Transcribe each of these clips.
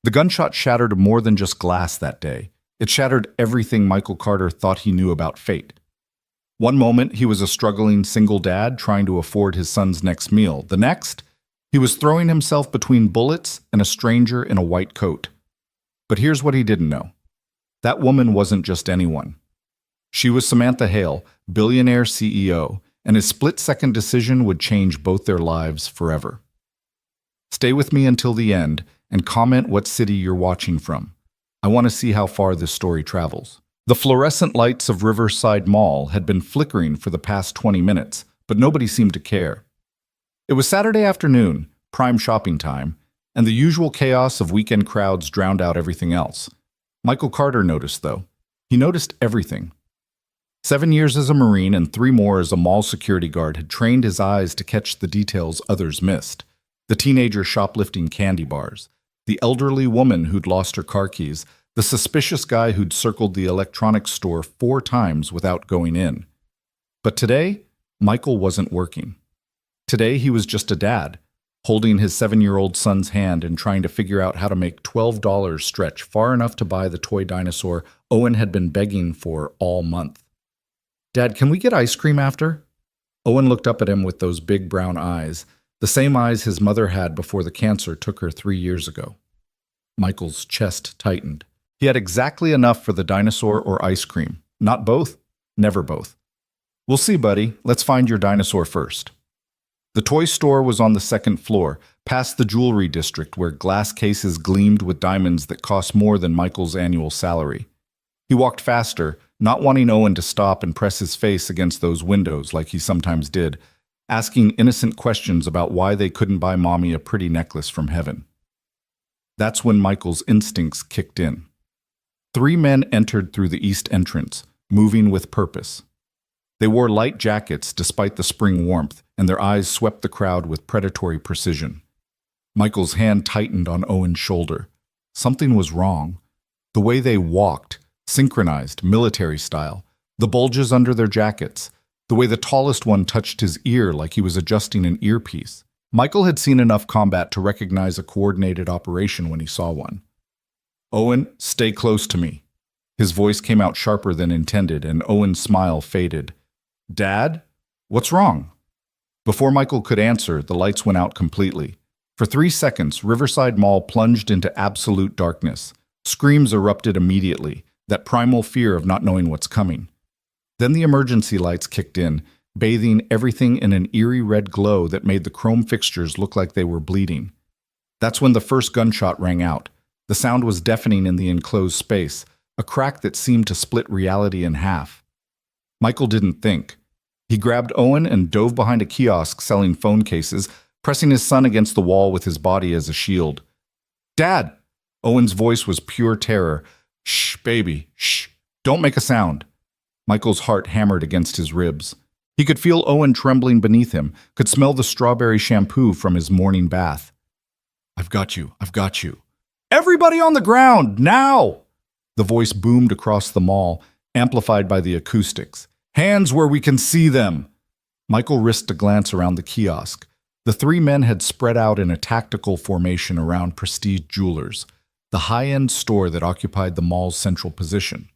The gunshot shattered more than just glass that day. It shattered everything Michael Carter thought he knew about fate. One moment, he was a struggling single dad trying to afford his son's next meal. The next, he was throwing himself between bullets and a stranger in a white coat. But here's what he didn't know. That woman wasn't just anyone. She was Samantha Hale, billionaire CEO, and his split-second decision would change both their lives forever. Stay with me until the end and comment what city you're watching from. I want to see how far this story travels. The fluorescent lights of Riverside Mall had been flickering for the past 20 minutes, but nobody seemed to care. It was Saturday afternoon, prime shopping time, and the usual chaos of weekend crowds drowned out everything else. Michael Carter noticed, though. He noticed everything. 7 years as a Marine and 3 more as a mall security guard had trained his eyes to catch the details others missed. The teenager shoplifting candy bars, the elderly woman who'd lost her car keys, the suspicious guy who'd circled the electronics store 4 times without going in. But today, Michael wasn't working. Today, he was just a dad, holding his 7-year-old son's hand and trying to figure out how to make $12 stretch far enough to buy the toy dinosaur Owen had been begging for all month. "Dad, can we get ice cream after?" Owen looked up at him with those big brown eyes, the same eyes his mother had before the cancer took her 3 years ago. Michael's chest tightened. He had exactly enough for the dinosaur or ice cream. Not both, never both. "We'll see, buddy. Let's find your dinosaur first." The toy store was on the 2nd floor, past the jewelry district where glass cases gleamed with diamonds that cost more than Michael's annual salary. He walked faster, not wanting Owen to stop and press his face against those windows like he sometimes did, asking innocent questions about why they couldn't buy Mommy a pretty necklace from heaven. That's when Michael's instincts kicked in. 3 men entered through the east entrance, moving with purpose. They wore light jackets despite the spring warmth, and their eyes swept the crowd with predatory precision. Michael's hand tightened on Owen's shoulder. Something was wrong. The way they walked, synchronized, military style, the bulges under their jackets, the way the tallest one touched his ear like he was adjusting an earpiece. Michael had seen enough combat to recognize a coordinated operation when he saw one. "Owen, stay close to me." His voice came out sharper than intended, and Owen's smile faded. "Dad? What's wrong?" Before Michael could answer, the lights went out completely. For 3 seconds, Riverside Mall plunged into absolute darkness. Screams erupted immediately, that primal fear of not knowing what's coming. Then the emergency lights kicked in, bathing everything in an eerie red glow that made the chrome fixtures look like they were bleeding. That's when the first gunshot rang out. The sound was deafening in the enclosed space, a crack that seemed to split reality in half. Michael didn't think. He grabbed Owen and dove behind a kiosk selling phone cases, pressing his son against the wall with his body as a shield. "Dad!" Owen's voice was pure terror. "Shh, baby, shh. Don't make a sound." Michael's heart hammered against his ribs. He could feel Owen trembling beneath him, could smell the strawberry shampoo from his morning bath. "I've got you, I've got you." "Everybody on the ground, now!" The voice boomed across the mall, amplified by the acoustics. "Hands where we can see them!" Michael risked a glance around the kiosk. The 3 men had spread out in a tactical formation around Prestige Jewelers, the high-end store that occupied the mall's central position.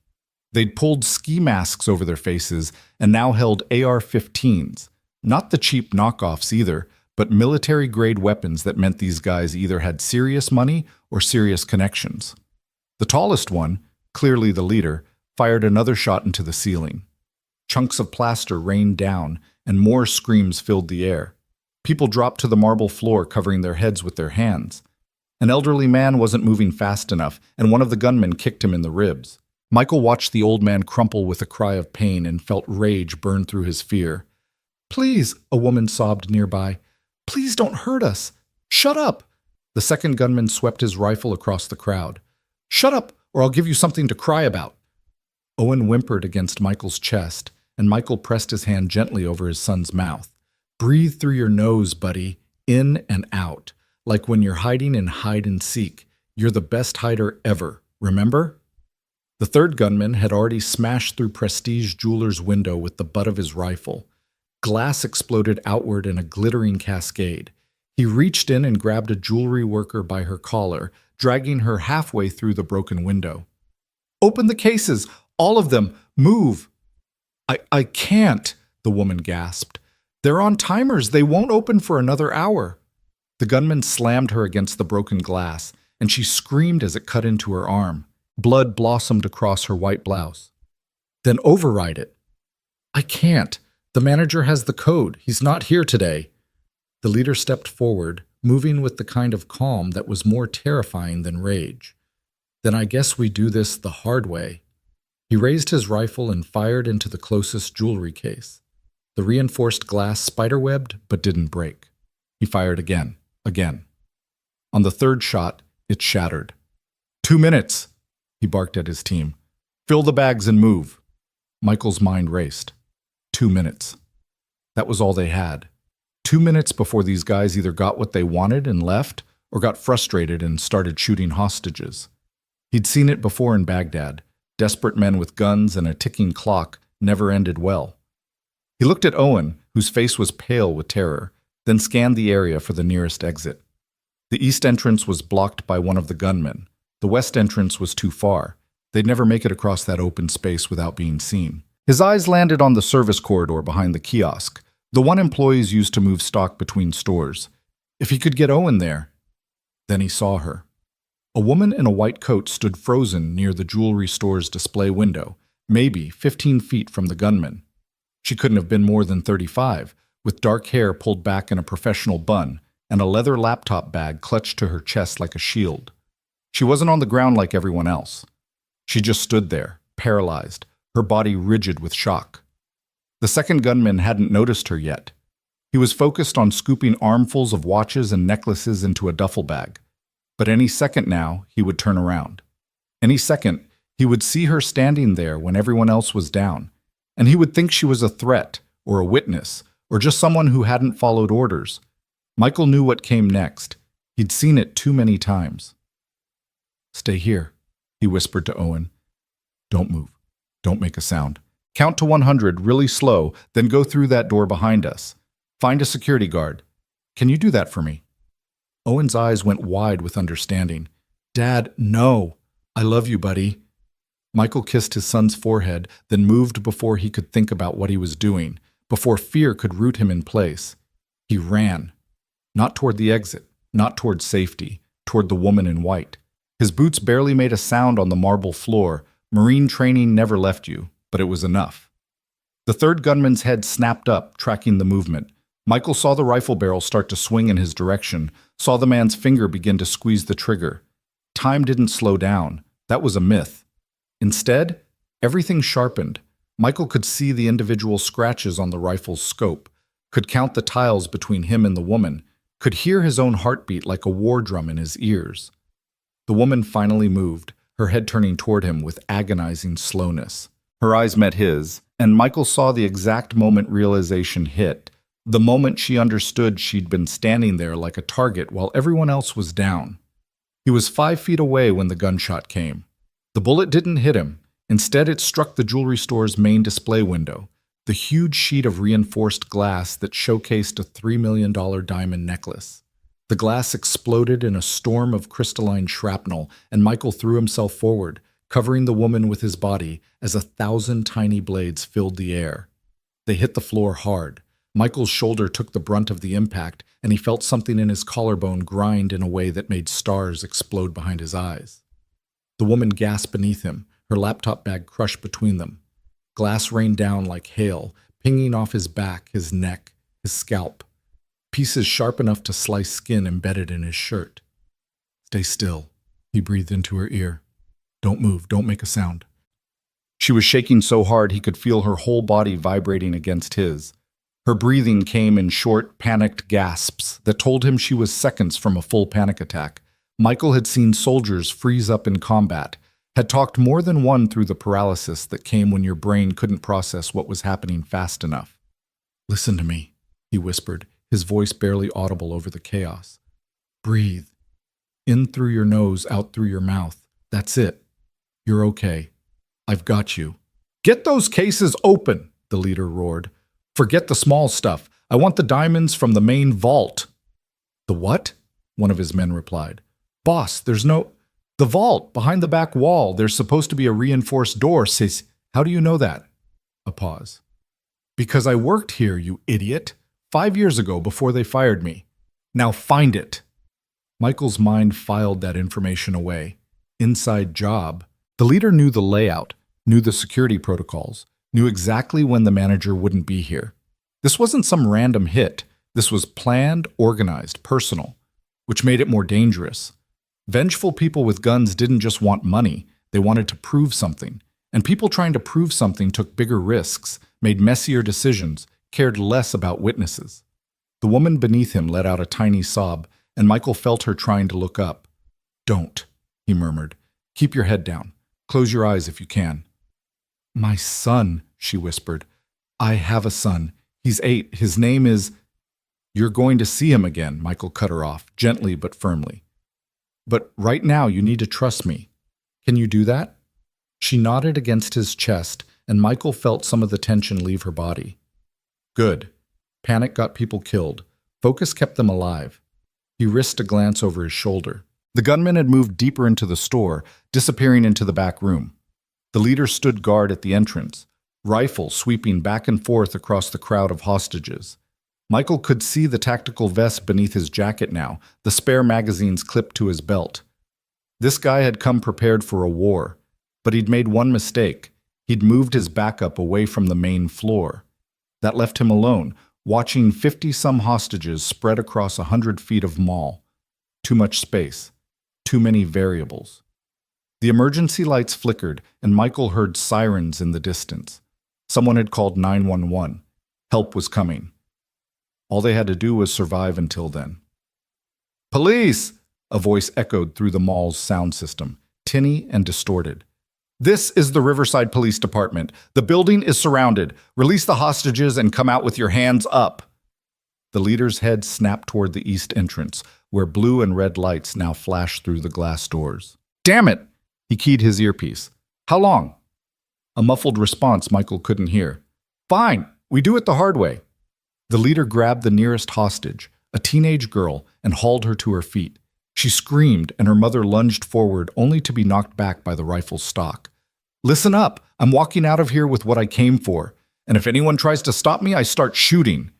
They'd pulled ski masks over their faces and now held AR-15s. Not the cheap knockoffs either, but military-grade weapons that meant these guys either had serious money or serious connections. The tallest one, clearly the leader, fired another shot into the ceiling. Chunks of plaster rained down, and more screams filled the air. People dropped to the marble floor, covering their heads with their hands. An elderly man wasn't moving fast enough, and one of the gunmen kicked him in the ribs. Michael watched the old man crumple with a cry of pain and felt rage burn through his fear. "Please," a woman sobbed nearby. "Please don't hurt us. Shut up." The second gunman swept his rifle across the crowd. "Shut up, or I'll give you something to cry about." Owen whimpered against Michael's chest, and Michael pressed his hand gently over his son's mouth. "Breathe through your nose, buddy, in and out, like when you're hiding in hide and seek. You're the best hider ever, remember?" The third gunman had already smashed through Prestige Jewelers' window with the butt of his rifle. Glass exploded outward in a glittering cascade. He reached in and grabbed a jewelry worker by her collar, dragging her halfway through the broken window. "Open the cases! All of them! Move!" I can't," the woman gasped. "They're on timers. They won't open for another hour." The gunman slammed her against the broken glass, and she screamed as it cut into her arm. Blood blossomed across her white blouse. "Then override it." "I can't. The manager has the code. He's not here today." The leader stepped forward, moving with the kind of calm that was more terrifying than rage. "Then I guess we do this the hard way." He raised his rifle and fired into the closest jewelry case. The reinforced glass spiderwebbed but didn't break. He fired again. On the third shot, it shattered. 2 minutes, he barked at his team. "Fill the bags and move." Michael's mind raced. 2 minutes. That was all they had. 2 minutes before these guys either got what they wanted and left, or got frustrated and started shooting hostages. He'd seen it before in Baghdad. Desperate men with guns and a ticking clock never ended well. He looked at Owen, whose face was pale with terror, then scanned the area for the nearest exit. The east entrance was blocked by one of the gunmen. The west entrance was too far. They'd never make it across that open space without being seen. His eyes landed on the service corridor behind the kiosk, the one employees used to move stock between stores. If he could get Owen there. Then he saw her. A woman in a white coat stood frozen near the jewelry store's display window, maybe 15 feet from the gunman. She couldn't have been more than 35, with dark hair pulled back in a professional bun and a leather laptop bag clutched to her chest like a shield. She wasn't on the ground like everyone else. She just stood there, paralyzed, her body rigid with shock. The second gunman hadn't noticed her yet. He was focused on scooping armfuls of watches and necklaces into a duffel bag. But any second now, he would turn around. Any second, he would see her standing there when everyone else was down, and he would think she was a threat, or a witness, or just someone who hadn't followed orders. Michael knew what came next. He'd seen it too many times. "Stay here," he whispered to Owen. "Don't move. Don't make a sound. Count to 100 really slow, then go through that door behind us. Find a security guard. Can you do that for me?" Owen's eyes went wide with understanding. "Dad, no. I love you, buddy." Michael kissed his son's forehead, then moved before he could think about what he was doing, before fear could root him in place. He ran. Not toward the exit, not toward safety, toward the woman in white. His boots barely made a sound on the marble floor. Marine training never left you, but it was enough. The third gunman's head snapped up, tracking the movement. Michael saw the rifle barrel start to swing in his direction, saw the man's finger begin to squeeze the trigger. Time didn't slow down. That was a myth. Instead, everything sharpened. Michael could see the individual scratches on the rifle's scope, could count the tiles between him and the woman, could hear his own heartbeat like a war drum in his ears. The woman finally moved, her head turning toward him with agonizing slowness. Her eyes met his, and Michael saw the exact moment realization hit, the moment she understood she'd been standing there like a target while everyone else was down. He was 5 feet away when the gunshot came. The bullet didn't hit him. Instead, it struck the jewelry store's main display window, the huge sheet of reinforced glass that showcased a $3 million diamond necklace. The glass exploded in a storm of crystalline shrapnel, and Michael threw himself forward, covering the woman with his body as 1,000 tiny blades filled the air. They hit the floor hard. Michael's shoulder took the brunt of the impact, and he felt something in his collarbone grind in a way that made stars explode behind his eyes. The woman gasped beneath him, her laptop bag crushed between them. Glass rained down like hail, pinging off his back, his neck, his scalp. Pieces sharp enough to slice skin embedded in his shirt. "Stay still," he breathed into her ear. "Don't move, don't make a sound." She was shaking so hard he could feel her whole body vibrating against his. Her breathing came in short, panicked gasps that told him she was seconds from a full panic attack. Michael had seen soldiers freeze up in combat, had talked more than one through the paralysis that came when your brain couldn't process what was happening fast enough. "Listen to me," he whispered, his voice barely audible over the chaos. "Breathe. In through your nose, out through your mouth. That's it. You're okay. I've got you." "Get those cases open," the leader roared. "Forget the small stuff. I want the diamonds from the main vault." "The what?" one of his men replied. Boss, there's no... The vault, behind the back wall, there's supposed to be a reinforced door, says... How do you know that? A pause. Because I worked here, you idiot. 5 years ago, before they fired me. Now find it. Michael's mind filed that information away. Inside job. The leader knew the layout, knew the security protocols, knew exactly when the manager wouldn't be here. This wasn't some random hit. This was planned, organized, personal, which made it more dangerous. Vengeful people with guns didn't just want money, they wanted to prove something. And people trying to prove something took bigger risks, made messier decisions, cared less about witnesses. The woman beneath him let out a tiny sob, and Michael felt her trying to look up. Don't, he murmured. Keep your head down. Close your eyes if you can. My son, she whispered. I have a son. He's 8. His name is... You're going to see him again, Michael cut her off, gently but firmly. But right now you need to trust me. Can you do that? She nodded against his chest, and Michael felt some of the tension leave her body. Good. Panic got people killed. Focus kept them alive. He risked a glance over his shoulder. The gunman had moved deeper into the store, disappearing into the back room. The leader stood guard at the entrance, rifle sweeping back and forth across the crowd of hostages. Michael could see the tactical vest beneath his jacket now, the spare magazines clipped to his belt. This guy had come prepared for a war, but he'd made one mistake. He'd moved his backup away from the main floor. That left him alone, watching 50-some hostages spread across 100 feet of mall. Too much space. Too many variables. The emergency lights flickered, and Michael heard sirens in the distance. Someone had called 911. Help was coming. All they had to do was survive until then. Police! A voice echoed through the mall's sound system, tinny and distorted. This is the Riverside Police Department. The building is surrounded. Release the hostages and come out with your hands up. The leader's head snapped toward the east entrance, where blue and red lights now flashed through the glass doors. Damn it! He keyed his earpiece. How long? A muffled response Michael couldn't hear. Fine, we do it the hard way. The leader grabbed the nearest hostage, a teenage girl, and hauled her to her feet. She screamed, and her mother lunged forward only to be knocked back by the rifle's stock. Listen up, I'm walking out of here with what I came for, and if anyone tries to stop me, I start shooting.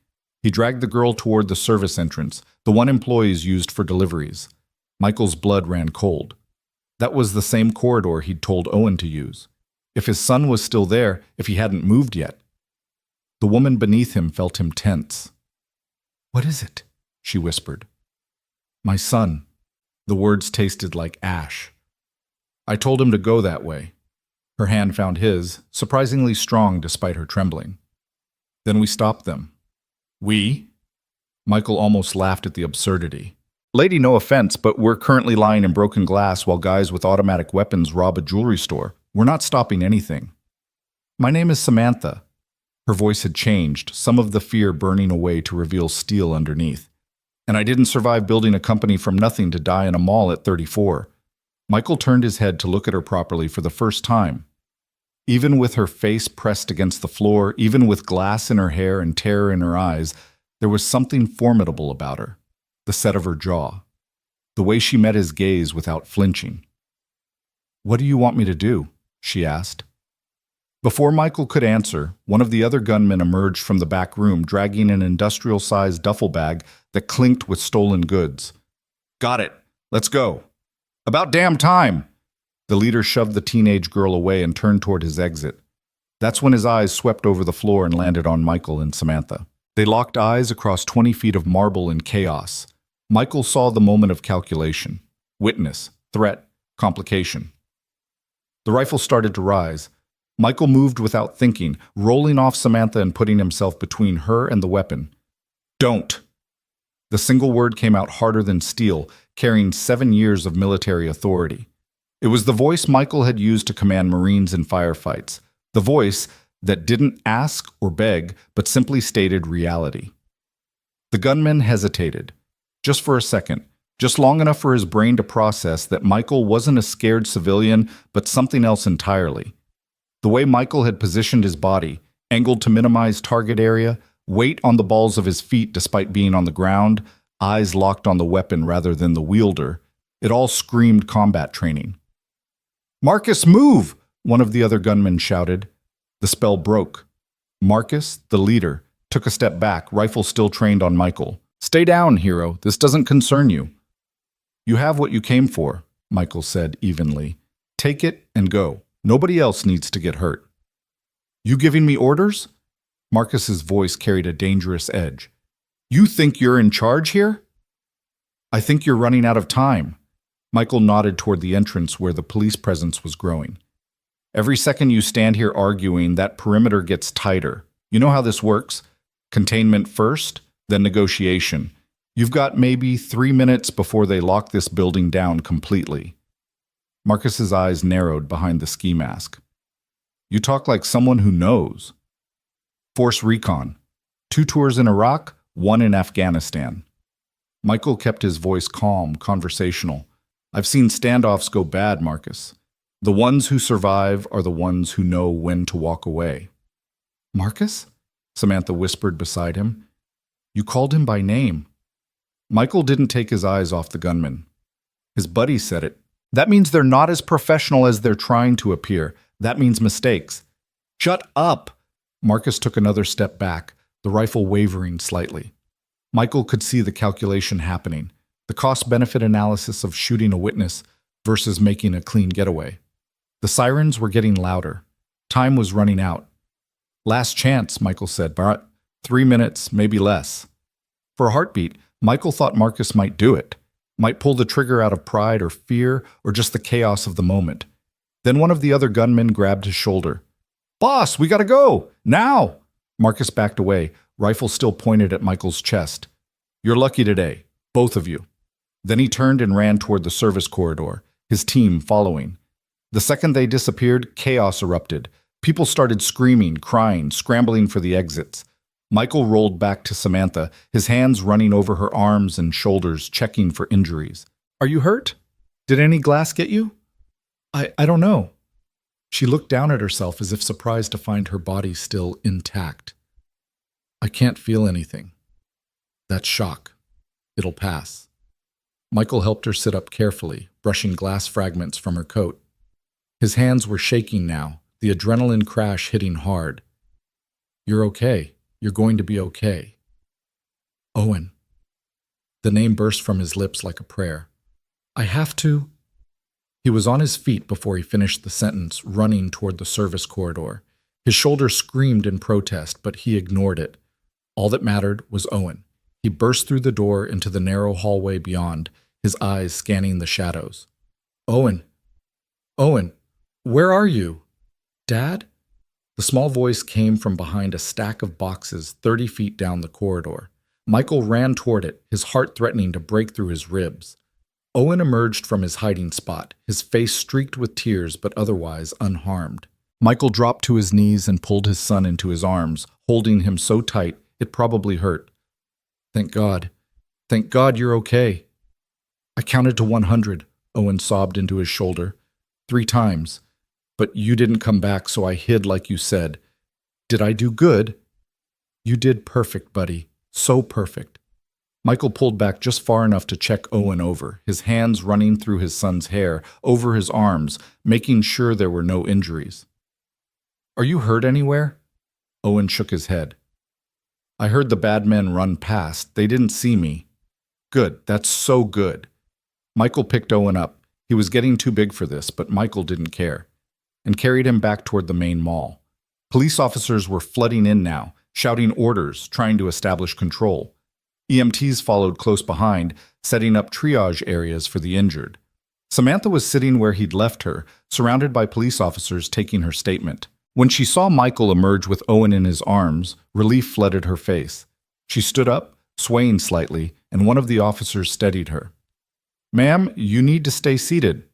He dragged the girl toward the service entrance, the one employees used for deliveries. Michael's blood ran cold. That was the same corridor he'd told Owen to use. If his son was still there, if he hadn't moved yet. The woman beneath him felt him tense. What is it? She whispered. My son. The words tasted like ash. I told him to go that way. Her hand found his, surprisingly strong despite her trembling. Then we stopped them. We? Michael almost laughed at the absurdity. Lady, no offense, but we're currently lying in broken glass while guys with automatic weapons rob a jewelry store. We're not stopping anything. My name is Samantha. Her voice had changed, some of the fear burning away to reveal steel underneath. And I didn't survive building a company from nothing to die in a mall at 34. Michael turned his head to look at her properly for the first time. Even with her face pressed against the floor, even with glass in her hair and terror in her eyes, there was something formidable about her. The set of her jaw. The way she met his gaze without flinching. What do you want me to do? She asked. Before Michael could answer, one of the other gunmen emerged from the back room, dragging an industrial-sized duffel bag that clinked with stolen goods. Got it. Let's go. About damn time. The leader shoved the teenage girl away and turned toward his exit. That's when his eyes swept over the floor and landed on Michael and Samantha. They locked eyes across 20 feet of marble in chaos. Michael saw the moment of calculation. Witness, threat, complication. The rifle started to rise. Michael moved without thinking, rolling off Samantha and putting himself between her and the weapon. Don't. The single word came out harder than steel, carrying 7 years of military authority. It was the voice Michael had used to command Marines in firefights. The voice that didn't ask or beg, but simply stated reality. The gunman hesitated. Just for a second. Just long enough for his brain to process that Michael wasn't a scared civilian, but something else entirely. The way Michael had positioned his body, angled to minimize target area, weight on the balls of his feet despite being on the ground, eyes locked on the weapon rather than the wielder, It all screamed combat training. "Marcus, move!" one of the other gunmen shouted. The spell broke. Marcus, the leader, took a step back, rifle still trained on Michael. "Stay down, hero. This doesn't concern you." "You have what you came for," Michael said evenly. "Take it and go. Nobody else needs to get hurt." "You giving me orders?" Marcus's voice carried a dangerous edge. "You think you're in charge here?" "I think you're running out of time." Michael nodded toward the entrance where the police presence was growing. "Every second you stand here arguing, that perimeter gets tighter. You know how this works? Containment first, then negotiation. You've got maybe 3 minutes before they lock this building down completely." Marcus's eyes narrowed behind the ski mask. "You talk like someone who knows." "Force recon. 2 tours in Iraq, 1 in Afghanistan." Michael kept his voice calm, conversational. "I've seen standoffs go bad, Marcus. The ones who survive are the ones who know when to walk away." "Marcus?" Samantha whispered beside him. "You called him by name." Michael didn't take his eyes off the gunman. His buddy said it. "That means they're not as professional as they're trying to appear. That means mistakes." "Shut up!" Marcus took another step back, the rifle wavering slightly. Michael could see the calculation happening, the cost-benefit analysis of shooting a witness versus making a clean getaway. The sirens were getting louder. Time was running out. "Last chance," Michael said, "but 3 minutes, maybe less." For a heartbeat, Michael thought Marcus might do it, might pull the trigger out of pride or fear or just the chaos of the moment. Then one of the other gunmen grabbed his shoulder. "Boss, we gotta go! Now!" Marcus backed away, rifle still pointed at Michael's chest. "You're lucky today, both of you." Then he turned and ran toward the service corridor, his team following. The second they disappeared, chaos erupted. People started screaming, crying, scrambling for the exits. Michael rolled back to Samantha, his hands running over her arms and shoulders, checking for injuries. "Are you hurt? Did any glass get you?" I don't know." She looked down at herself as if surprised to find her body still intact. "I can't feel anything." "That's shock. It'll pass." Michael helped her sit up carefully, brushing glass fragments from her coat. His hands were shaking now, the adrenaline crash hitting hard. "You're okay. You're going to be okay." "Owen." The name burst from his lips like a prayer. "I have to." He was on his feet before he finished the sentence, running toward the service corridor. His shoulder screamed in protest, but he ignored it. All that mattered was Owen. He burst through the door into the narrow hallway beyond, his eyes scanning the shadows. "Owen! Owen! Where are you? Dad?" The small voice came from behind a stack of boxes 30 feet down the corridor. Michael ran toward it, his heart threatening to break through his ribs. Owen emerged from his hiding spot, his face streaked with tears but otherwise unharmed. Michael dropped to his knees and pulled his son into his arms, holding him so tight it probably hurt. "Thank God. Thank God you're okay." "I counted to 100, Owen sobbed into his shoulder. 3 times. But you didn't come back, so I hid like you said. Did I do good?" "You did perfect, buddy. So perfect." Michael pulled back just far enough to check Owen over, his hands running through his son's hair, over his arms, making sure there were no injuries. "Are you hurt anywhere?" Owen shook his head. "I heard the bad men run past. They didn't see me." "Good. That's so good." Michael picked Owen up. He was getting too big for this, but Michael didn't care, and carried him back toward the main mall. Police officers were flooding in now, shouting orders, trying to establish control. EMTs followed close behind, setting up triage areas for the injured. Samantha was sitting where he'd left her, surrounded by police officers taking her statement. When she saw Michael emerge with Owen in his arms, relief flooded her face. She stood up, swaying slightly, and one of the officers steadied her. "Ma'am, you need to stay seated."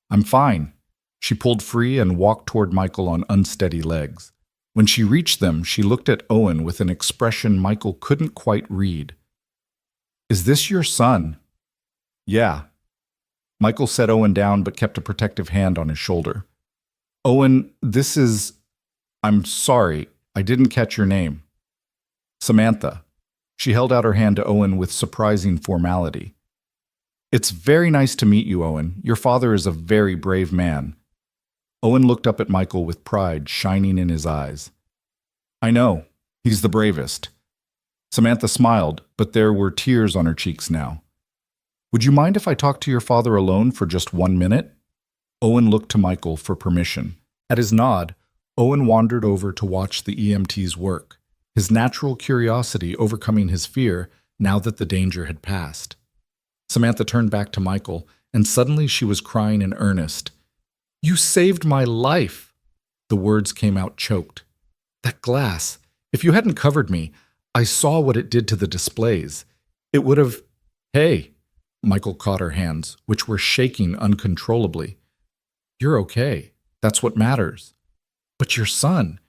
"I'm fine." She pulled free and walked toward Michael on unsteady legs. When she reached them, she looked at Owen with an expression Michael couldn't quite read. "Is this your son?" "Yeah." Michael set Owen down but kept a protective hand on his shoulder. "Owen, this is... I'm sorry, I didn't catch your name." "Samantha." She held out her hand to Owen with surprising formality. It's very nice to meet you, Owen. Your father is a very brave man. Owen looked up at Michael with pride shining in his eyes. I know. He's the bravest. Samantha smiled, but there were tears on her cheeks now. Would you mind if I talked to your father alone for just 1 minute? Owen looked to Michael for permission. At his nod, Owen wandered over to watch the EMTs work, his natural curiosity overcoming his fear now that the danger had passed. Samantha turned back to Michael, and suddenly she was crying in earnest. You saved my life! The words came out choked. That glass, if you hadn't covered me, I saw what it did to the displays. It would have... Hey! Michael caught her hands, which were shaking uncontrollably. You're okay. That's what matters. But your son.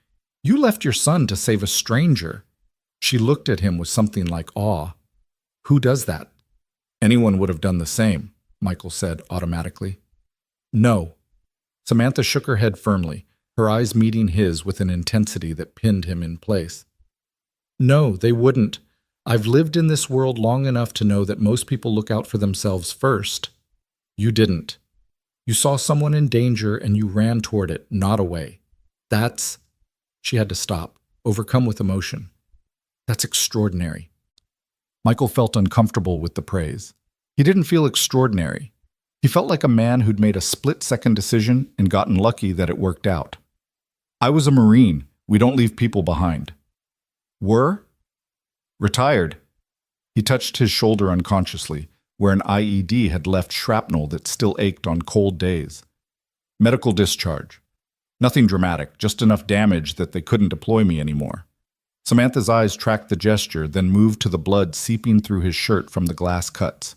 You left your son to save a stranger. She looked at him with something like awe. Who does that? Anyone would have done the same, Michael said automatically. No. Samantha shook her head firmly, her eyes meeting his with an intensity that pinned him in place. No, they wouldn't. I've lived in this world long enough to know that most people look out for themselves first. You didn't. You saw someone in danger and you ran toward it, not away. That's... She had to stop, overcome with emotion. That's extraordinary. Michael felt uncomfortable with the praise. He didn't feel extraordinary. He felt like a man who'd made a split-second decision and gotten lucky that it worked out. I was a Marine. We don't leave people behind. Were? Retired. He touched his shoulder unconsciously, where an IED had left shrapnel that still ached on cold days. Medical discharge. Nothing dramatic, just enough damage that they couldn't deploy me anymore. Samantha's eyes tracked the gesture, then moved to the blood seeping through his shirt from the glass cuts.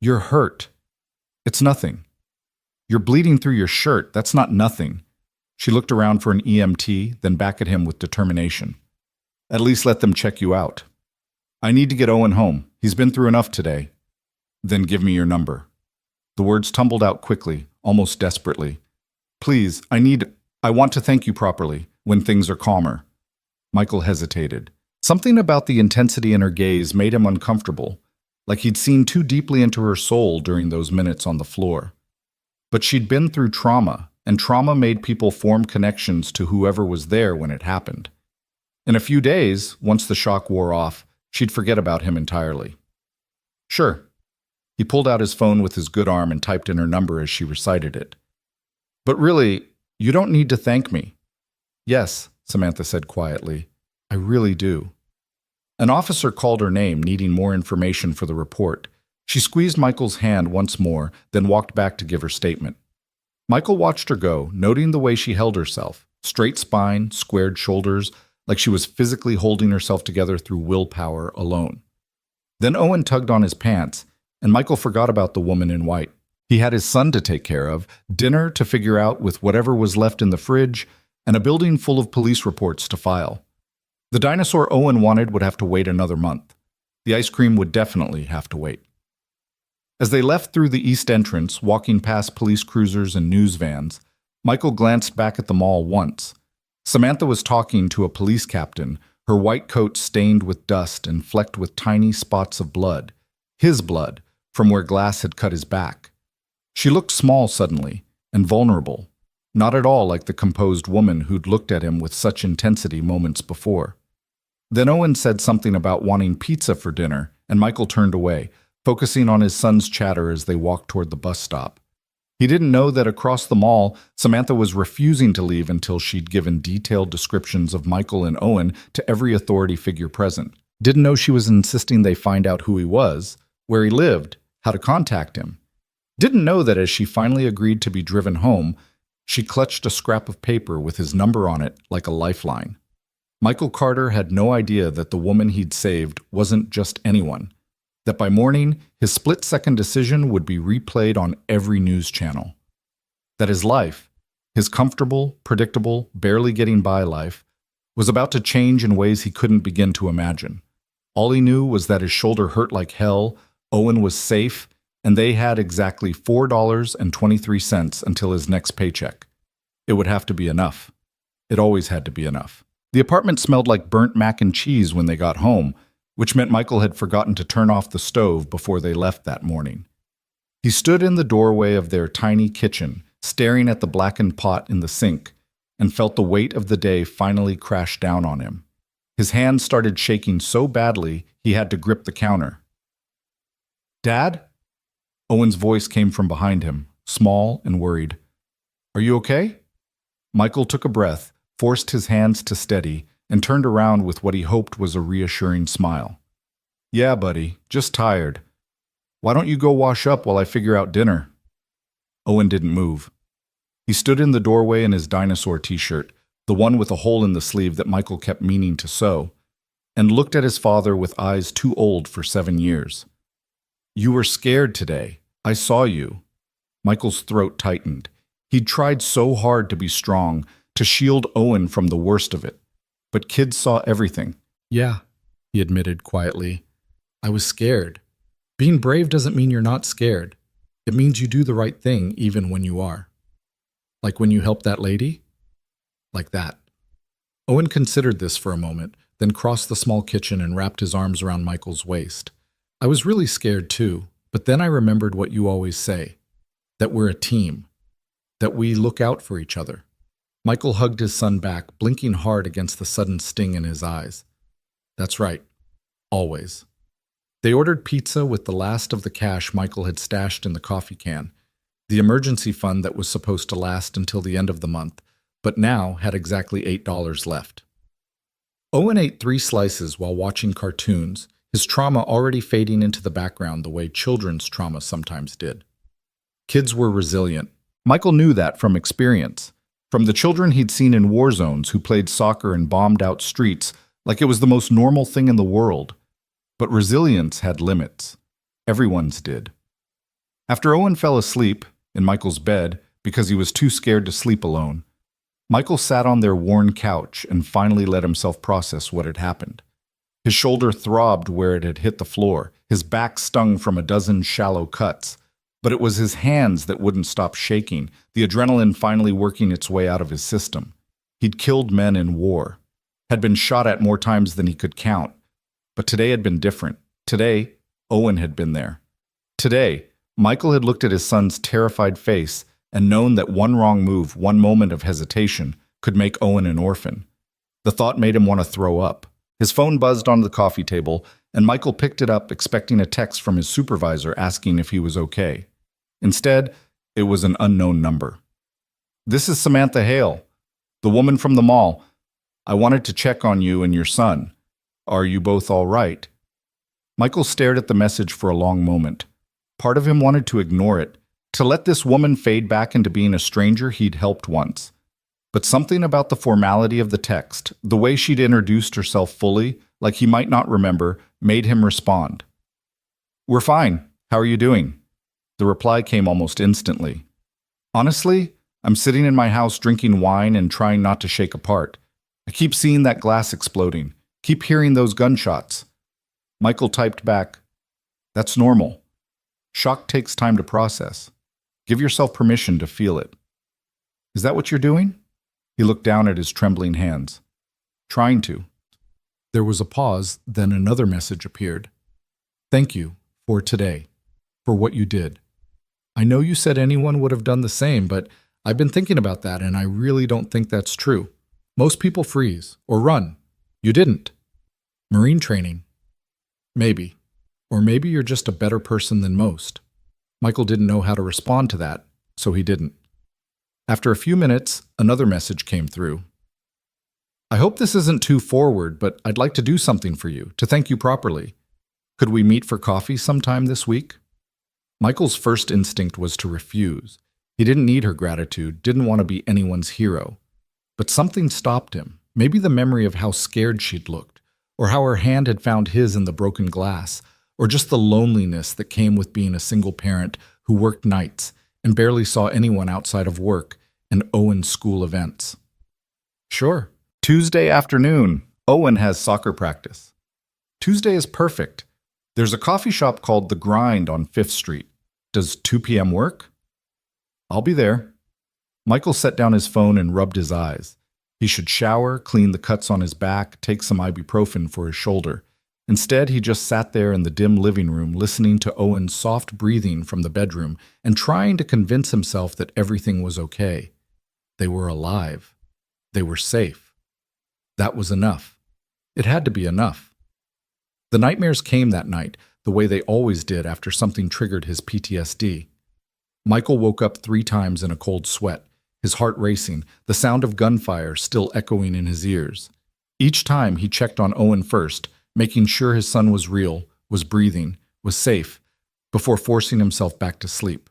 You're hurt. It's nothing. You're bleeding through your shirt. That's not nothing. She looked around for an EMT, then back at him with determination. At least let them check you out. I need to get Owen home. He's been through enough today. Then give me your number. The words tumbled out quickly, almost desperately. Please, I want to thank you properly, when things are calmer. Michael hesitated. Something about the intensity in her gaze made him uncomfortable, like he'd seen too deeply into her soul during those minutes on the floor. But she'd been through trauma, and trauma made people form connections to whoever was there when it happened. In a few days, once the shock wore off, she'd forget about him entirely. Sure. He pulled out his phone with his good arm and typed in her number as she recited it. But really, you don't need to thank me. Yes, Samantha said quietly. I really do. An officer called her name, needing more information for the report. She squeezed Michael's hand once more, then walked back to give her statement. Michael watched her go, noting the way she held herself, straight spine, squared shoulders, like she was physically holding herself together through willpower alone. Then Owen tugged on his pants, and Michael forgot about the woman in white. He had his son to take care of, dinner to figure out with whatever was left in the fridge, and a building full of police reports to file. The dinosaur Owen wanted would have to wait another month. The ice cream would definitely have to wait. As they left through the east entrance, walking past police cruisers and news vans, Michael glanced back at the mall once. Samantha was talking to a police captain, her white coat stained with dust and flecked with tiny spots of blood. His blood, from where glass had cut his back. She looked small suddenly, and vulnerable, not at all like the composed woman who'd looked at him with such intensity moments before. Then Owen said something about wanting pizza for dinner, and Michael turned away, focusing on his son's chatter as they walked toward the bus stop. He didn't know that across the mall, Samantha was refusing to leave until she'd given detailed descriptions of Michael and Owen to every authority figure present. Didn't know she was insisting they find out who he was, where he lived, how to contact him. Didn't know that as she finally agreed to be driven home, she clutched a scrap of paper with his number on it like a lifeline. Michael Carter had no idea that the woman he'd saved wasn't just anyone, that by morning, his split-second decision would be replayed on every news channel. That his life, his comfortable, predictable, barely getting by life, was about to change in ways he couldn't begin to imagine. All he knew was that his shoulder hurt like hell, Owen was safe, and they had exactly $4.23 until his next paycheck. It would have to be enough. It always had to be enough. The apartment smelled like burnt mac and cheese when they got home, which meant Michael had forgotten to turn off the stove before they left that morning. He stood in the doorway of their tiny kitchen, staring at the blackened pot in the sink, and felt the weight of the day finally crash down on him. His hands started shaking so badly he had to grip the counter. "Dad?" Owen's voice came from behind him, small and worried. "Are you okay?" Michael took a breath, forced his hands to steady, and turned around with what he hoped was a reassuring smile. "Yeah, buddy, just tired. Why don't you go wash up while I figure out dinner?" Owen didn't move. He stood in the doorway in his dinosaur t-shirt, the one with a hole in the sleeve that Michael kept meaning to sew, and looked at his father with eyes too old for 7 years. "You were scared today. I saw you." Michael's throat tightened. He'd tried so hard to be strong, to shield Owen from the worst of it. But kids saw everything. "Yeah," he admitted quietly. "I was scared. Being brave doesn't mean you're not scared. It means you do the right thing even when you are. Like when you helped that lady? Like that." Owen considered this for a moment, then crossed the small kitchen and wrapped his arms around Michael's waist. "I was really scared too, but then I remembered what you always say, that we're a team, that we look out for each other." Michael hugged his son back, blinking hard against the sudden sting in his eyes. "That's right. Always." They ordered pizza with the last of the cash Michael had stashed in the coffee can, the emergency fund that was supposed to last until the end of the month, but now had exactly $8 left. Owen ate 3 slices while watching cartoons, his trauma already fading into the background the way children's trauma sometimes did. Kids were resilient. Michael knew that from experience. From the children he'd seen in war zones who played soccer and bombed out streets like it was the most normal thing in the world. But resilience had limits. Everyone's did. After Owen fell asleep, in Michael's bed, because he was too scared to sleep alone, Michael sat on their worn couch and finally let himself process what had happened. His shoulder throbbed where it had hit the floor, his back stung from a dozen shallow cuts, but it was his hands that wouldn't stop shaking, the adrenaline finally working its way out of his system. He'd killed men in war, had been shot at more times than he could count, but today had been different. Today, Owen had been there. Today, Michael had looked at his son's terrified face and known that one wrong move, one moment of hesitation, could make Owen an orphan. The thought made him want to throw up. His phone buzzed onto the coffee table, and Michael picked it up expecting a text from his supervisor asking if he was okay. Instead, it was an unknown number. "This is Samantha Hale, the woman from the mall. I wanted to check on you and your son. Are you both all right?" Michael stared at the message for a long moment. Part of him wanted to ignore it, to let this woman fade back into being a stranger he'd helped once. But something about the formality of the text, the way she'd introduced herself fully, like he might not remember, made him respond. "We're fine. How are you doing?" The reply came almost instantly. "Honestly, I'm sitting in my house drinking wine and trying not to shake apart. I keep seeing that glass exploding, keep hearing those gunshots." Michael typed back, "That's normal. Shock takes time to process. Give yourself permission to feel it." "Is that what you're doing?" He looked down at his trembling hands. "Trying to." There was a pause, then another message appeared. "Thank you for today, for what you did. I know you said anyone would have done the same, but I've been thinking about that and I really don't think that's true. Most people freeze or run. You didn't. Marine training. Maybe. Or maybe you're just a better person than most." Michael didn't know how to respond to that, so he didn't. After a few minutes, another message came through. "I hope this isn't too forward, but I'd like to do something for you, to thank you properly. Could we meet for coffee sometime this week?" Michael's first instinct was to refuse. He didn't need her gratitude, didn't want to be anyone's hero. But something stopped him, maybe the memory of how scared she'd looked, or how her hand had found his in the broken glass, or just the loneliness that came with being a single parent who worked nights and barely saw anyone outside of work and Owen's school events. "Sure. Tuesday afternoon. Owen has soccer practice." "Tuesday is perfect. There's a coffee shop called The Grind on 5th Street. Does 2 p.m. work?" "I'll be there." Michael set down his phone and rubbed his eyes. He should shower, clean the cuts on his back, take some ibuprofen for his shoulder, Instead, he just sat there in the dim living room listening to Owen's soft breathing from the bedroom and trying to convince himself that everything was okay. They were alive. They were safe. That was enough. It had to be enough. The nightmares came that night, the way they always did after something triggered his PTSD. Michael woke up 3 times in a cold sweat, his heart racing, the sound of gunfire still echoing in his ears. Each time he checked on Owen first, making sure his son was real, was breathing, was safe, before forcing himself back to sleep.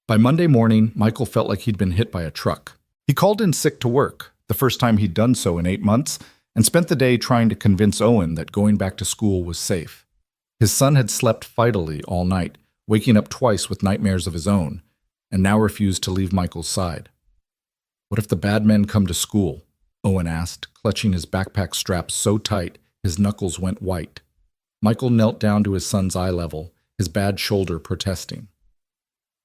By Monday morning, Michael felt like he'd been hit by a truck. He called in sick to work, the first time he'd done so in 8 months, and spent the day trying to convince Owen that going back to school was safe. His son had slept fightily all night, waking up twice with nightmares of his own, and now refused to leave Michael's side. "What if the bad men come to school?" Owen asked, clutching his backpack straps so tight his knuckles went white. Michael knelt down to his son's eye level, his bad shoulder protesting.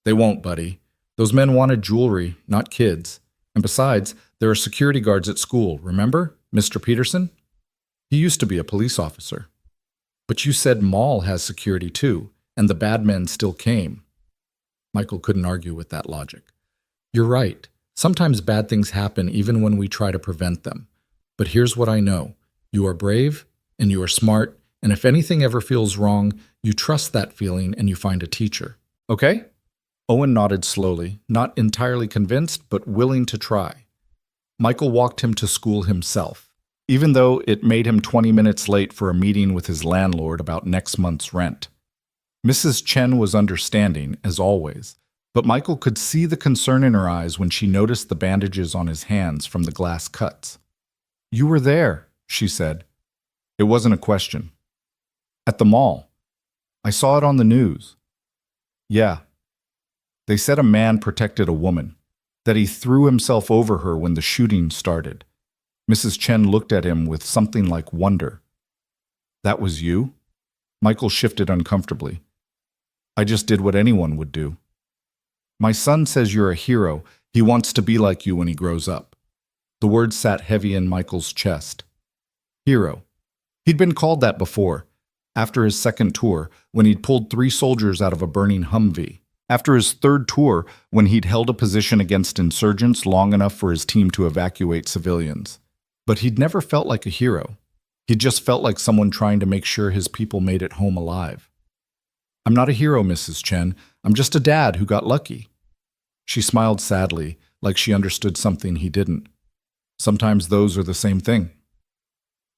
"They won't, buddy. Those men wanted jewelry, not kids. And besides, there are security guards at school, remember? Mr. Peterson? He used to be a police officer." "But you said Mall has security too, and the bad men still came." Michael couldn't argue with that logic. "You're right. Sometimes bad things happen even when we try to prevent them. But here's what I know. You are brave, and you are smart, and if anything ever feels wrong, you trust that feeling and you find a teacher. Okay?" Owen nodded slowly, not entirely convinced, but willing to try. Michael walked him to school himself, even though it made him 20 minutes late for a meeting with his landlord about next month's rent. Mrs. Chen was understanding, as always, but Michael could see the concern in her eyes when she noticed the bandages on his hands from the glass cuts. "You were there," she said. It wasn't a question. "At the mall. I saw it on the news." "Yeah. They said a man protected a woman, that he threw himself over her when the shooting started." Mrs. Chen looked at him with something like wonder. "That was you?" Michael shifted uncomfortably. "I just did what anyone would do." "My son says you're a hero. He wants to be like you when he grows up." The words sat heavy in Michael's chest. Hero. He'd been called that before, after his second tour, when he'd pulled 3 soldiers out of a burning Humvee. After his third tour, when he'd held a position against insurgents long enough for his team to evacuate civilians. But he'd never felt like a hero. He'd just felt like someone trying to make sure his people made it home alive. "I'm not a hero, Mrs. Chen. I'm just a dad who got lucky." She smiled sadly, like she understood something he didn't. Sometimes those are the same thing.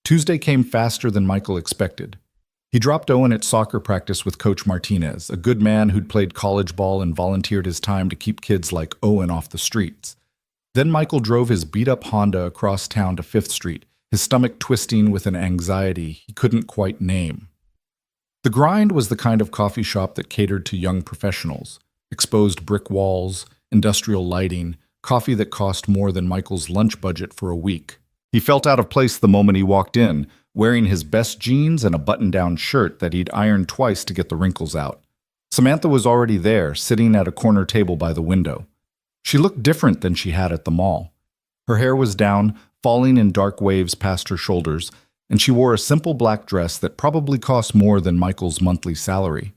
Tuesday came faster than Michael expected. He dropped Owen at soccer practice with Coach Martinez, a good man who'd played college ball and volunteered his time to keep kids like Owen off the streets. Then Michael drove his beat-up Honda across town to 5th Street, his stomach twisting with an anxiety he couldn't quite name. The Grind was the kind of coffee shop that catered to young professionals. Exposed brick walls, industrial lighting, coffee that cost more than Michael's lunch budget for a week. He felt out of place the moment he walked in, wearing his best jeans and a button-down shirt that he'd ironed twice to get the wrinkles out. Samantha was already there, sitting at a corner table by the window. She looked different than she had at the mall. Her hair was down, falling in dark waves past her shoulders, and she wore a simple black dress that probably cost more than Michael's monthly salary.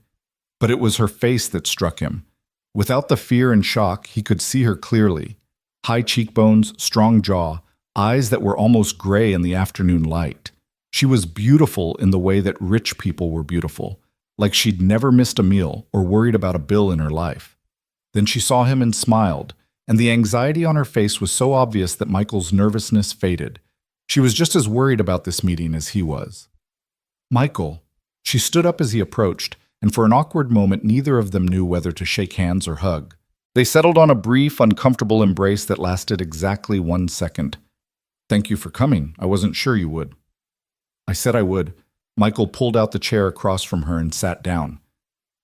But it was her face that struck him. Without the fear and shock, he could see her clearly. High cheekbones, strong jaw, eyes that were almost gray in the afternoon light. She was beautiful in the way that rich people were beautiful, like she'd never missed a meal or worried about a bill in her life. Then she saw him and smiled, and the anxiety on her face was so obvious that Michael's nervousness faded. She was just as worried about this meeting as he was. "Michael." She stood up as he approached, and for an awkward moment neither of them knew whether to shake hands or hug. They settled on a brief, uncomfortable embrace that lasted exactly 1 second. "Thank you for coming. I wasn't sure you would." "I said I would." Michael pulled out the chair across from her and sat down.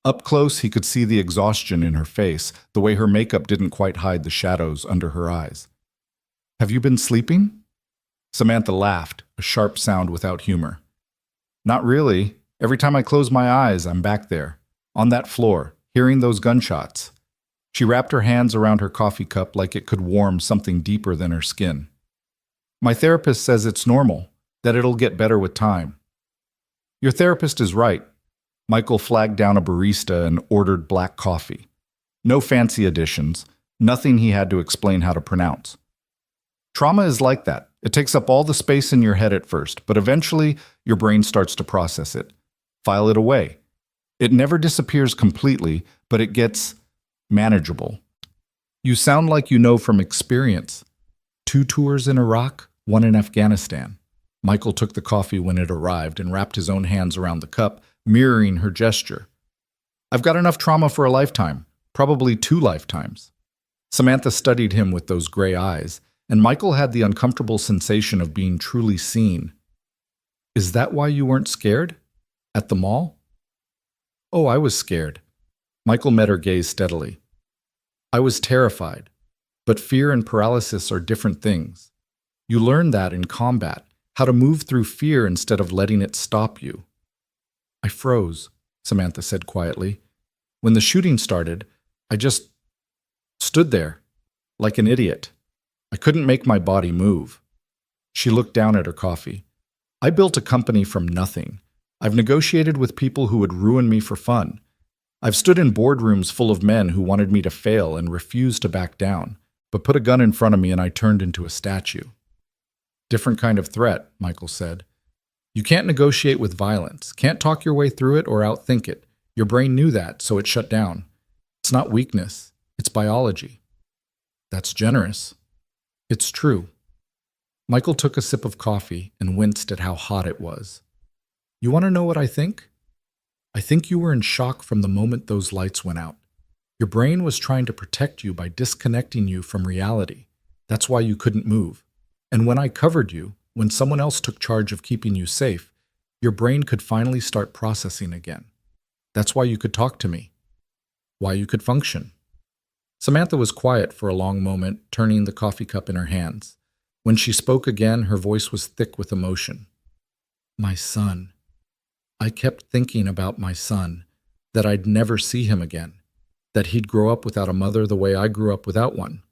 Up close, he could see the exhaustion in her face, the way her makeup didn't quite hide the shadows under her eyes. "Have you been sleeping?" Samantha laughed, a sharp sound without humor. "Not really. Every time I close my eyes, I'm back there, on that floor, hearing those gunshots." She wrapped her hands around her coffee cup like it could warm something deeper than her skin. "My therapist says it's normal, that it'll get better with time." Your therapist is right. Michael flagged down a barista and ordered black coffee. No fancy additions, nothing he had to explain how to pronounce. Trauma is like that. It takes up all the space in your head at first, but eventually your brain starts to process it, file it away. It never disappears completely, but it gets manageable. You sound like you know from experience. 2 tours in Iraq, 1 in Afghanistan. Michael took the coffee when it arrived and wrapped his own hands around the cup, mirroring her gesture. I've got enough trauma for a lifetime, probably 2 lifetimes. Samantha studied him with those gray eyes, and Michael had the uncomfortable sensation of being truly seen. Is that why you weren't scared? At the mall? Oh, I was scared. Michael met her gaze steadily. I was terrified, but fear and paralysis are different things. You learn that in combat, how to move through fear instead of letting it stop you. I froze, Samantha said quietly. When the shooting started, I just stood there, like an idiot. I couldn't make my body move. She looked down at her coffee. I built a company from nothing. I've negotiated with people who would ruin me for fun. I've stood in boardrooms full of men who wanted me to fail and refused to back down, but put a gun in front of me and I turned into a statue. Different kind of threat, Michael said. You can't negotiate with violence, can't talk your way through it or outthink it. Your brain knew that, so it shut down. It's not weakness, it's biology. That's generous. It's true. Michael took a sip of coffee and winced at how hot it was. You want to know what I think? I think you were in shock from the moment those lights went out. Your brain was trying to protect you by disconnecting you from reality. That's why you couldn't move. And when I covered you, when someone else took charge of keeping you safe, your brain could finally start processing again. That's why you could talk to me. Why you could function. Samantha was quiet for a long moment, turning the coffee cup in her hands. When she spoke again, her voice was thick with emotion. My son. I kept thinking about my son, that I'd never see him again, that he'd grow up without a mother the way I grew up without one.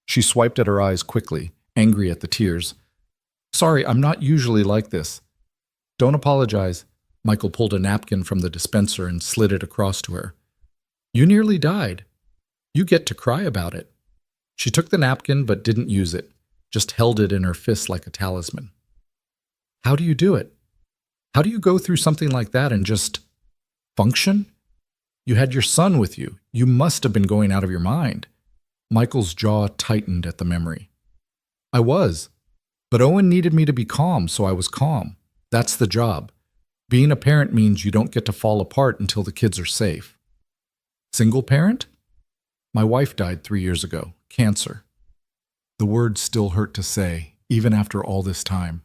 She swiped at her eyes quickly, angry at the tears. Sorry, I'm not usually like this. Don't apologize. Michael pulled a napkin from the dispenser and slid it across to her. You nearly died. You get to cry about it. She took the napkin but didn't use it, just held it in her fist like a talisman. How do you do it? How do you go through something like that and just function? You had your son with you. You must have been going out of your mind. Michael's jaw tightened at the memory. I was. But Owen needed me to be calm, so I was calm. That's the job. Being a parent means you don't get to fall apart until the kids are safe. Single parent? My wife died 3 years ago. Cancer. The words still hurt to say, even after all this time.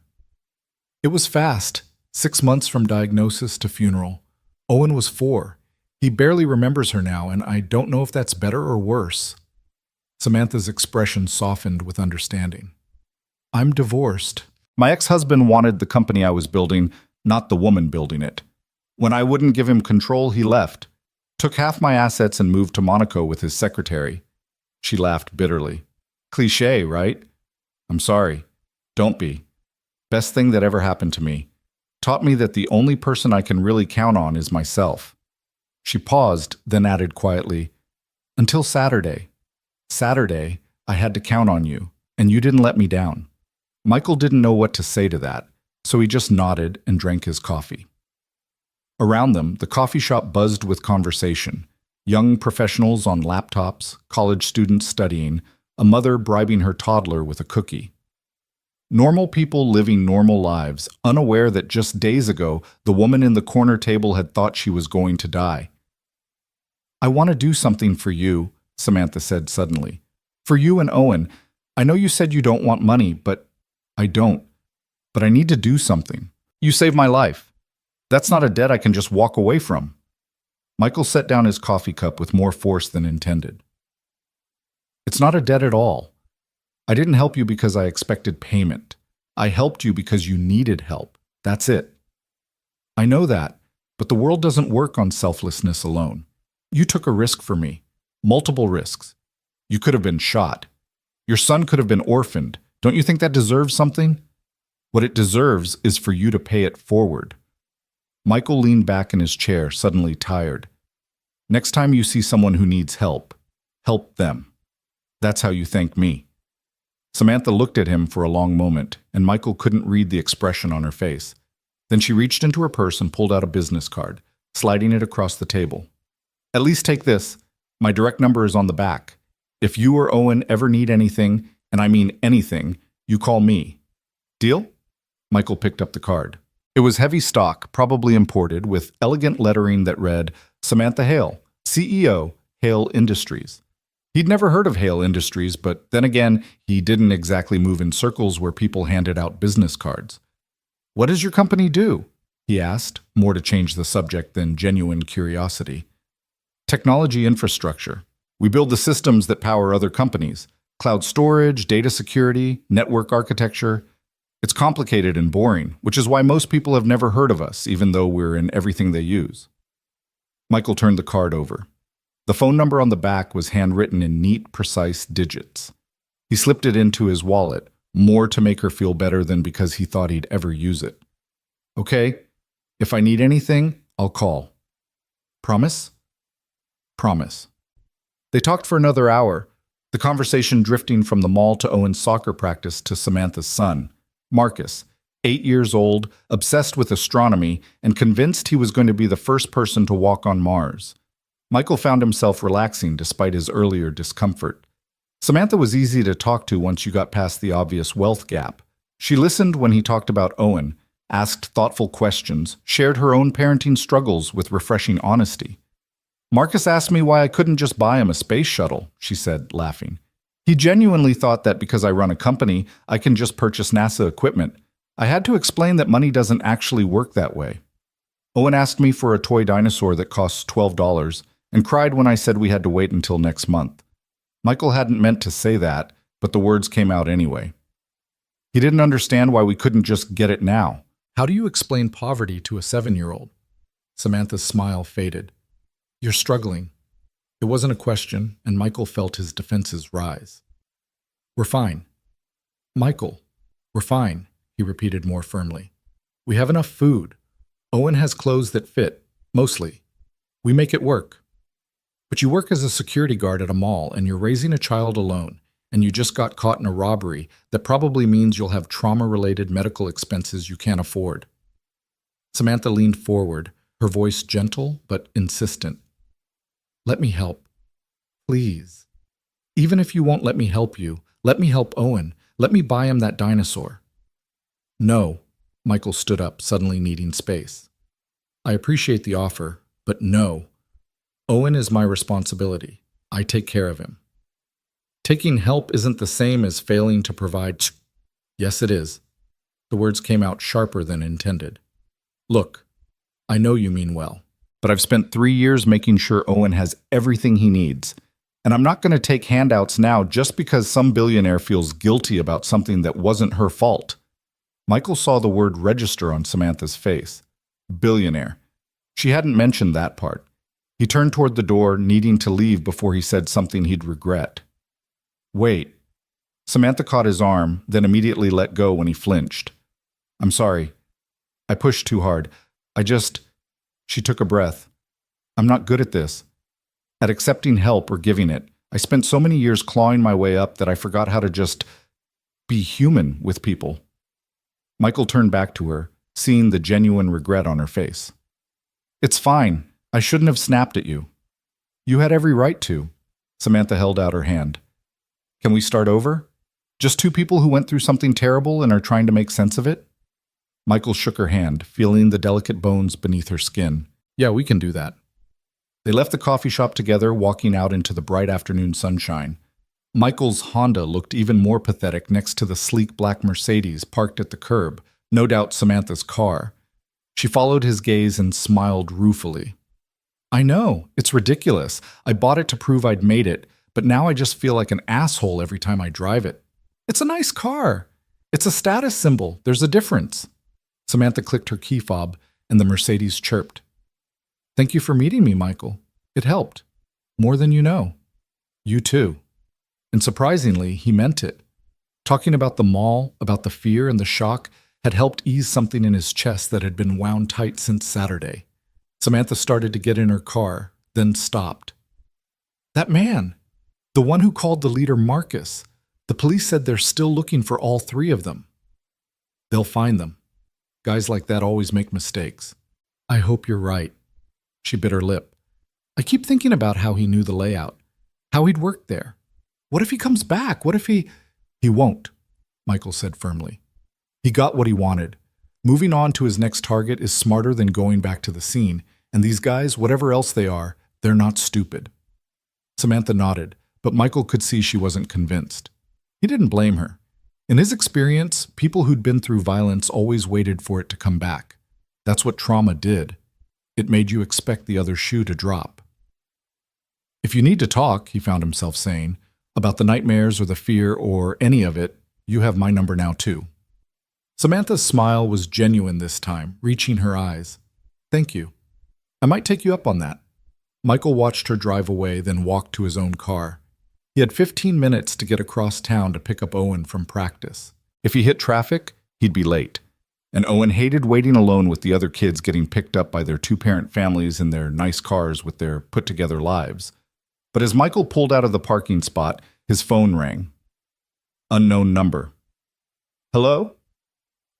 It was fast. 6 months from diagnosis to funeral. Owen was 4. He barely remembers her now, and I don't know if that's better or worse. Samantha's expression softened with understanding. I'm divorced. My ex-husband wanted the company I was building, not the woman building it. When I wouldn't give him control, he left. Took half my assets and moved to Monaco with his secretary. She laughed bitterly. Cliché, right? I'm sorry. Don't be. Best thing that ever happened to me. Taught me that the only person I can really count on is myself. She paused, then added quietly, until Saturday. Saturday, I had to count on you, and you didn't let me down. Michael didn't know what to say to that, so he just nodded and drank his coffee. Around them, the coffee shop buzzed with conversation. Young professionals on laptops, college students studying, a mother bribing her toddler with a cookie. Normal people living normal lives, unaware that just days ago, the woman in the corner table had thought she was going to die. I want to do something for you, Samantha said suddenly. For you and Owen. I know you said you don't want money, but I don't. But I need to do something. You saved my life. That's not a debt I can just walk away from. Michael set down his coffee cup with more force than intended. It's not a debt at all. I didn't help you because I expected payment. I helped you because you needed help. That's it. I know that, but the world doesn't work on selflessness alone. You took a risk for me. Multiple risks. You could have been shot. Your son could have been orphaned. Don't you think that deserves something? What it deserves is for you to pay it forward. Michael leaned back in his chair, suddenly tired. Next time you see someone who needs help, help them. That's how you thank me. Samantha looked at him for a long moment, and Michael couldn't read the expression on her face. Then she reached into her purse and pulled out a business card, sliding it across the table. At least take this. My direct number is on the back. If you or Owen ever need anything, and I mean anything, you call me. Deal? Michael picked up the card. It was heavy stock, probably imported, with elegant lettering that read, Samantha Hale, CEO, Hale Industries. He'd never heard of Hale Industries, but then again, he didn't exactly move in circles where people handed out business cards. What does your company do? He asked, more to change the subject than genuine curiosity. Technology infrastructure. We build the systems that power other companies. Cloud storage, data security, network architecture. It's complicated and boring, which is why most people have never heard of us, even though we're in everything they use. Michael turned the card over. The phone number on the back was handwritten in neat, precise digits. He slipped it into his wallet, more to make her feel better than because he thought he'd ever use it. Okay, if I need anything, I'll call. Promise? Promise. They talked for another hour, the conversation drifting from the mall to Owen's soccer practice to Samantha's son, Marcus, 8 years old, obsessed with astronomy, and convinced he was going to be the first person to walk on Mars. Michael found himself relaxing despite his earlier discomfort. Samantha was easy to talk to once you got past the obvious wealth gap. She listened when he talked about Owen, asked thoughtful questions, shared her own parenting struggles with refreshing honesty. Marcus asked me why I couldn't just buy him a space shuttle, she said, laughing. He genuinely thought that because I run a company, I can just purchase NASA equipment. I had to explain that money doesn't actually work that way. Owen asked me for a toy dinosaur that costs $12 and cried when I said we had to wait until next month. Michael hadn't meant to say that, but the words came out anyway. He didn't understand why we couldn't just get it now. How do you explain poverty to a 7-year-old? Samantha's smile faded. You're struggling. It wasn't a question, and Michael felt his defenses rise. We're fine. Michael, we're fine, he repeated more firmly. We have enough food. Owen has clothes that fit, mostly. We make it work. But you work as a security guard at a mall, and you're raising a child alone, and you just got caught in a robbery that probably means you'll have trauma-related medical expenses you can't afford. Samantha leaned forward, her voice gentle but insistent. Let me help. Please. Even if you won't let me help you, let me help Owen. Let me buy him that dinosaur. No. Michael stood up, suddenly needing space. I appreciate the offer, but no. Owen is my responsibility. I take care of him. Taking help isn't the same as failing to provide. Yes, it is. The words came out sharper than intended. Look, I know you mean well, but I've spent 3 years making sure Owen has everything he needs. And I'm not going to take handouts now just because some billionaire feels guilty about something that wasn't her fault. Michael saw the word register on Samantha's face. Billionaire. She hadn't mentioned that part. He turned toward the door, needing to leave before he said something he'd regret. Wait. Samantha caught his arm, then immediately let go when he flinched. I'm sorry. I pushed too hard. She took a breath. I'm not good at this. At accepting help or giving it. I spent so many years clawing my way up that I forgot how to just be human with people. Michael turned back to her, seeing the genuine regret on her face. It's fine. I shouldn't have snapped at you. You had every right to. Samantha held out her hand. Can we start over? Just two people who went through something terrible and are trying to make sense of it? Michael shook her hand, feeling the delicate bones beneath her skin. Yeah, we can do that. They left the coffee shop together, walking out into the bright afternoon sunshine. Michael's Honda looked even more pathetic next to the sleek black Mercedes parked at the curb, no doubt Samantha's car. She followed his gaze and smiled ruefully. I know, it's ridiculous. I bought it to prove I'd made it, but now I just feel like an asshole every time I drive it. It's a nice car. It's a status symbol. There's a difference. Samantha clicked her key fob, and the Mercedes chirped. Thank you for meeting me, Michael. It helped. More than you know. You too. And surprisingly, he meant it. Talking about the mall, about the fear and the shock, had helped ease something in his chest that had been wound tight since Saturday. Samantha started to get in her car, then stopped. That man! The one who called the leader Marcus. The police said they're still looking for all three of them. They'll find them. Guys like that always make mistakes. I hope you're right. She bit her lip. I keep thinking about how he knew the layout, how he'd worked there. What if he comes back? What if he... He won't, Michael said firmly. He got what he wanted. Moving on to his next target is smarter than going back to the scene, and these guys, whatever else they are, they're not stupid. Samantha nodded, but Michael could see she wasn't convinced. He didn't blame her. In his experience, people who'd been through violence always waited for it to come back. That's what trauma did. It made you expect the other shoe to drop. If you need to talk, he found himself saying, about the nightmares or the fear or any of it, you have my number now too. Samantha's smile was genuine this time, reaching her eyes. Thank you. I might take you up on that. Michael watched her drive away, then walked to his own car. He had 15 minutes to get across town to pick up Owen from practice. If he hit traffic, he'd be late. And Owen hated waiting alone with the other kids getting picked up by their two-parent families in their nice cars with their put-together lives. But as Michael pulled out of the parking spot, his phone rang. Unknown number. Hello?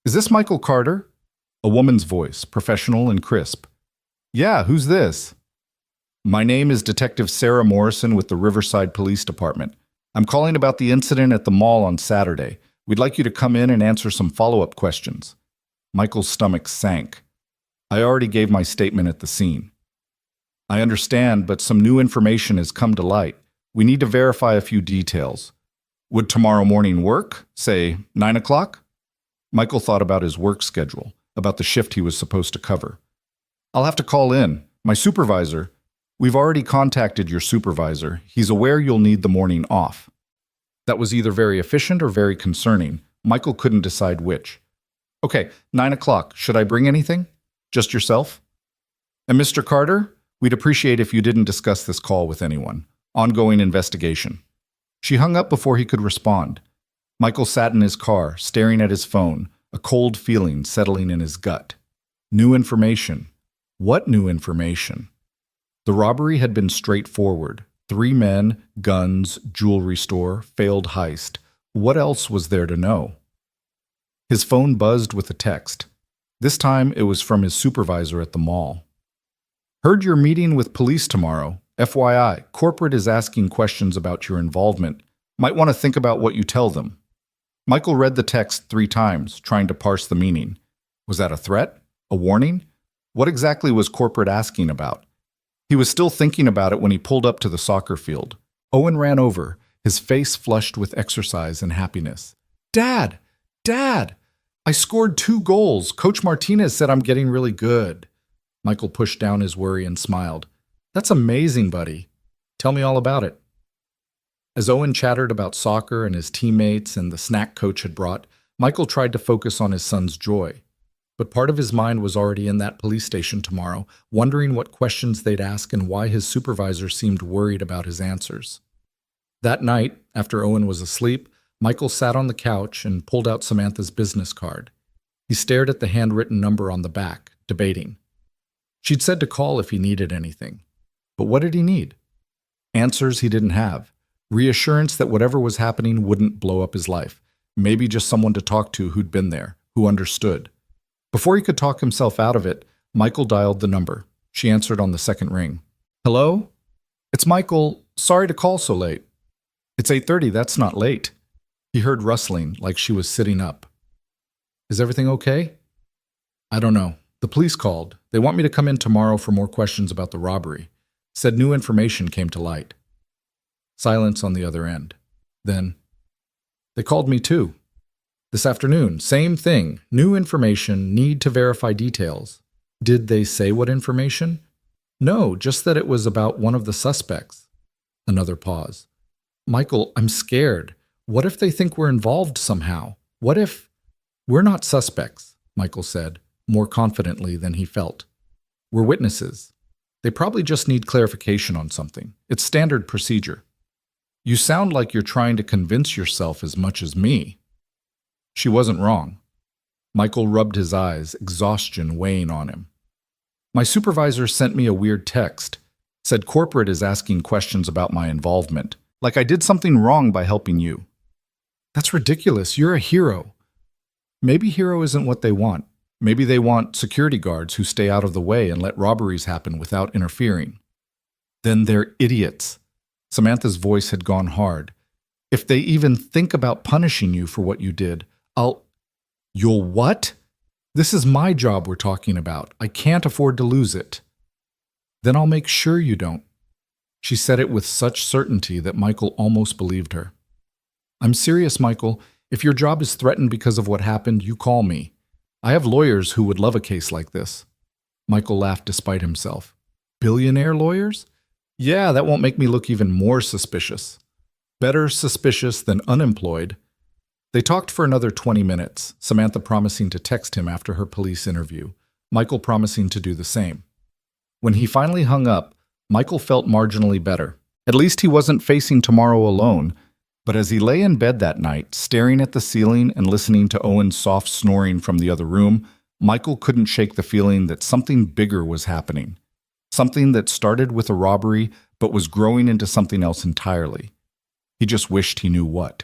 Is this Michael Carter? A woman's voice, professional and crisp. Yeah, who's this? My name is Detective Sarah Morrison with the Riverside Police Department. I'm calling about the incident at the mall on Saturday. We'd like you to come in and answer some follow-up questions. Michael's stomach sank. I already gave my statement at the scene. I understand, but some new information has come to light. We need to verify a few details. Would tomorrow morning work? Say, 9 o'clock? Michael thought about his work schedule, about the shift he was supposed to cover. I'll have to call in. My supervisor. We've already contacted your supervisor. He's aware you'll need the morning off. That was either very efficient or very concerning. Michael couldn't decide which. Okay, 9 o'clock. Should I bring anything? Just yourself? And Mr. Carter, we'd appreciate if you didn't discuss this call with anyone. Ongoing investigation. She hung up before he could respond. Michael sat in his car, staring at his phone, a cold feeling settling in his gut. New information. What new information? The robbery had been straightforward. 3 men, guns, jewelry store, failed heist. What else was there to know? His phone buzzed with a text. This time it was from his supervisor at the mall. Heard you're meeting with police tomorrow. FYI, corporate is asking questions about your involvement. Might want to think about what you tell them. Michael read the text 3 times, trying to parse the meaning. Was that a threat? A warning? What exactly was corporate asking about? He was still thinking about it when he pulled up to the soccer field. Owen ran over, his face flushed with exercise and happiness. Dad! Dad! I scored 2 goals. Coach Martinez said I'm getting really good. Michael pushed down his worry and smiled. That's amazing, buddy. Tell me all about it. As Owen chattered about soccer and his teammates and the snack coach had brought, Michael tried to focus on his son's joy. But part of his mind was already in that police station tomorrow, wondering what questions they'd ask and why his supervisor seemed worried about his answers. That night, after Owen was asleep, Michael sat on the couch and pulled out Samantha's business card. He stared at the handwritten number on the back, debating. She'd said to call if he needed anything. But what did he need? Answers he didn't have. Reassurance that whatever was happening wouldn't blow up his life. Maybe just someone to talk to who'd been there, who understood. Before he could talk himself out of it, Michael dialed the number. She answered on the second ring. Hello? It's Michael. Sorry to call so late. It's 8:30. That's not late. He heard rustling, like she was sitting up. Is everything okay? I don't know. The police called. They want me to come in tomorrow for more questions about the robbery. Said new information came to light. Silence on the other end. Then, they called me too. This afternoon, same thing. New information, need to verify details. Did they say what information? No, just that it was about one of the suspects. Another pause. Michael, I'm scared. What if they think we're involved somehow? What if... We're not suspects, Michael said, more confidently than he felt. We're witnesses. They probably just need clarification on something. It's standard procedure. You sound like you're trying to convince yourself as much as me. She wasn't wrong. Michael rubbed his eyes, exhaustion weighing on him. My supervisor sent me a weird text. Said corporate is asking questions about my involvement, like I did something wrong by helping you. That's ridiculous. You're a hero. Maybe hero isn't what they want. Maybe they want security guards who stay out of the way and let robberies happen without interfering. Then they're idiots. Samantha's voice had gone hard. If they even think about punishing you for what you did, You'll what? This is my job we're talking about. I can't afford to lose it. Then I'll make sure you don't. She said it with such certainty that Michael almost believed her. I'm serious, Michael. If your job is threatened because of what happened, you call me. I have lawyers who would love a case like this. Michael laughed despite himself. Billionaire lawyers? Yeah, that won't make me look even more suspicious. Better suspicious than unemployed. They talked for another 20 minutes, Samantha promising to text him after her police interview, Michael promising to do the same. When he finally hung up, Michael felt marginally better. At least he wasn't facing tomorrow alone. But as he lay in bed that night, staring at the ceiling and listening to Owen's soft snoring from the other room, Michael couldn't shake the feeling that something bigger was happening. Something that started with a robbery but was growing into something else entirely. He just wished he knew what.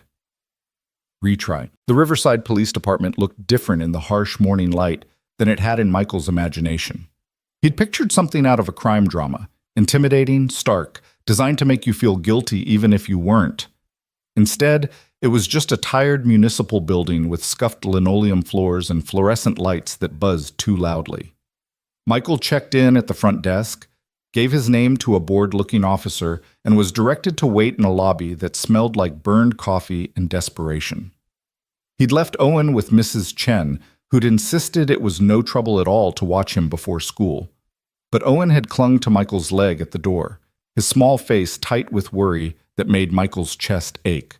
Retry. The Riverside Police Department looked different in the harsh morning light than it had in Michael's imagination. He'd pictured something out of a crime drama, intimidating, stark, designed to make you feel guilty even if you weren't. Instead, it was just a tired municipal building with scuffed linoleum floors and fluorescent lights that buzzed too loudly. Michael checked in at the front desk, gave his name to a bored-looking officer, and was directed to wait in a lobby that smelled like burned coffee and desperation. He'd left Owen with Mrs. Chen, who'd insisted it was no trouble at all to watch him before school. But Owen had clung to Michael's leg at the door, his small face tight with worry that made Michael's chest ache.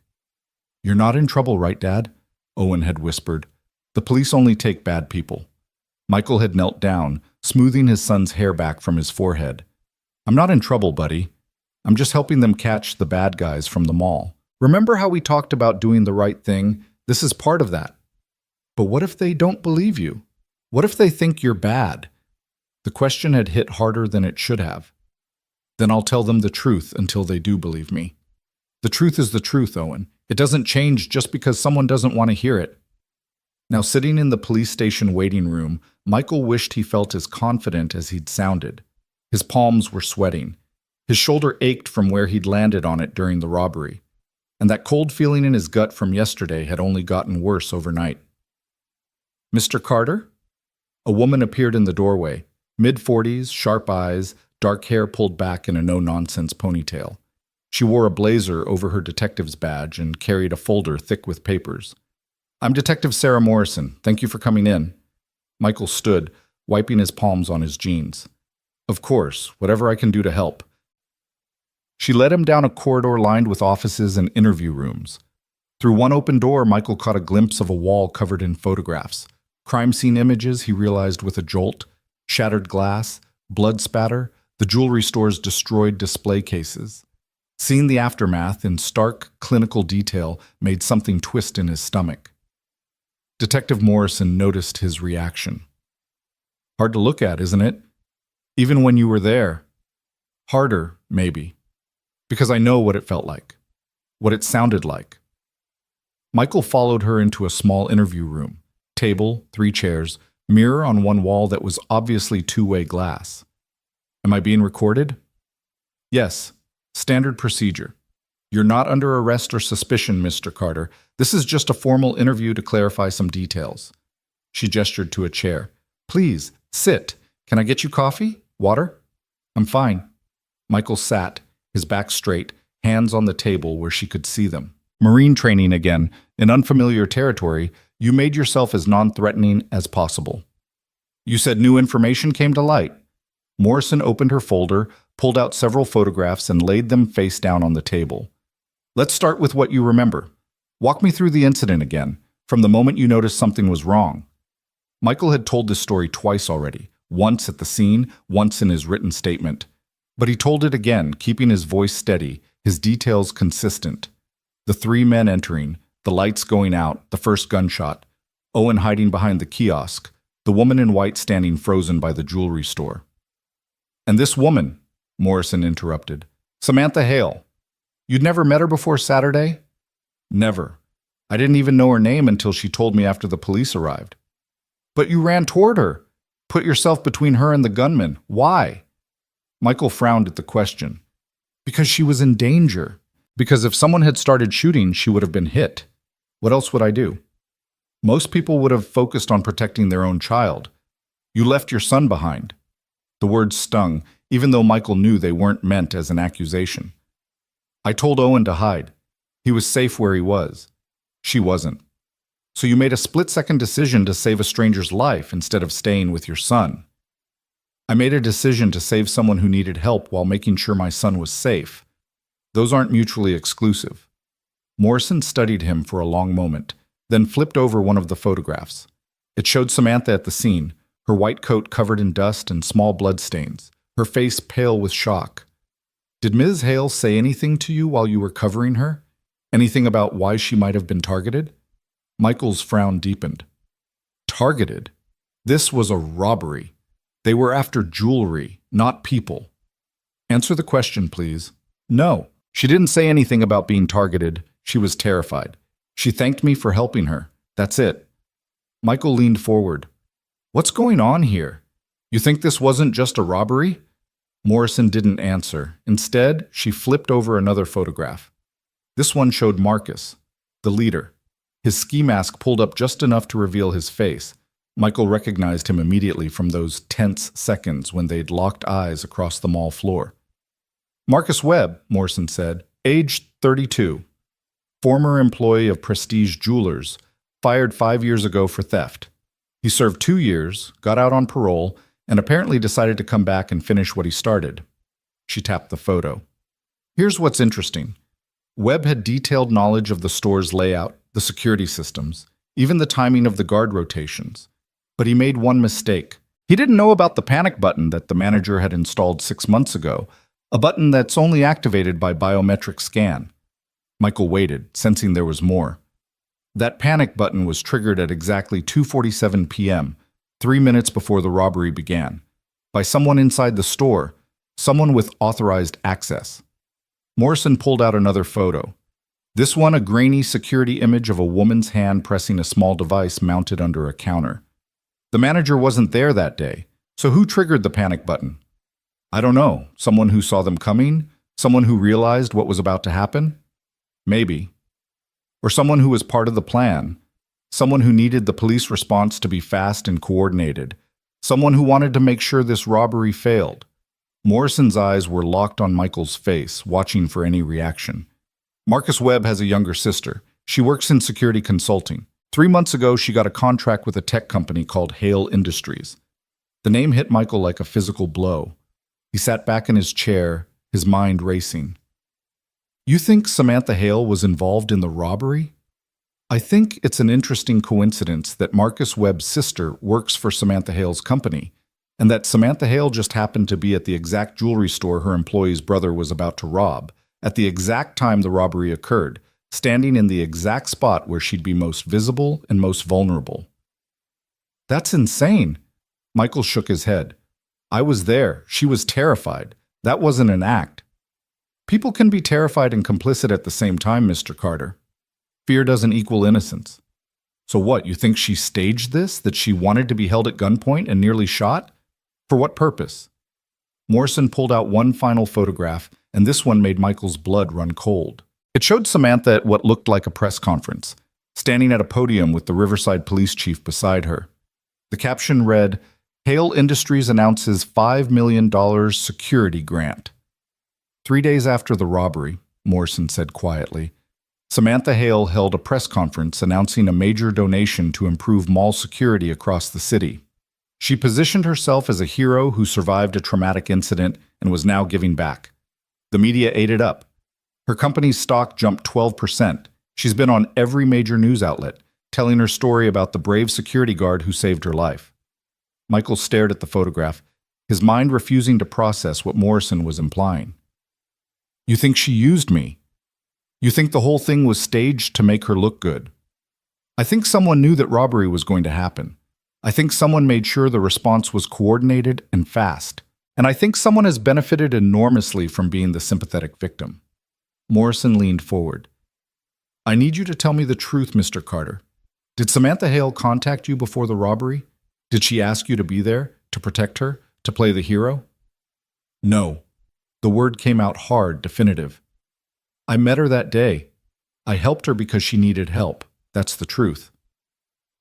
"You're not in trouble, right, Dad?" Owen had whispered. "The police only take bad people." Michael had knelt down, smoothing his son's hair back from his forehead. "I'm not in trouble, buddy. I'm just helping them catch the bad guys from the mall. Remember how we talked about doing the right thing? This is part of that." "But what if they don't believe you? What if they think you're bad?" The question had hit harder than it should have. "Then I'll tell them the truth until they do believe me." "The truth is the truth, Owen. It doesn't change just because someone doesn't want to hear it." Now, sitting in the police station waiting room, Michael wished he felt as confident as he'd sounded. His palms were sweating. His shoulder ached from where he'd landed on it during the robbery. And that cold feeling in his gut from yesterday had only gotten worse overnight. "Mr. Carter?" A woman appeared in the doorway, mid-40s, sharp eyes, dark hair pulled back in a no-nonsense ponytail. She wore a blazer over her detective's badge and carried a folder thick with papers. "I'm Detective Sarah Morrison. Thank you for coming in." Michael stood, wiping his palms on his jeans. "Of course, whatever I can do to help." She led him down a corridor lined with offices and interview rooms. Through one open door, Michael caught a glimpse of a wall covered in photographs. Crime scene images, he realized with a jolt, shattered glass, blood spatter, the jewelry store's destroyed display cases. Seeing the aftermath in stark, clinical detail made something twist in his stomach. Detective Morrison noticed his reaction. "Hard to look at, isn't it? Even when you were there. Harder, maybe. Because I know what it felt like. What it sounded like." Michael followed her into a small interview room. Table, 3 chairs, mirror on one wall that was obviously two-way glass. "Am I being recorded?" "Yes. Standard procedure. You're not under arrest or suspicion, Mr. Carter. This is just a formal interview to clarify some details." She gestured to a chair. "Please, sit. Can I get you coffee? Water?" "I'm fine." Michael sat, his back straight, hands on the table where she could see them. "Marine training again. In unfamiliar territory, you made yourself as non-threatening as possible." "You said new information came to light." Morrison opened her folder, pulled out several photographs, and laid them face down on the table. "Let's start with what you remember. Walk me through the incident again, from the moment you noticed something was wrong." Michael had told this story twice already, once at the scene, once in his written statement. But he told it again, keeping his voice steady, his details consistent. The 3 men entering, the lights going out, the first gunshot. Owen hiding behind the kiosk, the woman in white standing frozen by the jewelry store. And this woman, Morrison interrupted. Samantha Hale. You'd never met her before Saturday? Never. I didn't even know her name until she told me after the police arrived. But you ran toward her. Put yourself between her and the gunman. Why? Michael frowned at the question. Because she was in danger. Because if someone had started shooting, she would have been hit. What else would I do? Most people would have focused on protecting their own child. You left your son behind. The words stung, even though Michael knew they weren't meant as an accusation. I told Owen to hide. He was safe where he was. She wasn't. So you made a split-second decision to save a stranger's life instead of staying with your son. I made a decision to save someone who needed help while making sure my son was safe. Those aren't mutually exclusive. Morrison studied him for a long moment, then flipped over one of the photographs. It showed Samantha at the scene, her white coat covered in dust and small bloodstains, her face pale with shock. Did Ms. Hale say anything to you while you were covering her? Anything about why she might have been targeted? Michael's frown deepened. Targeted? This was a robbery. They were after jewelry, not people. Answer the question, please. No. She didn't say anything about being targeted. She was terrified. She thanked me for helping her. That's it. Michael leaned forward. What's going on here? You think this wasn't just a robbery? Morrison didn't answer. Instead, she flipped over another photograph. This one showed Marcus, the leader. His ski mask pulled up just enough to reveal his face. Michael recognized him immediately from those tense seconds when they'd locked eyes across the mall floor. Marcus Webb, Morrison said, age 32. Former employee of Prestige Jewelers, fired 5 years ago for theft. He served 2 years, got out on parole, and apparently decided to come back and finish what he started. She tapped the photo. Here's what's interesting. Webb had detailed knowledge of the store's layout, the security systems, even the timing of the guard rotations. But he made one mistake. He didn't know about the panic button that the manager had installed 6 months ago, a button that's only activated by biometric scan. Michael waited, sensing there was more. That panic button was triggered at exactly 2:47 p.m., 3 minutes before the robbery began, by someone inside the store, someone with authorized access. Morrison pulled out another photo. This one, a grainy security image of a woman's hand pressing a small device mounted under a counter. The manager wasn't there that day, so who triggered the panic button? I don't know. Someone who saw them coming? Someone who realized what was about to happen? Maybe. Or someone who was part of the plan. Someone who needed the police response to be fast and coordinated. Someone who wanted to make sure this robbery failed. Morrison's eyes were locked on Michael's face, watching for any reaction. Marcus Webb has a younger sister. She works in security consulting. 3 months ago, she got a contract with a tech company called Hale Industries. The name hit Michael like a physical blow. He sat back in his chair, his mind racing. You think Samantha Hale was involved in the robbery? I think it's an interesting coincidence that Marcus Webb's sister works for Samantha Hale's company, and that Samantha Hale just happened to be at the exact jewelry store her employee's brother was about to rob, at the exact time the robbery occurred, standing in the exact spot where she'd be most visible and most vulnerable. That's insane. Michael shook his head. I was there. She was terrified. That wasn't an act. People can be terrified and complicit at the same time, Mr. Carter. Fear doesn't equal innocence. So what, you think she staged this? That she wanted to be held at gunpoint and nearly shot? For what purpose? Morrison pulled out one final photograph, and this one made Michael's blood run cold. It showed Samantha at what looked like a press conference, standing at a podium with the Riverside police chief beside her. The caption read, Hale Industries announces $5 million security grant. 3 days after the robbery, Morrison said quietly, Samantha Hale held a press conference announcing a major donation to improve mall security across the city. She positioned herself as a hero who survived a traumatic incident and was now giving back. The media ate it up. Her company's stock jumped 12%. She's been on every major news outlet, telling her story about the brave security guard who saved her life. Michael stared at the photograph, his mind refusing to process what Morrison was implying. You think she used me? You think the whole thing was staged to make her look good? I think someone knew that robbery was going to happen. I think someone made sure the response was coordinated and fast. And I think someone has benefited enormously from being the sympathetic victim. Morrison leaned forward. I need you to tell me the truth, Mr. Carter. Did Samantha Hale contact you before the robbery? Did she ask you to be there, to protect her, to play the hero? No. The word came out hard, definitive. I met her that day. I helped her because she needed help. That's the truth.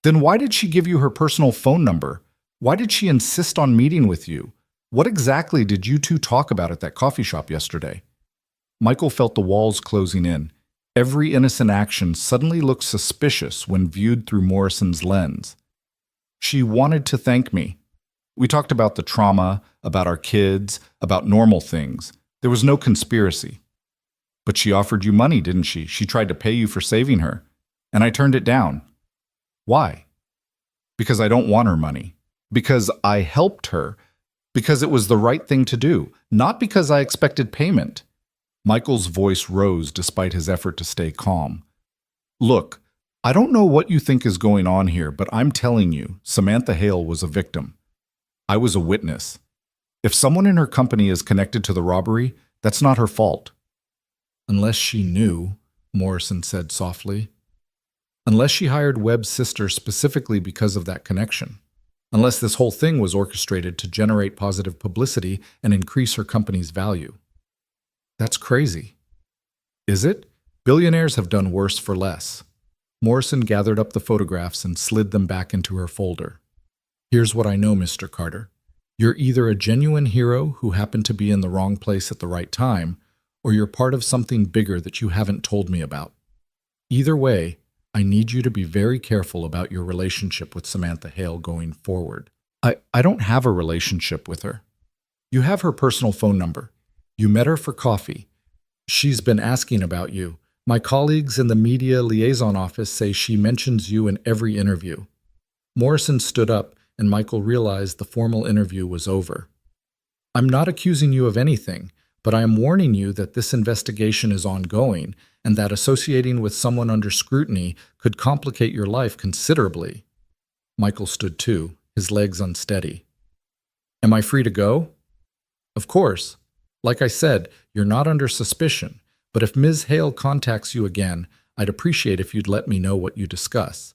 Then why did she give you her personal phone number? Why did she insist on meeting with you? What exactly did you two talk about at that coffee shop yesterday? Michael felt the walls closing in. Every innocent action suddenly looked suspicious when viewed through Morrison's lens. She wanted to thank me. We talked about the trauma, about our kids, about normal things. There was no conspiracy. But she offered you money, didn't she? She tried to pay you for saving her. And I turned it down. Why? Because I don't want her money. Because I helped her. Because it was the right thing to do. Not because I expected payment. Michael's voice rose despite his effort to stay calm. Look, I don't know what you think is going on here, but I'm telling you, Samantha Hale was a victim. I was a witness. If someone in her company is connected to the robbery, that's not her fault. Unless she knew, Morrison said softly. Unless she hired Webb's sister specifically because of that connection. Unless this whole thing was orchestrated to generate positive publicity and increase her company's value. That's crazy. Is it? Billionaires have done worse for less. Morrison gathered up the photographs and slid them back into her folder. Here's what I know, Mr. Carter. You're either a genuine hero who happened to be in the wrong place at the right time, or you're part of something bigger that you haven't told me about. Either way, I need you to be very careful about your relationship with Samantha Hale going forward. I don't have a relationship with her. You have her personal phone number. You met her for coffee. She's been asking about you. My colleagues in the media liaison office say she mentions you in every interview. Morrison stood up, and Michael realized the formal interview was over. I'm not accusing you of anything, but I am warning you that this investigation is ongoing and that associating with someone under scrutiny could complicate your life considerably. Michael stood too, his legs unsteady. Am I free to go? Of course. Like I said, you're not under suspicion, but if Ms. Hale contacts you again, I'd appreciate if you'd let me know what you discuss.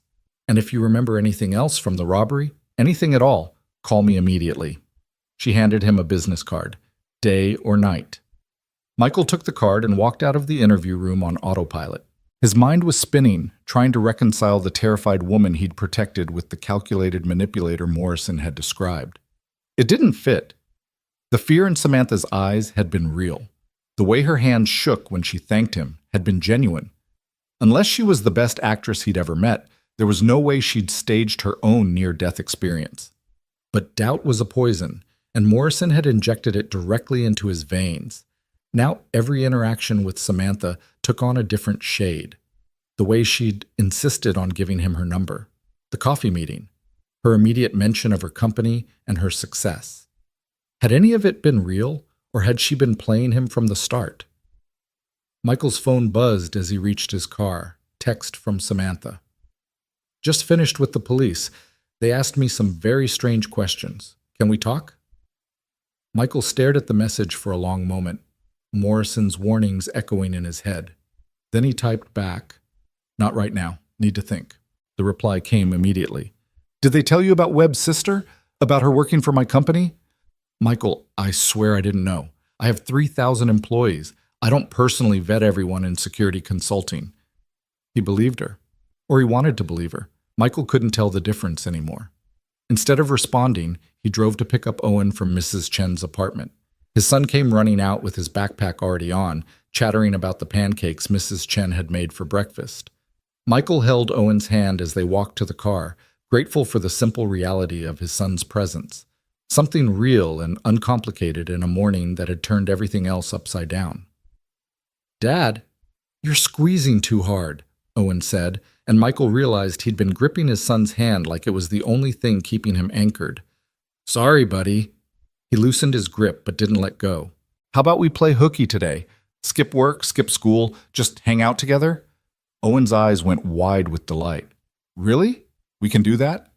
And if you remember anything else from the robbery, anything at all, call me immediately. She handed him a business card, day or night. Michael took the card and walked out of the interview room on autopilot. His mind was spinning, trying to reconcile the terrified woman he'd protected with the calculated manipulator Morrison had described. It didn't fit. The fear in Samantha's eyes had been real. The way her hands shook when she thanked him had been genuine. Unless she was the best actress he'd ever met, there was no way she'd staged her own near-death experience. But doubt was a poison, and Morrison had injected it directly into his veins. Now every interaction with Samantha took on a different shade. The way she'd insisted on giving him her number, the coffee meeting, her immediate mention of her company and her success. Had any of it been real, or had she been playing him from the start? Michael's phone buzzed as he reached his car. Text from Samantha. Just finished with the police. They asked me some very strange questions. Can we talk? Michael stared at the message for a long moment, Morrison's warnings echoing in his head. Then he typed back, "Not right now. Need to think." The reply came immediately. "Did they tell you about Webb's sister? About her working for my company?" "Michael, I swear I didn't know. I have 3,000 employees. I don't personally vet everyone in security consulting." He believed her. Or he wanted to believe her. Michael couldn't tell the difference anymore. Instead of responding, he drove to pick up Owen from Mrs. Chen's apartment. His son came running out with his backpack already on, chattering about the pancakes Mrs. Chen had made for breakfast. Michael held Owen's hand as they walked to the car, grateful for the simple reality of his son's presence. Something real and uncomplicated in a morning that had turned everything else upside down. "Dad, you're squeezing too hard," Owen said, and Michael realized he'd been gripping his son's hand like it was the only thing keeping him anchored. "Sorry, buddy." He loosened his grip but didn't let go. "How about we play hooky today? Skip work, skip school, just hang out together?" Owen's eyes went wide with delight. Really? We can do that?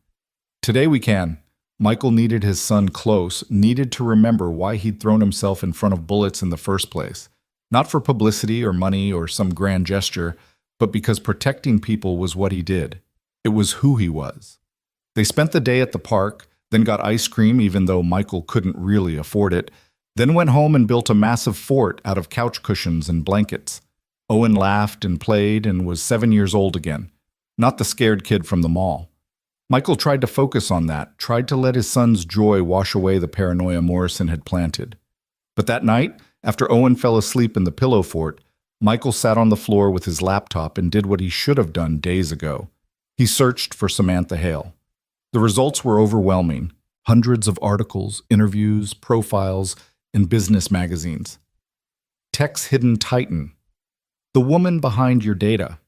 Today we can. Michael needed his son close, needed to remember why he'd thrown himself in front of bullets in the first place. Not for publicity or money or some grand gesture, but because protecting people was what he did. It was who he was. They spent the day at the park, then got ice cream even though Michael couldn't really afford it, then went home and built a massive fort out of couch cushions and blankets. Owen laughed and played and was 7 years old again, not the scared kid from the mall. Michael tried to focus on that, tried to let his son's joy wash away the paranoia Morrison had planted. But that night, after Owen fell asleep in the pillow fort, Michael sat on the floor with his laptop and did what he should have done days ago. He searched for Samantha Hale. The results were overwhelming. Hundreds of articles, interviews, profiles in business magazines. Tech's hidden titan. The woman behind your data.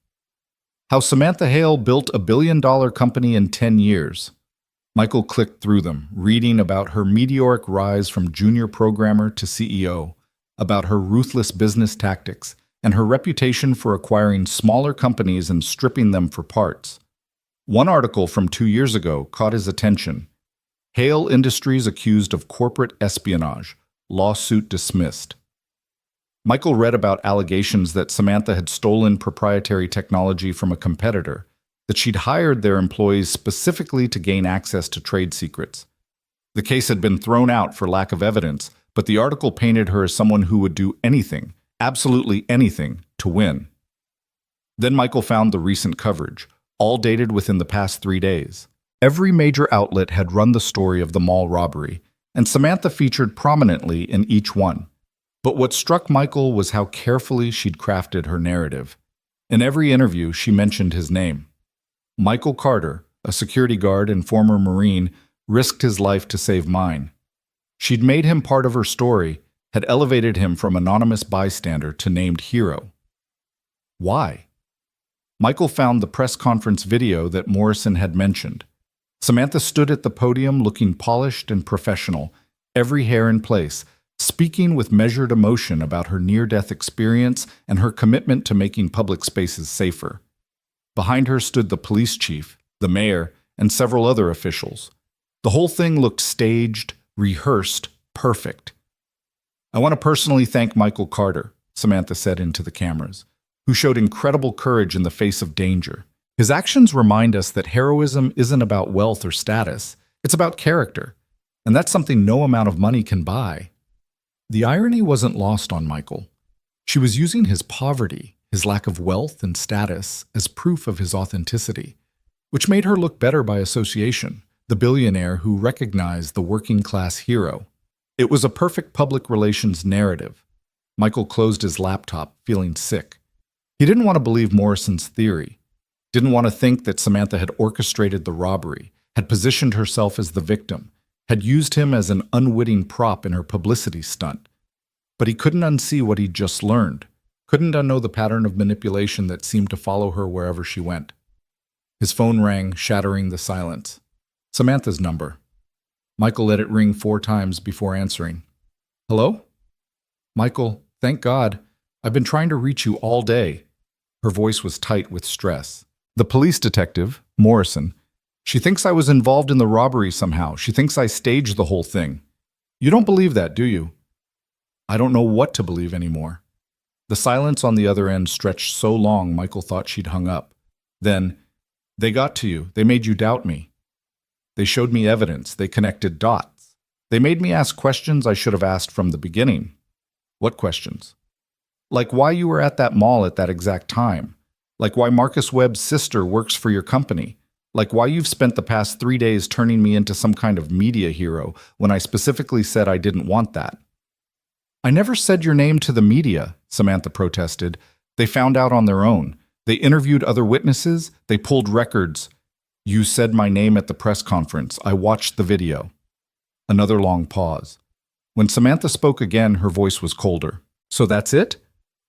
How Samantha Hale built a billion-dollar company in 10 years. Michael clicked through them, reading about her meteoric rise from junior programmer to CEO, about her ruthless business tactics, and her reputation for acquiring smaller companies and stripping them for parts. One article from 2 years ago caught his attention. Hale Industries accused of corporate espionage. Lawsuit dismissed. Michael read about allegations that Samantha had stolen proprietary technology from a competitor, that she'd hired their employees specifically to gain access to trade secrets. The case had been thrown out for lack of evidence, but the article painted her as someone who would do anything, absolutely anything, to win. Then Michael found the recent coverage, all dated within the past 3 days. Every major outlet had run the story of the mall robbery, and Samantha featured prominently in each one. But what struck Michael was how carefully she'd crafted her narrative. In every interview, she mentioned his name. Michael Carter, a security guard and former Marine, risked his life to save mine. She'd made him part of her story, had elevated him from anonymous bystander to named hero. Why? Michael found the press conference video that Morrison had mentioned. Samantha stood at the podium looking polished and professional, every hair in place, speaking with measured emotion about her near-death experience and her commitment to making public spaces safer. Behind her stood the police chief, the mayor, and several other officials. The whole thing looked staged, rehearsed, perfect. "I want to personally thank Michael Carter," Samantha said into the cameras, "who showed incredible courage in the face of danger. His actions remind us that heroism isn't about wealth or status, it's about character, and that's something no amount of money can buy." The irony wasn't lost on Michael. She was using his poverty, his lack of wealth and status, as proof of his authenticity, which made her look better by association, the billionaire who recognized the working-class hero. It was a perfect public relations narrative. Michael closed his laptop, feeling sick. He didn't want to believe Morrison's theory, didn't want to think that Samantha had orchestrated the robbery, had positioned herself as the victim, had used him as an unwitting prop in her publicity stunt. But he couldn't unsee what he'd just learned, couldn't unknow the pattern of manipulation that seemed to follow her wherever she went. His phone rang, shattering the silence. Samantha's number. Michael let it ring 4 times before answering. "Hello?" "Michael, thank God. I've been trying to reach you all day." Her voice was tight with stress. "The police detective, Morrison, she thinks I was involved in the robbery somehow. She thinks I staged the whole thing. You don't believe that, do you?" "I don't know what to believe anymore." The silence on the other end stretched so long Michael thought she'd hung up. Then, "They got to you. They made you doubt me. They showed me evidence. They connected dots. They made me ask questions I should have asked from the beginning." "What questions?" "Like why you were at that mall at that exact time. Like why Marcus Webb's sister works for your company. Like why you've spent the past 3 days turning me into some kind of media hero when I specifically said I didn't want that." "I never said your name to the media," Samantha protested. "They found out on their own. They interviewed other witnesses. They pulled records. You said my name at the press conference. I watched the video." Another long pause. When Samantha spoke again, her voice was colder. "So that's it?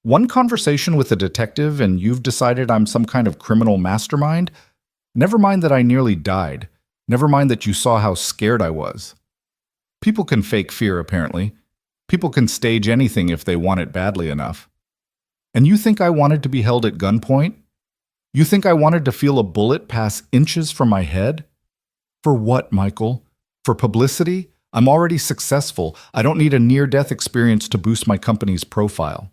One conversation with a detective and you've decided I'm some kind of criminal mastermind? Never mind that I nearly died. Never mind that you saw how scared I was." People can fake fear, apparently. People can stage anything if they want it badly enough. "And you think I wanted to be held at gunpoint?" You think I wanted to feel a bullet pass inches from my head? For what, Michael? For publicity? I'm already successful. I don't need a near-death experience to boost my company's profile.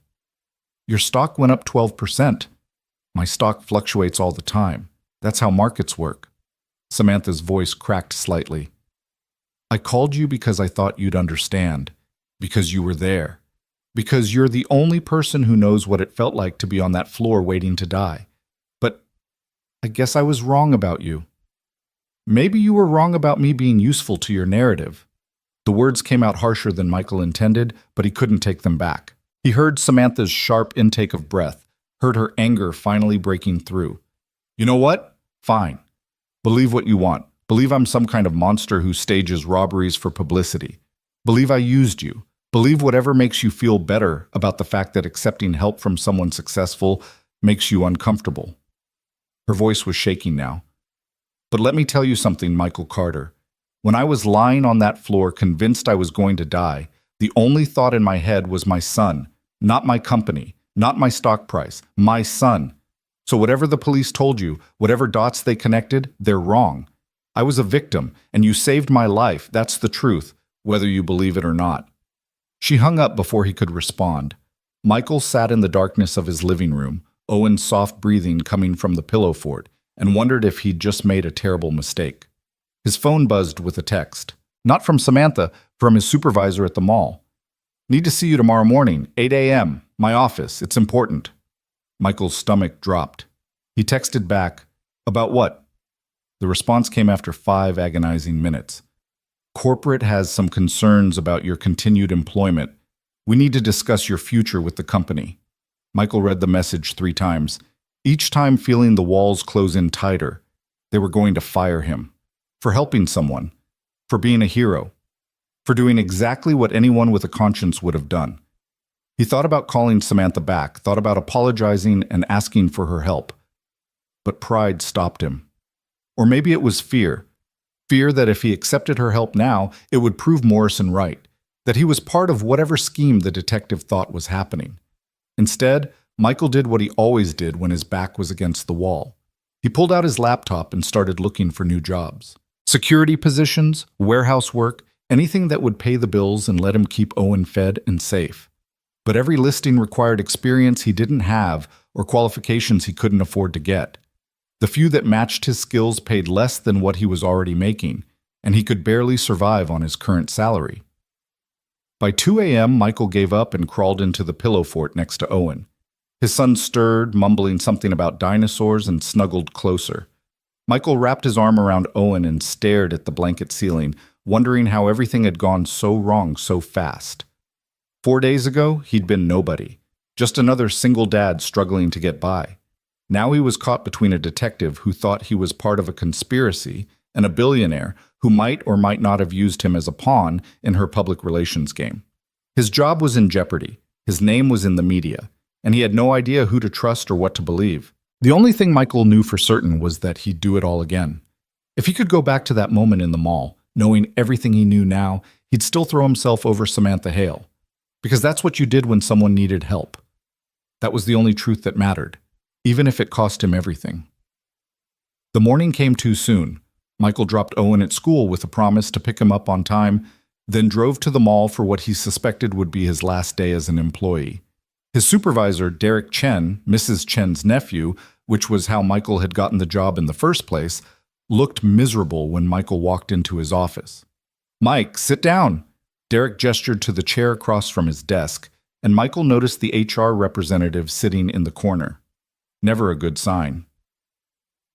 Your stock went up 12%. My stock fluctuates all the time. That's how markets work. Samantha's voice cracked slightly. I called you because I thought you'd understand. Because you were there. Because you're the only person who knows what it felt like to be on that floor waiting to die. But I guess I was wrong about you. Maybe you were wrong about me being useful to your narrative. The words came out harsher than Michael intended, but he couldn't take them back. He heard Samantha's sharp intake of breath, heard her anger finally breaking through. You know what? Fine. Believe what you want. Believe I'm some kind of monster who stages robberies for publicity. Believe I used you. Believe whatever makes you feel better about the fact that accepting help from someone successful makes you uncomfortable. Her voice was shaking now. But let me tell you something, Michael Carter. When I was lying on that floor convinced I was going to die, the only thought in my head was my son, not my company, not my stock price, my son. So whatever the police told you, whatever dots they connected, they're wrong. I was a victim, and you saved my life. That's the truth, whether you believe it or not. She hung up before he could respond. Michael sat in the darkness of his living room, Owen's soft breathing coming from the pillow fort, and wondered if he'd just made a terrible mistake. His phone buzzed with a text. Not from Samantha, from his supervisor at the mall. Need to see you tomorrow morning, 8 a.m., my office, it's important. Michael's stomach dropped. He texted back, about what? The response came after 5 agonizing minutes. Corporate has some concerns about your continued employment. We need to discuss your future with the company. Michael read the message 3 times, each time feeling the walls close in tighter. They were going to fire him. For helping someone. For being a hero. For doing exactly what anyone with a conscience would have done. He thought about calling Samantha back, thought about apologizing and asking for her help. But pride stopped him. Or maybe it was fear. Fear that if he accepted her help now, it would prove Morrison right, that he was part of whatever scheme the detective thought was happening. Instead, Michael did what he always did when his back was against the wall. He pulled out his laptop and started looking for new jobs. Security positions, warehouse work, anything that would pay the bills and let him keep Owen fed and safe. But every listing required experience he didn't have or qualifications he couldn't afford to get. The few that matched his skills paid less than what he was already making, and he could barely survive on his current salary. By 2 a.m., Michael gave up and crawled into the pillow fort next to Owen. His son stirred, mumbling something about dinosaurs, and snuggled closer. Michael wrapped his arm around Owen and stared at the blanket ceiling, wondering how everything had gone so wrong so fast. 4 days ago, he'd been nobody, just another single dad struggling to get by. Now he was caught between a detective who thought he was part of a conspiracy and a billionaire who might or might not have used him as a pawn in her public relations game. His job was in jeopardy, his name was in the media, and he had no idea who to trust or what to believe. The only thing Michael knew for certain was that he'd do it all again. If he could go back to that moment in the mall, knowing everything he knew now, he'd still throw himself over Samantha Hale. Because that's what you did when someone needed help. That was the only truth that mattered, even if it cost him everything. The morning came too soon. Michael dropped Owen at school with a promise to pick him up on time, then drove to the mall for what he suspected would be his last day as an employee. His supervisor, Derek Chen, Mrs. Chen's nephew, which was how Michael had gotten the job in the first place, looked miserable when Michael walked into his office. "Mike, sit down." Derek gestured to the chair across from his desk, and Michael noticed the HR representative sitting in the corner. Never a good sign.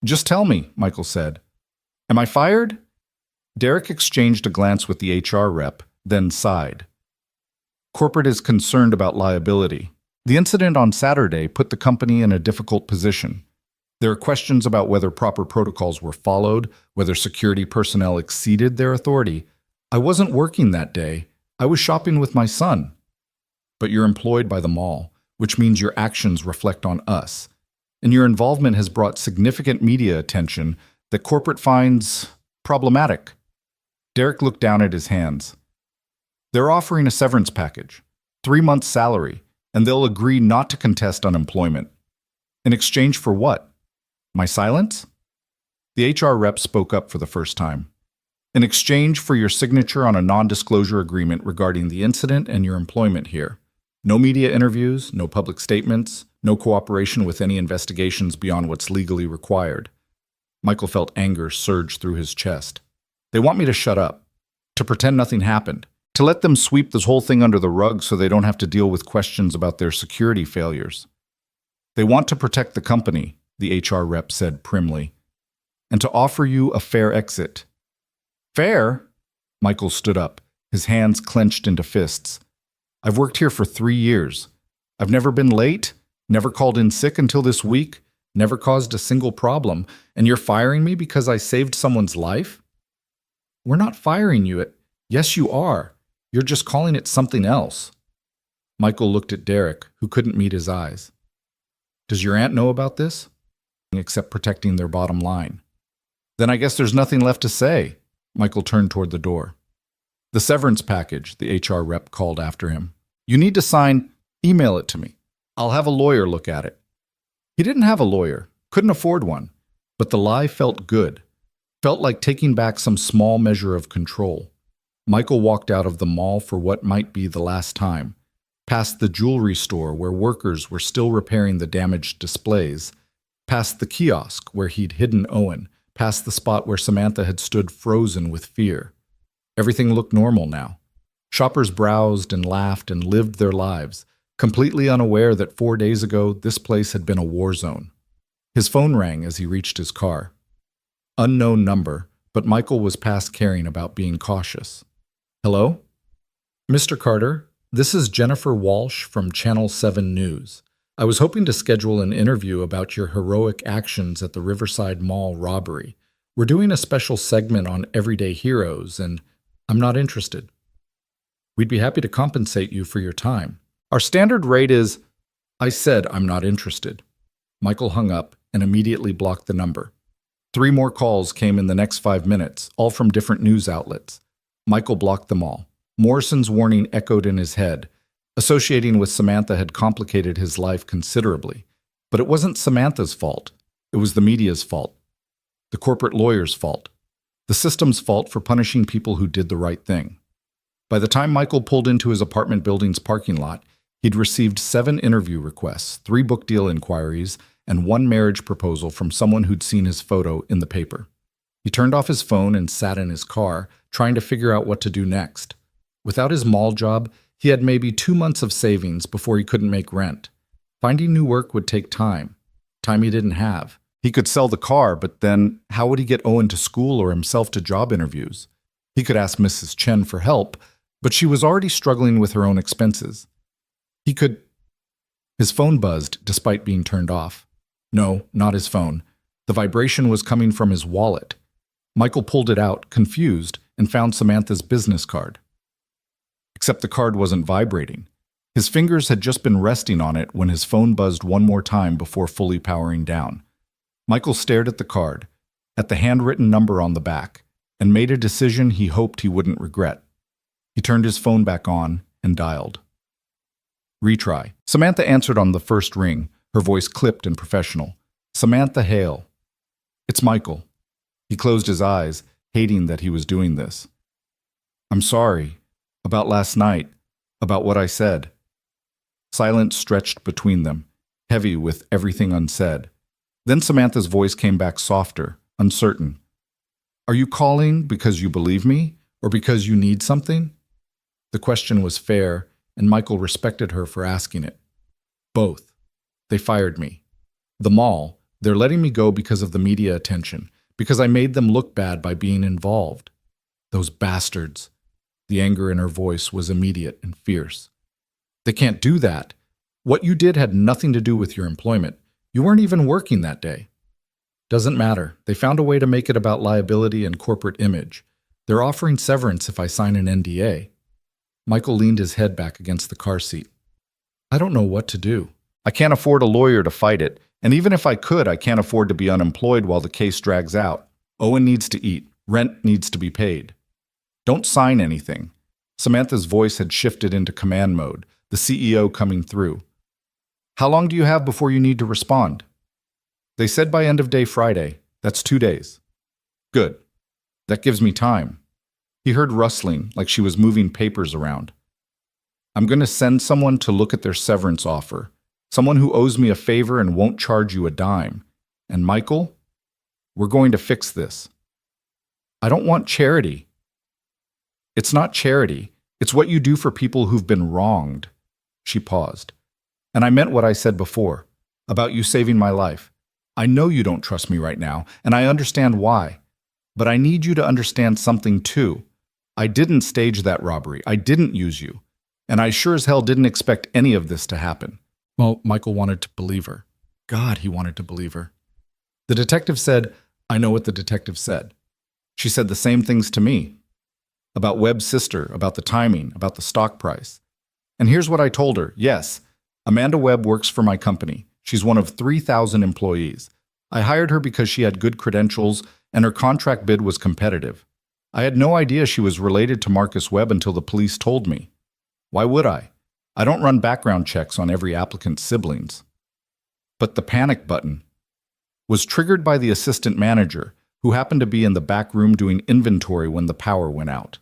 "Just tell me," Michael said. "Am I fired?" Derek exchanged a glance with the HR rep, then sighed. Corporate is concerned about liability. The incident on Saturday put the company in a difficult position. There are questions about whether proper protocols were followed, whether security personnel exceeded their authority. "I wasn't working that day. I was shopping with my son." "But you're employed by the mall, which means your actions reflect on us. And your involvement has brought significant media attention that corporate finds problematic." Derek looked down at his hands. "They're offering a severance package, 3 months' salary, and they'll agree not to contest unemployment." "In exchange for what?" My silence? The HR rep spoke up for the first time. In exchange for your signature on a non-disclosure agreement regarding the incident and your employment here. No media interviews, no public statements, no cooperation with any investigations beyond what's legally required. Michael felt anger surge through his chest. They want me to shut up, to pretend nothing happened, to let them sweep this whole thing under the rug so they don't have to deal with questions about their security failures. They want to protect the company, the HR rep said primly, and to offer you a fair exit. Fair? Michael stood up, his hands clenched into fists. I've worked here for 3 years. I've never been late, never called in sick until this week, never caused a single problem, and you're firing me because I saved someone's life? We're not firing you. Yes, you are. You're just calling it something else. Michael looked at Derek, who couldn't meet his eyes. Does your aunt know about this? Except protecting their bottom line. Then I guess there's nothing left to say. Michael turned toward the door. The severance package, the HR rep called after him. You need to sign, email it to me. I'll have a lawyer look at it. He didn't have a lawyer, couldn't afford one, but the lie felt good. Felt like taking back some small measure of control. Michael walked out of the mall for what might be the last time, past the jewelry store where workers were still repairing the damaged displays, past the kiosk where he'd hidden Owen, past the spot where Samantha had stood frozen with fear. Everything looked normal now. Shoppers browsed and laughed and lived their lives, completely unaware that 4 days ago this place had been a war zone. His phone rang as he reached his car. Unknown number, but Michael was past caring about being cautious. Hello? Mr. Carter, this is Jennifer Walsh from Channel 7 News. I was hoping to schedule an interview about your heroic actions at the Riverside Mall robbery. We're doing a special segment on everyday heroes, and I'm not interested. We'd be happy to compensate you for your time. Our standard rate is... I said I'm not interested. Michael hung up and immediately blocked the number. 3 more calls came in the next 5 minutes, all from different news outlets. Michael blocked them all. Morrison's warning echoed in his head. Associating with Samantha had complicated his life considerably. But it wasn't Samantha's fault. It was the media's fault. The corporate lawyer's fault. The system's fault for punishing people who did the right thing. By the time Michael pulled into his apartment building's parking lot, he'd received 7 interview requests, 3 book deal inquiries, and 1 marriage proposal from someone who'd seen his photo in the paper. He turned off his phone and sat in his car, trying to figure out what to do next. Without his mall job, he had maybe 2 months of savings before he couldn't make rent. Finding new work would take time he didn't have. He could sell the car, but then how would he get Owen to school or himself to job interviews? He could ask Mrs. Chen for help, but she was already struggling with her own expenses. His phone buzzed despite being turned off. No, not his phone. The vibration was coming from his wallet. Michael pulled it out, confused, and found Samantha's business card. Except the card wasn't vibrating. His fingers had just been resting on it when his phone buzzed one more time before fully powering down. Michael stared at the card, at the handwritten number on the back, and made a decision he hoped he wouldn't regret. He turned his phone back on and dialed. Retry. Samantha answered on the first ring, her voice clipped and professional. Samantha Hale. It's Michael. He closed his eyes, hating that he was doing this. I'm sorry. About last night. About what I said. Silence stretched between them, heavy with everything unsaid. Then Samantha's voice came back softer, uncertain. Are you calling because you believe me, or because you need something? The question was fair, and Michael respected her for asking it. Both. They fired me. The mall, they're letting me go because of the media attention, because I made them look bad by being involved. Those bastards. The anger in her voice was immediate and fierce. They can't do that. What you did had nothing to do with your employment. You weren't even working that day. Doesn't matter. They found a way to make it about liability and corporate image. They're offering severance if I sign an NDA. Michael leaned his head back against the car seat. I don't know what to do. I can't afford a lawyer to fight it, and even if I could, I can't afford to be unemployed while the case drags out. Owen needs to eat. Rent needs to be paid. Don't sign anything. Samantha's voice had shifted into command mode, the CEO coming through. How long do you have before you need to respond? They said by end of day Friday. That's 2 days. Good. That gives me time. He heard rustling, like she was moving papers around. I'm going to send someone to look at their severance offer. Someone who owes me a favor and won't charge you a dime. And Michael, we're going to fix this. I don't want charity. It's not charity. It's what you do for people who've been wronged. She paused. And I meant what I said before, about you saving my life. I know you don't trust me right now, and I understand why. But I need you to understand something too. I didn't stage that robbery. I didn't use you. And I sure as hell didn't expect any of this to happen. Well, Michael wanted to believe her. God, he wanted to believe her. The detective said, I know what the detective said. She said the same things to me. About Webb's sister, about the timing, about the stock price. And here's what I told her. Yes, Amanda Webb works for my company. She's one of 3,000 employees. I hired her because she had good credentials and her contract bid was competitive. I had no idea she was related to Marcus Webb until the police told me. Why would I? I don't run background checks on every applicant's siblings. But the panic button was triggered by the assistant manager, who happened to be in the back room doing inventory when the power went out.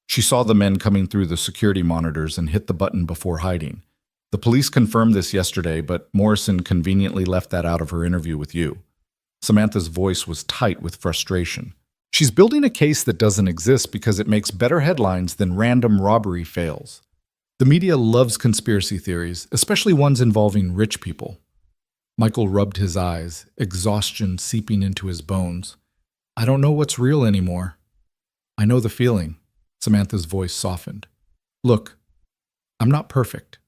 She saw the men coming through the security monitors and hit the button before hiding. The police confirmed this yesterday, but Morrison conveniently left that out of her interview with you. Samantha's voice was tight with frustration. She's building a case that doesn't exist because it makes better headlines than random robbery fails. The media loves conspiracy theories, especially ones involving rich people. Michael rubbed his eyes, exhaustion seeping into his bones. I don't know what's real anymore. I know the feeling. Samantha's voice softened. Look, I'm not perfect.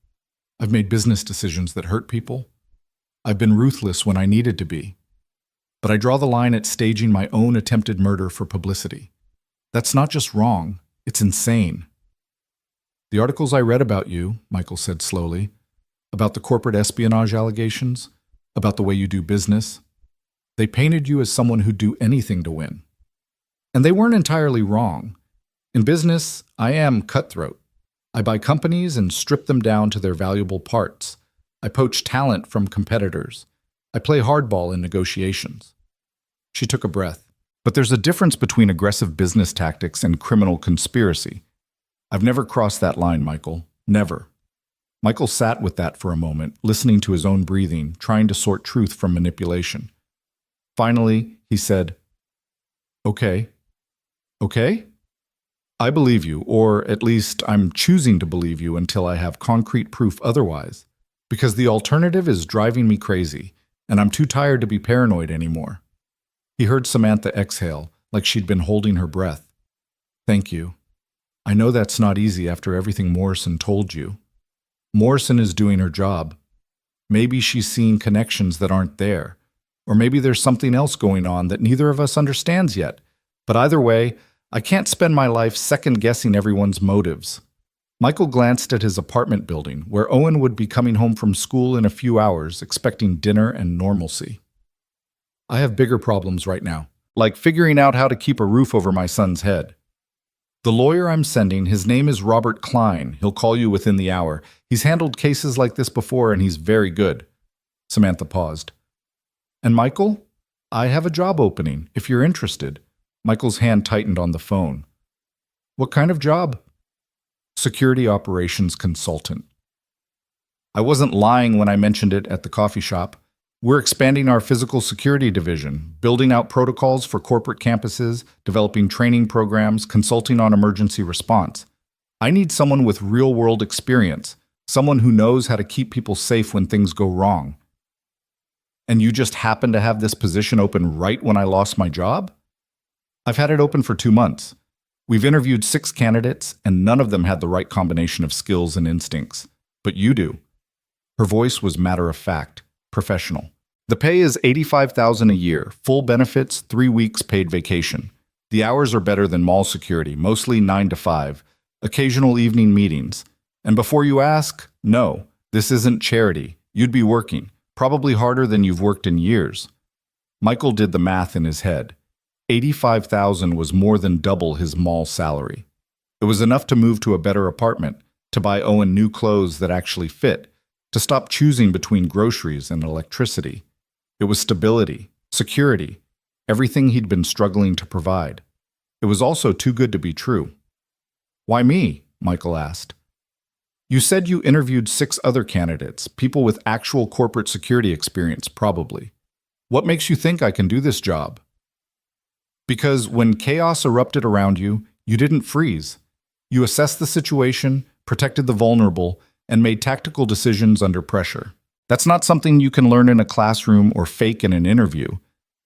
I've made business decisions that hurt people. I've been ruthless when I needed to be. But I draw the line at staging my own attempted murder for publicity. That's not just wrong, it's insane. The articles I read about you, Michael said slowly, about the corporate espionage allegations, about the way you do business, they painted you as someone who'd do anything to win. And they weren't entirely wrong. In business, I am cutthroat. I buy companies and strip them down to their valuable parts. I poach talent from competitors. I play hardball in negotiations. She took a breath. But there's a difference between aggressive business tactics and criminal conspiracy. I've never crossed that line, Michael. Never. Michael sat with that for a moment, listening to his own breathing, trying to sort truth from manipulation. Finally, he said, Okay. Okay? I believe you, or at least I'm choosing to believe you until I have concrete proof otherwise, because the alternative is driving me crazy, and I'm too tired to be paranoid anymore. He heard Samantha exhale, like she'd been holding her breath. Thank you. I know that's not easy after everything Morrison told you. Morrison is doing her job. Maybe she's seeing connections that aren't there, or maybe there's something else going on that neither of us understands yet. But either way, I can't spend my life second-guessing everyone's motives. Michael glanced at his apartment building, where Owen would be coming home from school in a few hours, expecting dinner and normalcy. I have bigger problems right now, like figuring out how to keep a roof over my son's head. The lawyer I'm sending, his name is Robert Klein. He'll call you within the hour. He's handled cases like this before, and he's very good. Samantha paused. And Michael, I have a job opening, if you're interested. Michael's hand tightened on the phone. What kind of job? Security operations consultant. I wasn't lying when I mentioned it at the coffee shop. We're expanding our physical security division, building out protocols for corporate campuses, developing training programs, consulting on emergency response. I need someone with real-world experience, someone who knows how to keep people safe when things go wrong. And you just happen to have this position open right when I lost my job? I've had it open for 2 months. We've interviewed 6 candidates, and none of them had the right combination of skills and instincts. But you do. Her voice was matter-of-fact, professional. The pay is $85,000 a year, full benefits, 3 weeks paid vacation. The hours are better than mall security, mostly 9 to 5, occasional evening meetings. And before you ask, no, this isn't charity. You'd be working, probably harder than you've worked in years. Michael did the math in his head. $85,000 was more than double his mall salary. It was enough to move to a better apartment, to buy Owen new clothes that actually fit, to stop choosing between groceries and electricity. It was stability, security, everything he'd been struggling to provide. It was also too good to be true. "Why me?" Michael asked. "You said you interviewed 6 other candidates, people with actual corporate security experience, probably. What makes you think I can do this job?" "Because when chaos erupted around you, you didn't freeze. You assessed the situation, protected the vulnerable, and made tactical decisions under pressure. That's not something you can learn in a classroom or fake in an interview.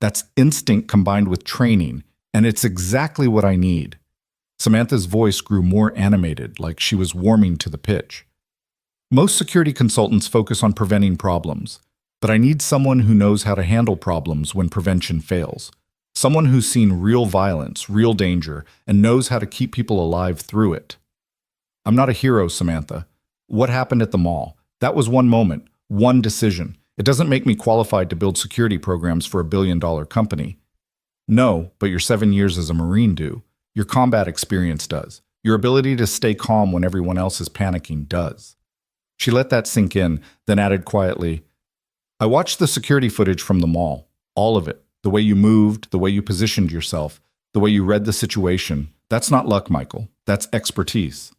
That's instinct combined with training, and it's exactly what I need." Samantha's voice grew more animated, like she was warming to the pitch. "Most security consultants focus on preventing problems, but I need someone who knows how to handle problems when prevention fails. Someone who's seen real violence, real danger, and knows how to keep people alive through it." "I'm not a hero, Samantha. What happened at the mall? That was one moment, one decision. It doesn't make me qualified to build security programs for $1 billion company." "No, but your 7 years as a Marine do. Your combat experience does. Your ability to stay calm when everyone else is panicking does." She let that sink in, then added quietly, "I watched the security footage from the mall. All of it. The way you moved, the way you positioned yourself, the way you read the situation. That's not luck, Michael. That's expertise."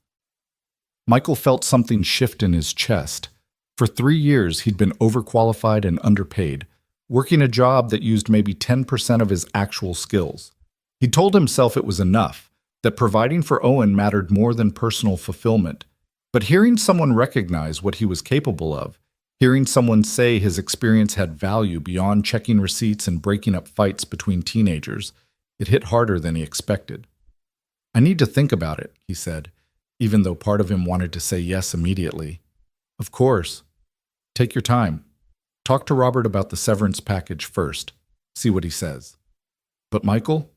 Michael felt something shift in his chest. For 3 years, he'd been overqualified and underpaid, working a job that used maybe 10% of his actual skills. He told himself it was enough, that providing for Owen mattered more than personal fulfillment. But hearing someone recognize what he was capable of, hearing someone say his experience had value beyond checking receipts and breaking up fights between teenagers, it hit harder than he expected. "I need to think about it," he said, even though part of him wanted to say yes immediately. "Of course. Take your time. Talk to Robert about the severance package first. See what he says." "But Michael,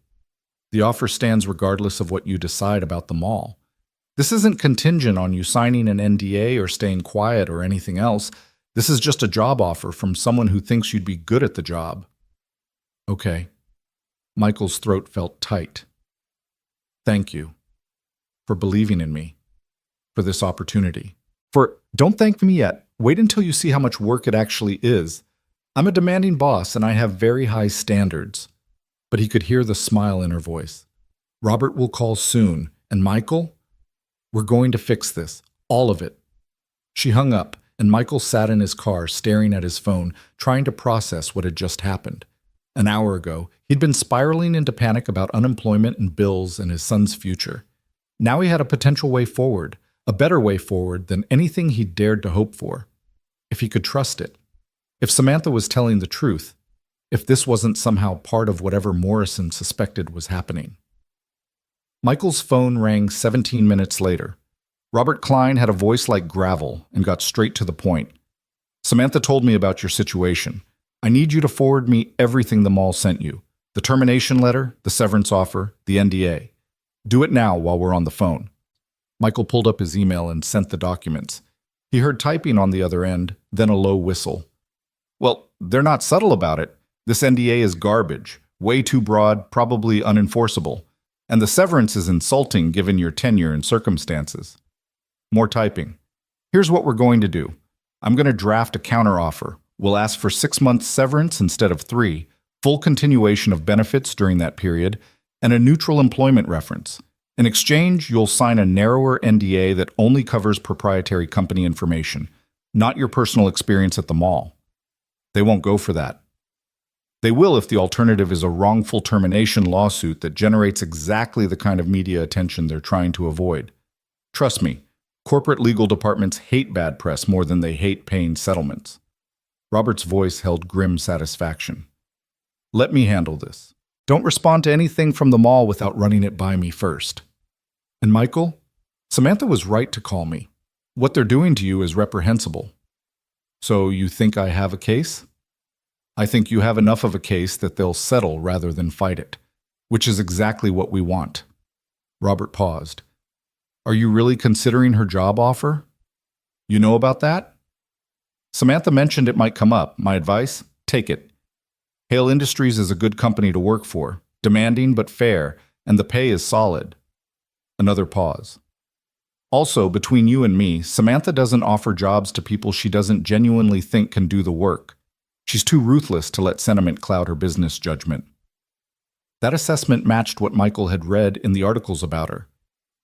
the offer stands regardless of what you decide about the mall. This isn't contingent on you signing an NDA or staying quiet or anything else. This is just a job offer from someone who thinks you'd be good at the job." "Okay." Michael's throat felt tight. "Thank you for believing in me, for this opportunity. Don't thank me yet. Wait until you see how much work it actually is. I'm a demanding boss and I have very high standards." But he could hear the smile in her voice. "Robert will call soon, and Michael, we're going to fix this, all of it." She hung up, and Michael sat in his car staring at his phone, trying to process what had just happened. An hour ago, he'd been spiraling into panic about unemployment and bills and his son's future. Now he had a potential way forward, a better way forward than anything he'd dared to hope for. If he could trust it. If Samantha was telling the truth. If this wasn't somehow part of whatever Morrison suspected was happening. Michael's phone rang 17 minutes later. Robert Klein had a voice like gravel and got straight to the point. "Samantha told me about your situation. I need you to forward me everything the mall sent you. The termination letter, the severance offer, the NDA. Do it now while we're on the phone." Michael pulled up his email and sent the documents. He heard typing on the other end, then a low whistle. "Well, they're not subtle about it. This NDA is garbage, way too broad, probably unenforceable. And the severance is insulting given your tenure and circumstances." More typing. "Here's what we're going to do. I'm going to draft a counteroffer. We'll ask for 6 months severance instead of 3, full continuation of benefits during that period, and a neutral employment reference. In exchange, you'll sign a narrower NDA that only covers proprietary company information, not your personal experience at the mall." They won't go for that. They will if the alternative is a wrongful termination lawsuit that generates exactly the kind of media attention they're trying to avoid. Trust me, corporate legal departments hate bad press more than they hate paying settlements. Robert's voice held grim satisfaction. "Let me handle this. Don't respond to anything from the mall without running it by me first." "And Michael, Samantha was right to call me. What they're doing to you is reprehensible." "So you think I have a case?" "I think you have enough of a case that they'll settle rather than fight it, which is exactly what we want." Robert paused. "Are you really considering her job offer? You know about that?" "Samantha mentioned it might come up. My advice? Take it. Hale Industries is a good company to work for, demanding but fair, and the pay is solid." Another pause. "Also, between you and me, Samantha doesn't offer jobs to people she doesn't genuinely think can do the work. She's too ruthless to let sentiment cloud her business judgment. That assessment matched what Michael had read in the articles about her.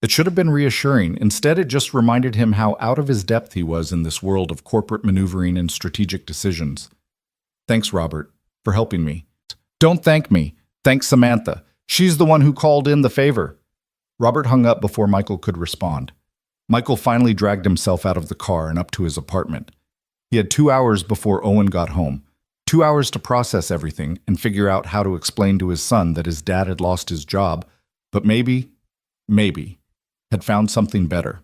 It should have been reassuring. Instead, it just reminded him how out of his depth he was in this world of corporate maneuvering and strategic decisions. Thanks, Robert, for helping me. Don't thank me. Thanks, Samantha. She's the one who called in the favor. Robert hung up before Michael could respond. Michael finally dragged himself out of the car and up to his apartment. He had 2 hours before Owen got home. 2 hours to process everything and figure out how to explain to his son that his dad had lost his job, but maybe, had found something better.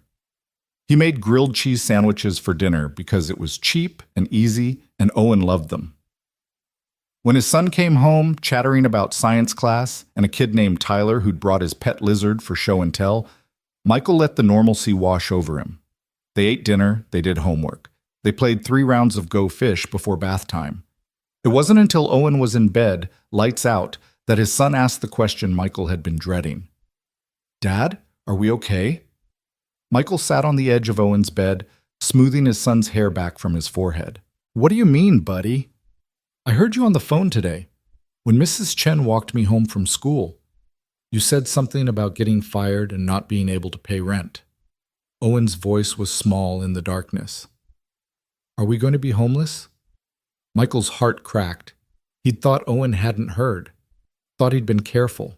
He made grilled cheese sandwiches for dinner because it was cheap and easy, and Owen loved them. When his son came home, chattering about science class and a kid named Tyler who'd brought his pet lizard for show and tell, Michael let the normalcy wash over him. They ate dinner, they did homework. They played 3 rounds of Go Fish before bath time. It wasn't until Owen was in bed, lights out, that his son asked the question Michael had been dreading. Dad, are we okay? Michael sat on the edge of Owen's bed, smoothing his son's hair back from his forehead. What do you mean, buddy? I heard you on the phone today. When Mrs. Chen walked me home from school, you said something about getting fired and not being able to pay rent. Owen's voice was small in the darkness. Are we going to be homeless? Michael's heart cracked. He'd thought Owen hadn't heard, thought he'd been careful.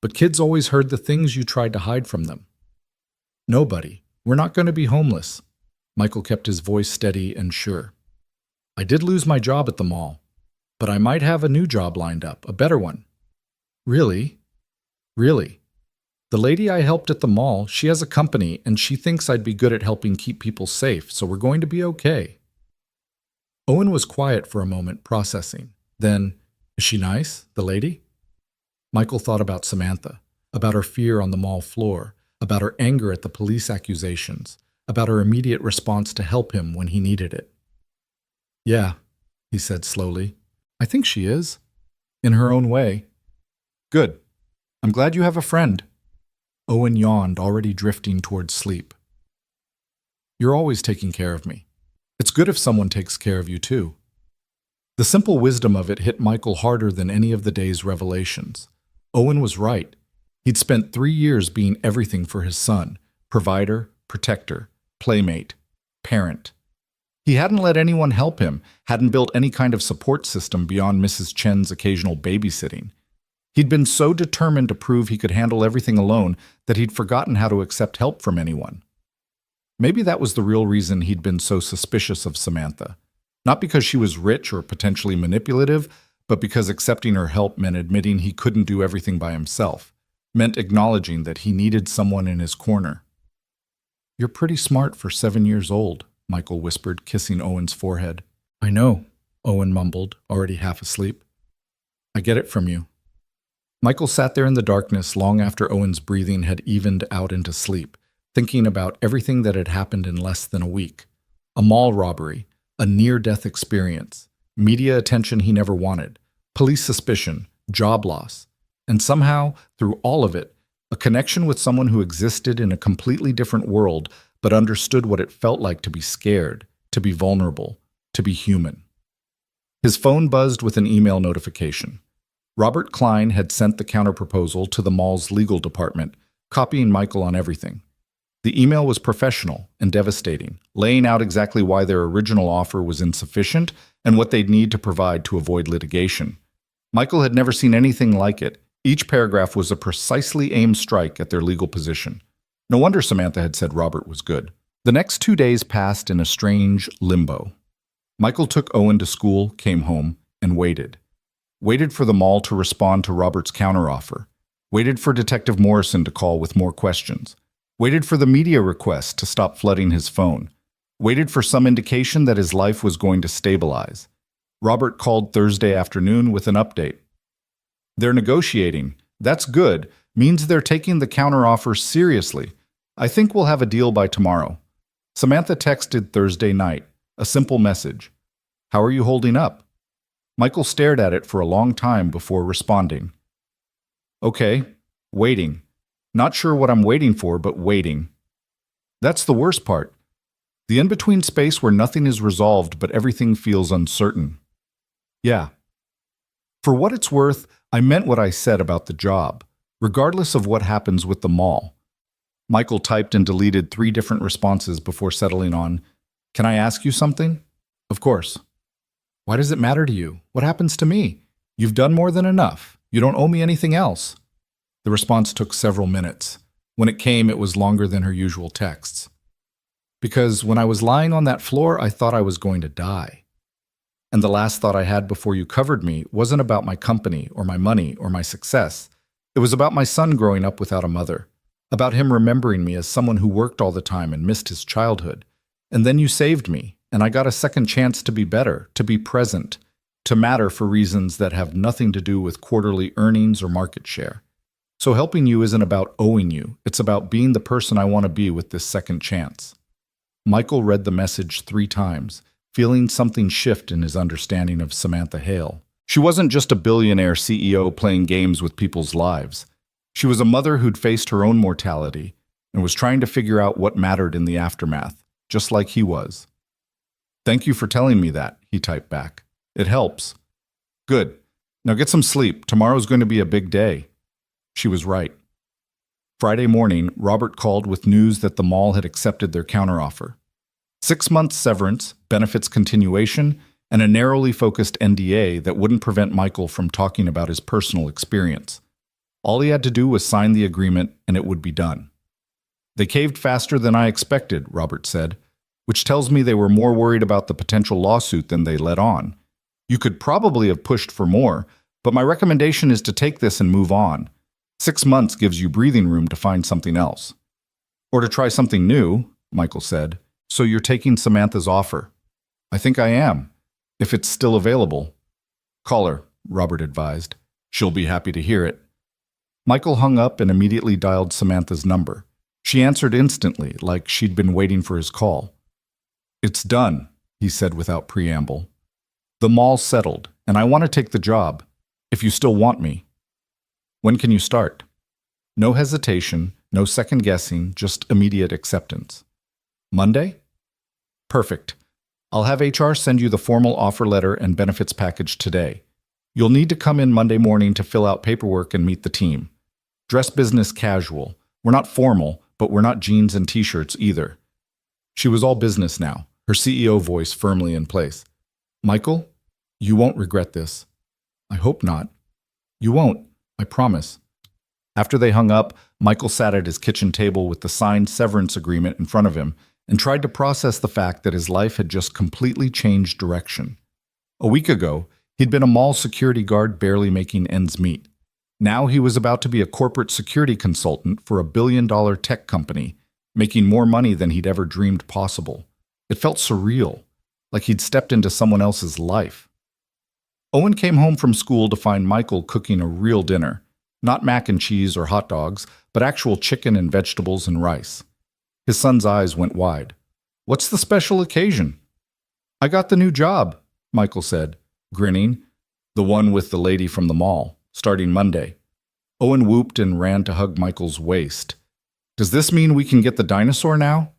But kids always heard the things you tried to hide from them. No, buddy, we're not going to be homeless. Michael kept his voice steady and sure. I did lose my job at the mall, but I might have a new job lined up, a better one. Really? Really? The lady I helped at the mall, she has a company and she thinks I'd be good at helping keep people safe, so we're going to be okay. Owen was quiet for a moment, processing. Then, is she nice, the lady? Michael thought about Samantha, about her fear on the mall floor, about her anger at the police accusations, about her immediate response to help him when he needed it. Yeah, he said slowly. I think she is. In her own way. Good. I'm glad you have a friend. Owen yawned, already drifting towards sleep. You're always taking care of me. It's good if someone takes care of you too. The simple wisdom of it hit Michael harder than any of the day's revelations. Owen was right. He'd spent 3 years being everything for his son, provider, protector, playmate, parent. He hadn't let anyone help him, hadn't built any kind of support system beyond Mrs. Chen's occasional babysitting. He'd been so determined to prove he could handle everything alone that he'd forgotten how to accept help from anyone. Maybe that was the real reason he'd been so suspicious of Samantha. Not because she was rich or potentially manipulative, but because accepting her help meant admitting he couldn't do everything by himself, meant acknowledging that he needed someone in his corner. You're pretty smart for 7 years old, Michael whispered, kissing Owen's forehead. I know, Owen mumbled, already half asleep. I get it from you. Michael sat there in the darkness long after Owen's breathing had evened out into sleep, thinking about everything that had happened in less than a week. A mall robbery, a near-death experience, media attention he never wanted, police suspicion, job loss, and somehow, through all of it, a connection with someone who existed in a completely different world but understood what it felt like to be scared, to be vulnerable, to be human. His phone buzzed with an email notification. Robert Klein had sent the counterproposal to the mall's legal department, copying Michael on everything. The email was professional and devastating, laying out exactly why their original offer was insufficient and what they'd need to provide to avoid litigation. Michael had never seen anything like it. Each paragraph was a precisely aimed strike at their legal position. No wonder Samantha had said Robert was good. The next 2 days passed in a strange limbo. Michael took Owen to school, came home, and waited. Waited for the mall to respond to Robert's counteroffer. Waited for Detective Morrison to call with more questions. Waited for the media request to stop flooding his phone. Waited for some indication that his life was going to stabilize. Robert called Thursday afternoon with an update. They're negotiating. That's good. Means they're taking the counteroffer seriously. I think we'll have a deal by tomorrow. Samantha texted Thursday night, a simple message. How are you holding up? Michael stared at it for a long time before responding. Okay, waiting. Not sure what I'm waiting for, but waiting. That's the worst part. The in-between space where nothing is resolved but everything feels uncertain. Yeah. For what it's worth, I meant what I said about the job, regardless of what happens with the mall. Michael typed and deleted 3 different responses before settling on, "Can I ask you something?" "Of course." "Why does it matter to you? What happens to me? You've done more than enough. You don't owe me anything else." The response took several minutes. When it came, it was longer than her usual texts. "Because when I was lying on that floor, I thought I was going to die. And the last thought I had before you covered me wasn't about my company or my money or my success. It was about my son growing up without a mother, about him remembering me as someone who worked all the time and missed his childhood. And then you saved me, and I got a second chance to be better, to be present, to matter for reasons that have nothing to do with quarterly earnings or market share. So helping you isn't about owing you, it's about being the person I want to be with this second chance." Michael read the message 3 times, feeling something shift in his understanding of Samantha Hale. She wasn't just a billionaire CEO playing games with people's lives. She was a mother who'd faced her own mortality and was trying to figure out what mattered in the aftermath, just like he was. "Thank you for telling me that," he typed back. "It helps." "Good. Now get some sleep. Tomorrow's going to be a big day." She was right. Friday morning, Robert called with news that the mall had accepted their counteroffer. 6 months severance, benefits continuation, and a narrowly focused NDA that wouldn't prevent Michael from talking about his personal experience. All he had to do was sign the agreement, and it would be done. "They caved faster than I expected," Robert said, "which tells me they were more worried about the potential lawsuit than they let on. You could probably have pushed for more, but my recommendation is to take this and move on. 6 months gives you breathing room to find something else." "Or to try something new," Michael said. "So you're taking Samantha's offer?" "I think I am, if it's still available." "Call her," Robert advised. "She'll be happy to hear it." Michael hung up and immediately dialed Samantha's number. She answered instantly, like she'd been waiting for his call. "It's done," he said without preamble. "The mall's settled, and I want to take the job, if you still want me. When can you start?" No hesitation, no second guessing, just immediate acceptance. "Monday?" "Perfect. I'll have HR send you the formal offer letter and benefits package today. You'll need to come in Monday morning to fill out paperwork and meet the team. Dress business casual. We're not formal, but we're not jeans and t-shirts either." She was all business now, her CEO voice firmly in place. "Michael, you won't regret this." "I hope not." "You won't, I promise." After they hung up, Michael sat at his kitchen table with the signed severance agreement in front of him and tried to process the fact that his life had just completely changed direction. A week ago, he'd been a mall security guard barely making ends meet. Now he was about to be a corporate security consultant for a billion-dollar tech company, making more money than he'd ever dreamed possible. It felt surreal, like he'd stepped into someone else's life. Owen came home from school to find Michael cooking a real dinner. Not mac and cheese or hot dogs, but actual chicken and vegetables and rice. His son's eyes went wide. "What's the special occasion?" "I got the new job," Michael said, grinning. "The one with the lady from the mall, starting Monday." Owen whooped and ran to hug Michael's waist. "Does this mean we can get the dinosaur now?"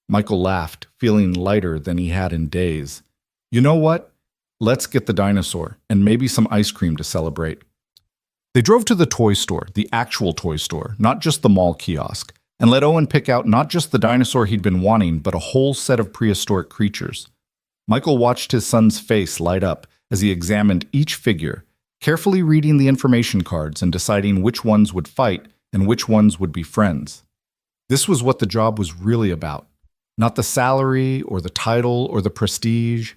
Michael laughed, feeling lighter than he had in days. "You know what? Let's get the dinosaur, and maybe some ice cream to celebrate." They drove to the toy store, the actual toy store, not just the mall kiosk, and let Owen pick out not just the dinosaur he'd been wanting, but a whole set of prehistoric creatures. Michael watched his son's face light up as he examined each figure, carefully reading the information cards and deciding which ones would fight and which ones would be friends. This was what the job was really about. Not the salary or the title or the prestige.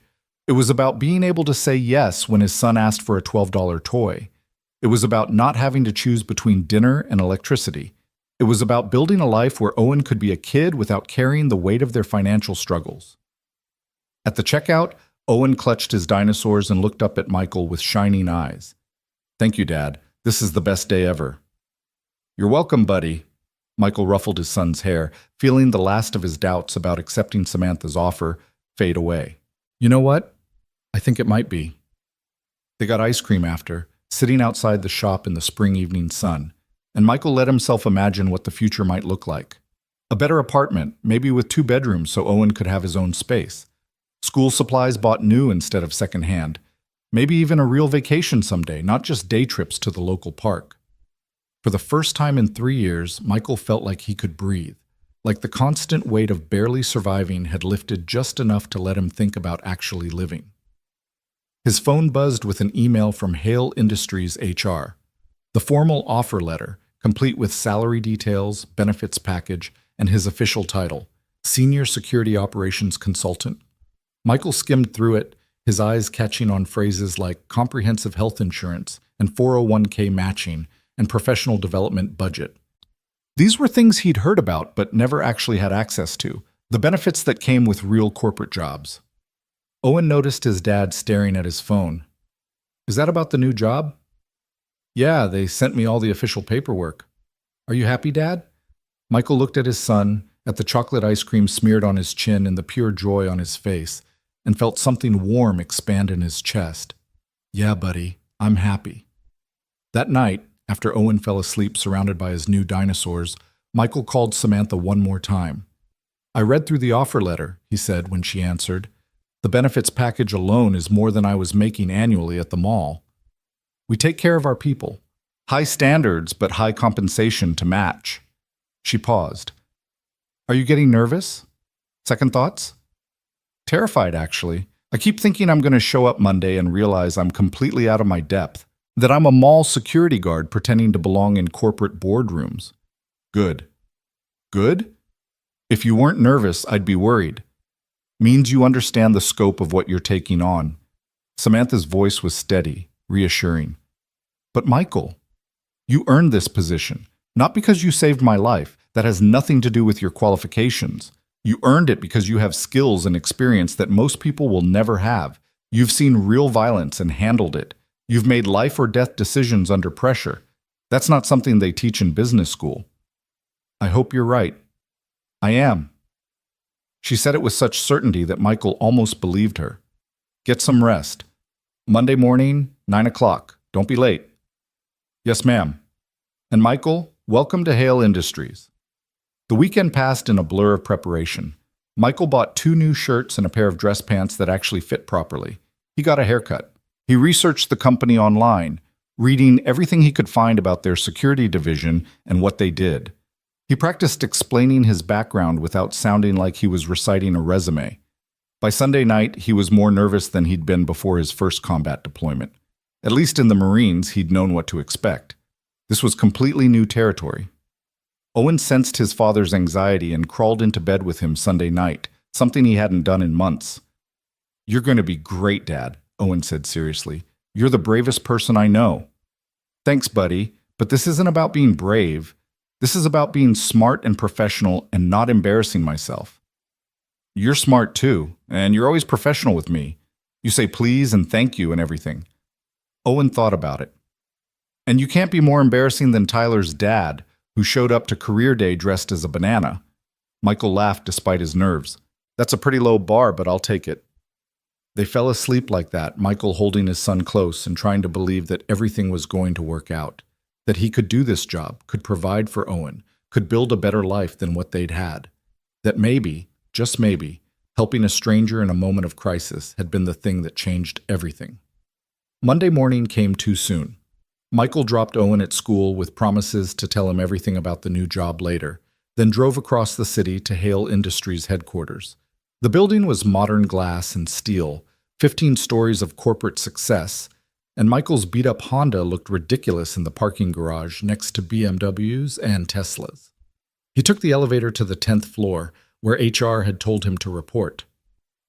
It was about being able to say yes when his son asked for a $12 toy. It was about not having to choose between dinner and electricity. It was about building a life where Owen could be a kid without carrying the weight of their financial struggles. At the checkout, Owen clutched his dinosaurs and looked up at Michael with shining eyes. "Thank you, Dad. This is the best day ever." "You're welcome, buddy." Michael ruffled his son's hair, feeling the last of his doubts about accepting Samantha's offer fade away. "You know what? I think it might be." They got ice cream after, sitting outside the shop in the spring evening sun, and Michael let himself imagine what the future might look like. A better apartment, maybe with 2 bedrooms so Owen could have his own space. School supplies bought new instead of secondhand. Maybe even a real vacation someday, not just day trips to the local park. For the first time in 3 years, Michael felt like he could breathe, like the constant weight of barely surviving had lifted just enough to let him think about actually living. His phone buzzed with an email from Hale Industries HR. The formal offer letter, complete with salary details, benefits package, and his official title, Senior Security Operations Consultant. Michael skimmed through it, his eyes catching on phrases like comprehensive health insurance and 401k matching and professional development budget. These were things he'd heard about but never actually had access to, the benefits that came with real corporate jobs. Owen noticed his dad staring at his phone. Is that about the new job? Yeah, they sent me all the official paperwork. Are you happy, Dad? Michael looked at his son, at the chocolate ice cream smeared on his chin and the pure joy on his face, and felt something warm expand in his chest. Yeah, buddy, I'm happy. That night, after Owen fell asleep surrounded by his new dinosaurs, Michael called Samantha one more time. I read through the offer letter, he said when she answered. The benefits package alone is more than I was making annually at the mall. We take care of our people. High standards, but high compensation to match. She paused. Are you getting nervous? Second thoughts? Terrified, actually. I keep thinking I'm going to show up Monday and realize I'm completely out of my depth, that I'm a mall security guard pretending to belong in corporate boardrooms. Good. Good? If you weren't nervous, I'd be worried. Means you understand the scope of what you're taking on. Samantha's voice was steady, reassuring. But Michael, you earned this position, not because you saved my life. That has nothing to do with your qualifications. You earned it because you have skills and experience that most people will never have. You've seen real violence and handled it. You've made life or death decisions under pressure. That's not something they teach in business school. I hope you're right. I am. She said it with such certainty that Michael almost believed her. Get some rest. Monday morning, 9 o'clock. Don't be late. Yes, ma'am. And Michael, welcome to Hale Industries. The weekend passed in a blur of preparation. Michael bought 2 new shirts and a pair of dress pants that actually fit properly. He got a haircut. He researched the company online, reading everything he could find about their security division and what they did. He practiced explaining his background without sounding like he was reciting a resume. By Sunday night, he was more nervous than he'd been before his first combat deployment. At least in the Marines, he'd known what to expect. This was completely new territory. Owen sensed his father's anxiety and crawled into bed with him Sunday night, something he hadn't done in months. You're going to be great, Dad, Owen said seriously. You're the bravest person I know. Thanks, buddy, but this isn't about being brave. This is about being smart and professional and not embarrassing myself. You're smart too, and you're always professional with me. You say please and thank you and everything. Owen thought about it. And you can't be more embarrassing than Tyler's dad, who showed up to career day dressed as a banana. Michael laughed despite his nerves. That's a pretty low bar, but I'll take it. They fell asleep like that, Michael holding his son close and trying to believe that everything was going to work out, that he could do this job, could provide for Owen, could build a better life than what they'd had, that maybe, just maybe, helping a stranger in a moment of crisis had been the thing that changed everything. Monday morning came too soon. Michael dropped Owen at school with promises to tell him everything about the new job later, then drove across the city to Hale Industries headquarters. The building was modern glass and steel, 15 stories of corporate success, and Michael's beat-up Honda looked ridiculous in the parking garage next to BMWs and Teslas. He took the elevator to the 10th floor, where HR had told him to report.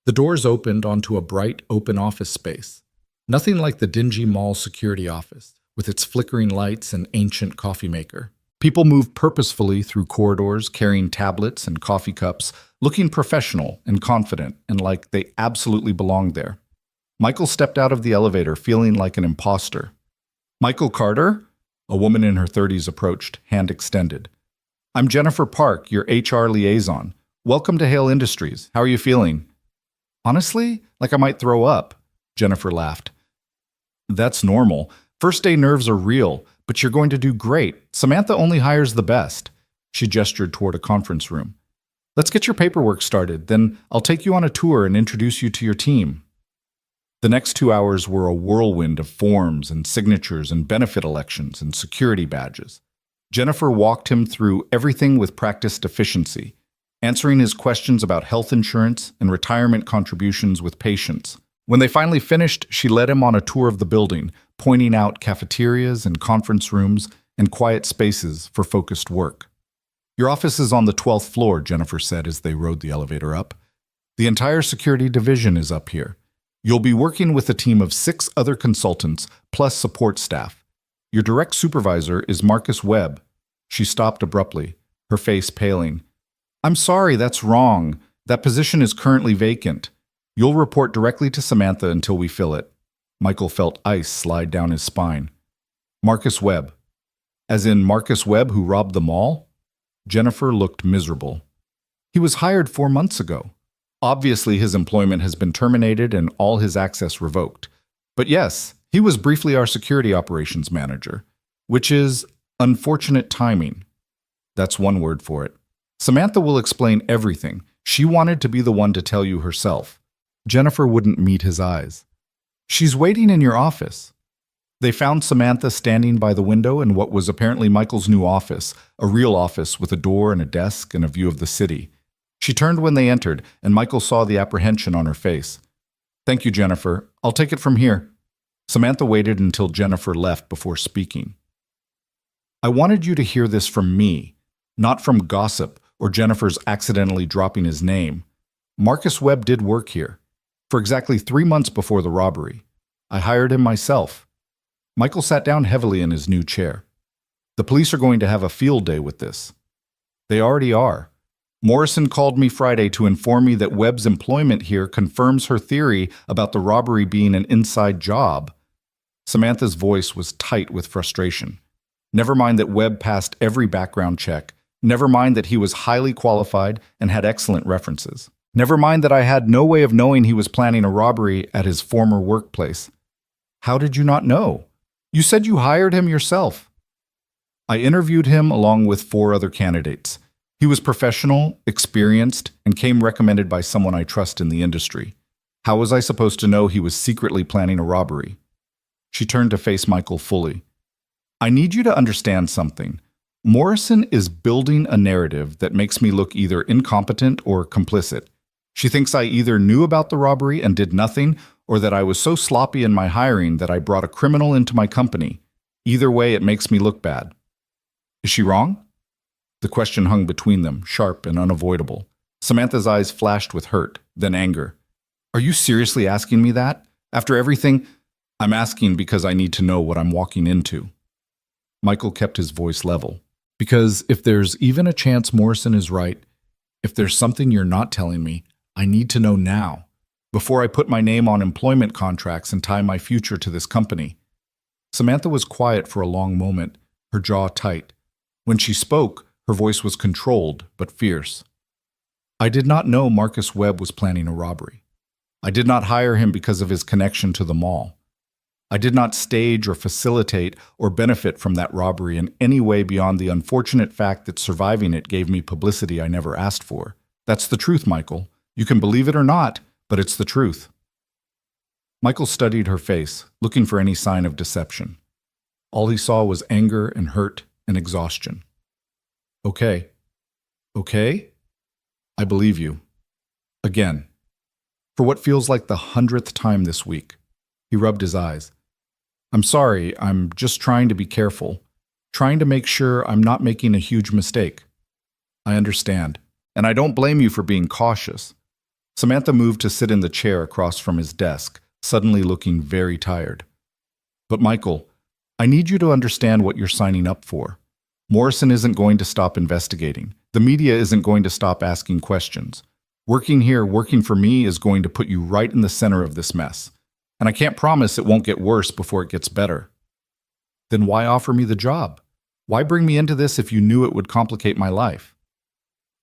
The doors opened onto a bright, open office space. Nothing like the dingy mall security office, with its flickering lights and ancient coffee maker. People moved purposefully through corridors, carrying tablets and coffee cups, looking professional and confident and like they absolutely belonged there. Michael stepped out of the elevator feeling like an imposter. Michael Carter? A woman in her 30s approached, hand extended. I'm Jennifer Park, your HR liaison. Welcome to Hale Industries. How are you feeling? Honestly, like I might throw up, Jennifer laughed. That's normal. First day nerves are real, but you're going to do great. Samantha only hires the best. She gestured toward a conference room. Let's get your paperwork started, then I'll take you on a tour and introduce you to your team. The next 2 hours were a whirlwind of forms and signatures and benefit elections and security badges. Jennifer walked him through everything with practiced efficiency, answering his questions about health insurance and retirement contributions with patience. When they finally finished, she led him on a tour of the building, pointing out cafeterias and conference rooms and quiet spaces for focused work. "Your office is on the 12th floor," Jennifer said as they rode the elevator up. "The entire security division is up here. You'll be working with a team of 6 other consultants plus support staff. Your direct supervisor is Marcus Webb." She stopped abruptly, her face paling. "I'm sorry, that's wrong. That position is currently vacant. You'll report directly to Samantha until we fill it." Michael felt ice slide down his spine. "Marcus Webb. As in Marcus Webb who robbed the mall?" Jennifer looked miserable. "He was hired 4 months ago. Obviously, his employment has been terminated and all his access revoked. But yes, he was briefly our security operations manager, which is unfortunate timing. That's one word for it. Samantha will explain everything. She wanted to be the one to tell you herself." Jennifer wouldn't meet his eyes. "She's waiting in your office." They found Samantha standing by the window in what was apparently Michael's new office, a real office with a door and a desk and a view of the city. She turned when they entered, and Michael saw the apprehension on her face. "Thank you, Jennifer. I'll take it from here." Samantha waited until Jennifer left before speaking. "I wanted you to hear this from me, not from gossip or Jennifer's accidentally dropping his name. Marcus Webb did work here, for exactly 3 months before the robbery. I hired him myself." Michael sat down heavily in his new chair. "The police are going to have a field day with this." "They already are. Morrison called me Friday to inform me that Webb's employment here confirms her theory about the robbery being an inside job." Samantha's voice was tight with frustration. "Never mind that Webb passed every background check. Never mind that he was highly qualified and had excellent references. Never mind that I had no way of knowing he was planning a robbery at his former workplace." "How did you not know? You said you hired him yourself." "I interviewed him along with 4 other candidates. He was professional, experienced, and came recommended by someone I trust in the industry. How was I supposed to know he was secretly planning a robbery?" She turned to face Michael fully. "I need you to understand something. Morrison is building a narrative that makes me look either incompetent or complicit. She thinks I either knew about the robbery and did nothing, or that I was so sloppy in my hiring that I brought a criminal into my company. Either way, it makes me look bad. Is she wrong?" The question hung between them, sharp and unavoidable. Samantha's eyes flashed with hurt, then anger. "Are you seriously asking me that? After everything?" "I'm asking because I need to know what I'm walking into." Michael kept his voice level. "Because if there's even a chance Morrison is right, if there's something you're not telling me, I need to know now, before I put my name on employment contracts and tie my future to this company." Samantha was quiet for a long moment, her jaw tight. When she spoke, her voice was controlled but fierce. "I did not know Marcus Webb was planning a robbery. I did not hire him because of his connection to the mall. I did not stage or facilitate or benefit from that robbery in any way beyond the unfortunate fact that surviving it gave me publicity I never asked for. That's the truth, Michael. You can believe it or not, but it's the truth." Michael studied her face, looking for any sign of deception. All he saw was anger and hurt and exhaustion. "Okay. Okay? I believe you. Again. For what feels like the 100th time this week." He rubbed his eyes. "I'm sorry, I'm just trying to be careful, trying to make sure I'm not making a huge mistake." "I understand, and I don't blame you for being cautious." Samantha moved to sit in the chair across from his desk, suddenly looking very tired. "But Michael, I need you to understand what you're signing up for. Morrison isn't going to stop investigating. The media isn't going to stop asking questions. Working here, working for me, is going to put you right in the center of this mess. And I can't promise it won't get worse before it gets better." "Then why offer me the job? Why bring me into this if you knew it would complicate my life?"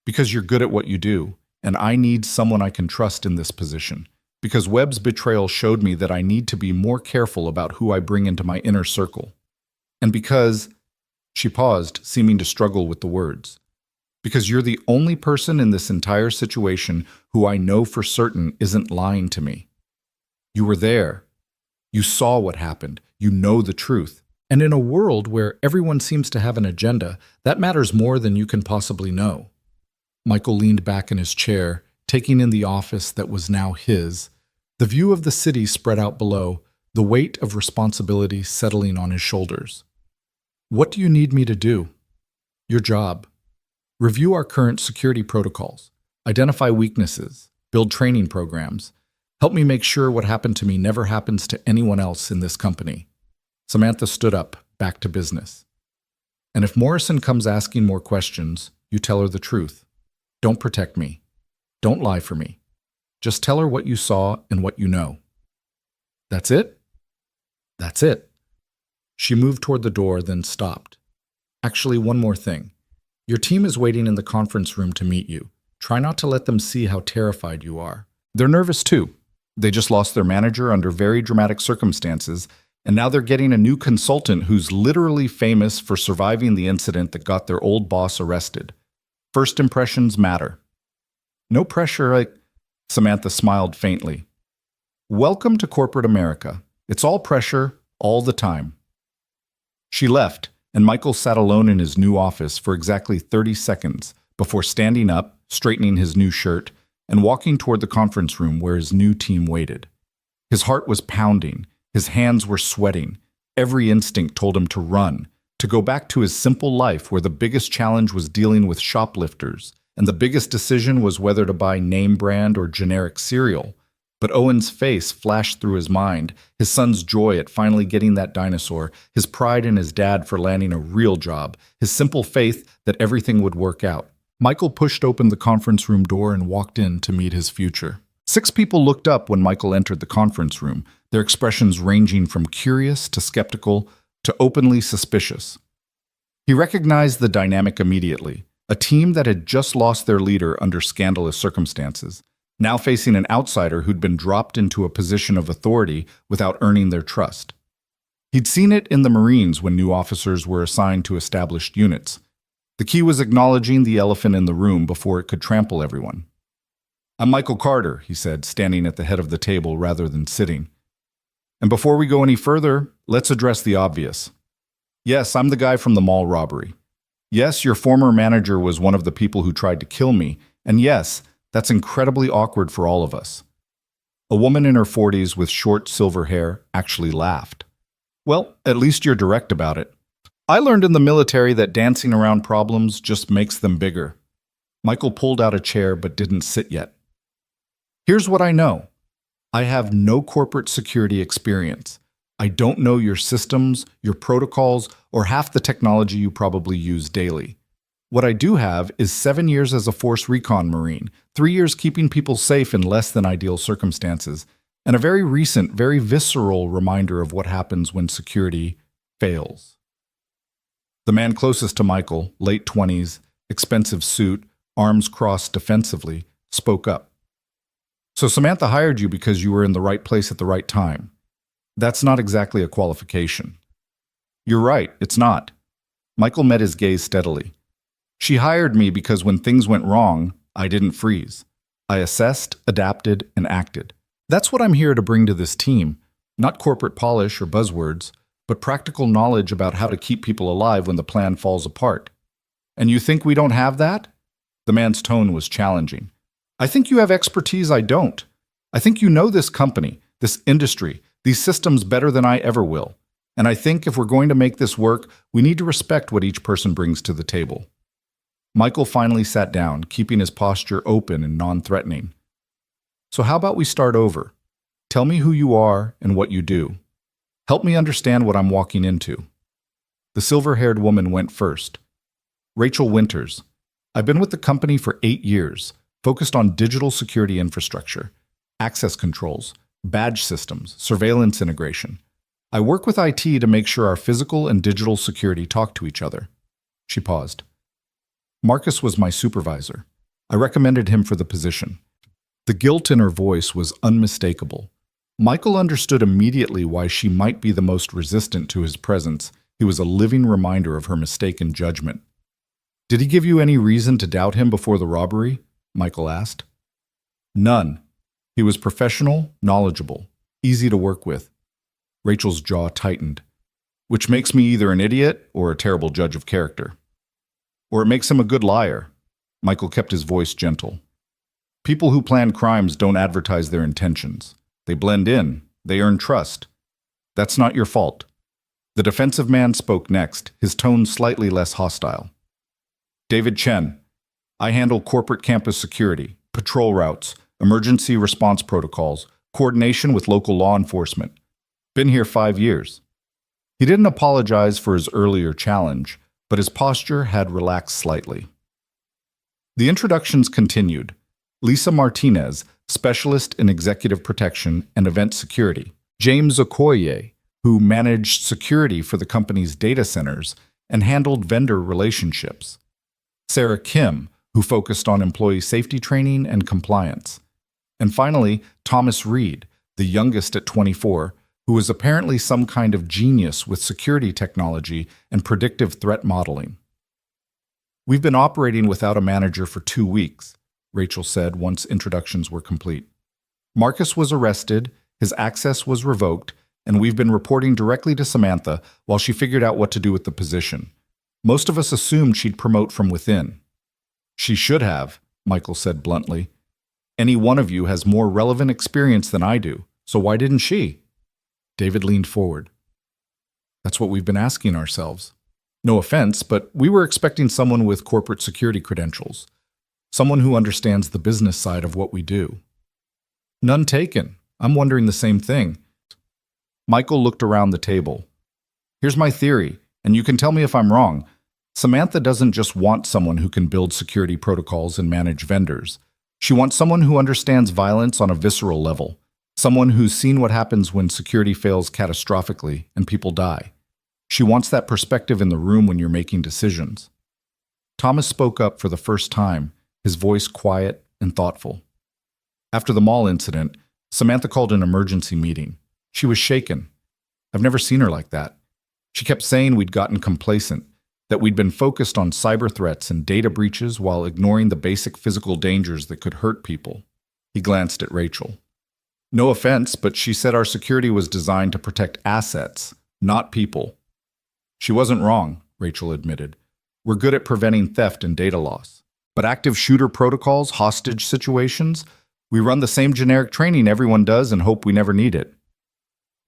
"Because you're good at what you do, and I need someone I can trust in this position. Because Webb's betrayal showed me that I need to be more careful about who I bring into my inner circle. And because—" She paused, seeming to struggle with the words. "Because you're the only person in this entire situation who I know for certain isn't lying to me." You were there. You saw what happened. You know the truth. And in a world where everyone seems to have an agenda, that matters more than you can possibly know. Michael leaned back in his chair, taking in the office that was now his. The view of the city spread out below, the weight of responsibility settling on his shoulders. What do you need me to do? Your job. Review our current security protocols. Identify weaknesses. Build training programs. Help me make sure what happened to me never happens to anyone else in this company. Samantha stood up, back to business. And if Morrison comes asking more questions, you tell her the truth. Don't protect me. Don't lie for me. Just tell her what you saw and what you know. That's it? That's it. She moved toward the door, then stopped. Actually, one more thing. Your team is waiting in the conference room to meet you. Try not to let them see how terrified you are. They're nervous too. They just lost their manager under very dramatic circumstances, and now they're getting a new consultant who's literally famous for surviving the incident that got their old boss arrested. First impressions matter. No pressure, Samantha smiled faintly. Welcome to corporate America. It's all pressure, all the time. She left, and Michael sat alone in his new office for exactly 30 seconds before standing up, straightening his new shirt, and walking toward the conference room where his new team waited. His heart was pounding. His hands were sweating. Every instinct told him to run, to go back to his simple life where the biggest challenge was dealing with shoplifters, and the biggest decision was whether to buy name brand or generic cereal. But Owen's face flashed through his mind, his son's joy at finally getting that dinosaur, his pride in his dad for landing a real job, his simple faith that everything would work out. Michael pushed open the conference room door and walked in to meet his future. 6 people looked up when Michael entered the conference room, their expressions ranging from curious to skeptical to openly suspicious. He recognized the dynamic immediately, a team that had just lost their leader under scandalous circumstances, now facing an outsider who'd been dropped into a position of authority without earning their trust. He'd seen it in the Marines when new officers were assigned to established units. The key was acknowledging the elephant in the room before it could trample everyone. I'm Michael Carter, he said, standing at the head of the table rather than sitting. And before we go any further, let's address the obvious. Yes, I'm the guy from the mall robbery. Yes, your former manager was one of the people who tried to kill me. And yes, that's incredibly awkward for all of us. A woman in her 40s with short silver hair actually laughed. Well, at least you're direct about it. I learned in the military that dancing around problems just makes them bigger. Michael pulled out a chair but didn't sit yet. Here's what I know. I have no corporate security experience. I don't know your systems, your protocols, or half the technology you probably use daily. What I do have is 7 years as a Force Recon Marine, 3 years keeping people safe in less than ideal circumstances, and a very recent, very visceral reminder of what happens when security fails. The man closest to Michael, late 20s, expensive suit, arms crossed defensively, spoke up. So Samantha hired you because you were in the right place at the right time. That's not exactly a qualification. You're right, it's not. Michael met his gaze steadily. She hired me because when things went wrong, I didn't freeze. I assessed, adapted, and acted. That's what I'm here to bring to this team. Not corporate polish or buzzwords, but practical knowledge about how to keep people alive when the plan falls apart. And you think we don't have that? The man's tone was challenging. I think you have expertise I don't. I think you know this company, this industry, these systems better than I ever will. And I think if we're going to make this work, we need to respect what each person brings to the table. Michael finally sat down, keeping his posture open and non-threatening. So how about we start over? Tell me who you are and what you do. Help me understand what I'm walking into. The silver-haired woman went first. Rachel Winters. I've been with the company for 8 years, focused on digital security infrastructure, access controls, badge systems, surveillance integration. I work with IT to make sure our physical and digital security talk to each other. She paused. Marcus was my supervisor. I recommended him for the position. The guilt in her voice was unmistakable. Michael understood immediately why she might be the most resistant to his presence. He was a living reminder of her mistaken judgment. Did he give you any reason to doubt him before the robbery? Michael asked. None. He was professional, knowledgeable. easy to work with. Rachel's jaw tightened, which makes me either an idiot or a terrible judge of character. Or it makes him a good liar. Michael kept his voice gentle. People who plan crimes don't advertise their intentions. They blend in. They earn trust. That's not your fault. The defensive man spoke next, his tone slightly less hostile. David Chen. I handle corporate campus security, patrol routes, emergency response protocols, coordination with local law enforcement. Been here 5 years. He didn't apologize for his earlier challenge, but his posture had relaxed slightly. The introductions continued. Lisa Martinez, specialist in executive protection and event security. James Okoye, who managed security for the company's data centers and handled vendor relationships. Sarah Kim, who focused on employee safety training and compliance. And finally, Thomas Reed, the youngest at 24, who was apparently some kind of genius with security technology and predictive threat modeling. We've been operating without a manager for 2 weeks, Rachel said once introductions were complete. Marcus was arrested, his access was revoked, and we've been reporting directly to Samantha while she figured out what to do with the position. Most of us assumed she'd promote from within. She should have, Michael said bluntly. Any one of you has more relevant experience than I do, so why didn't she? David leaned forward. That's what we've been asking ourselves. No offense, but we were expecting someone with corporate security credentials. Someone who understands the business side of what we do. None taken. I'm wondering the same thing. Michael looked around the table. Here's my theory, and you can tell me if I'm wrong. Samantha doesn't just want someone who can build security protocols and manage vendors. She wants someone who understands violence on a visceral level. Someone who's seen what happens when security fails catastrophically and people die. She wants that perspective in the room when you're making decisions. Thomas spoke up for the first time, his voice quiet and thoughtful. After the mall incident, Samantha called an emergency meeting. She was shaken. I've never seen her like that. She kept saying we'd gotten complacent, that we'd been focused on cyber threats and data breaches while ignoring the basic physical dangers that could hurt people. He glanced at Rachel. No offense, but she said our security was designed to protect assets, not people. She wasn't wrong, Rachel admitted. We're good at preventing theft and data loss. But active shooter protocols, hostage situations, we run the same generic training everyone does and hope we never need it.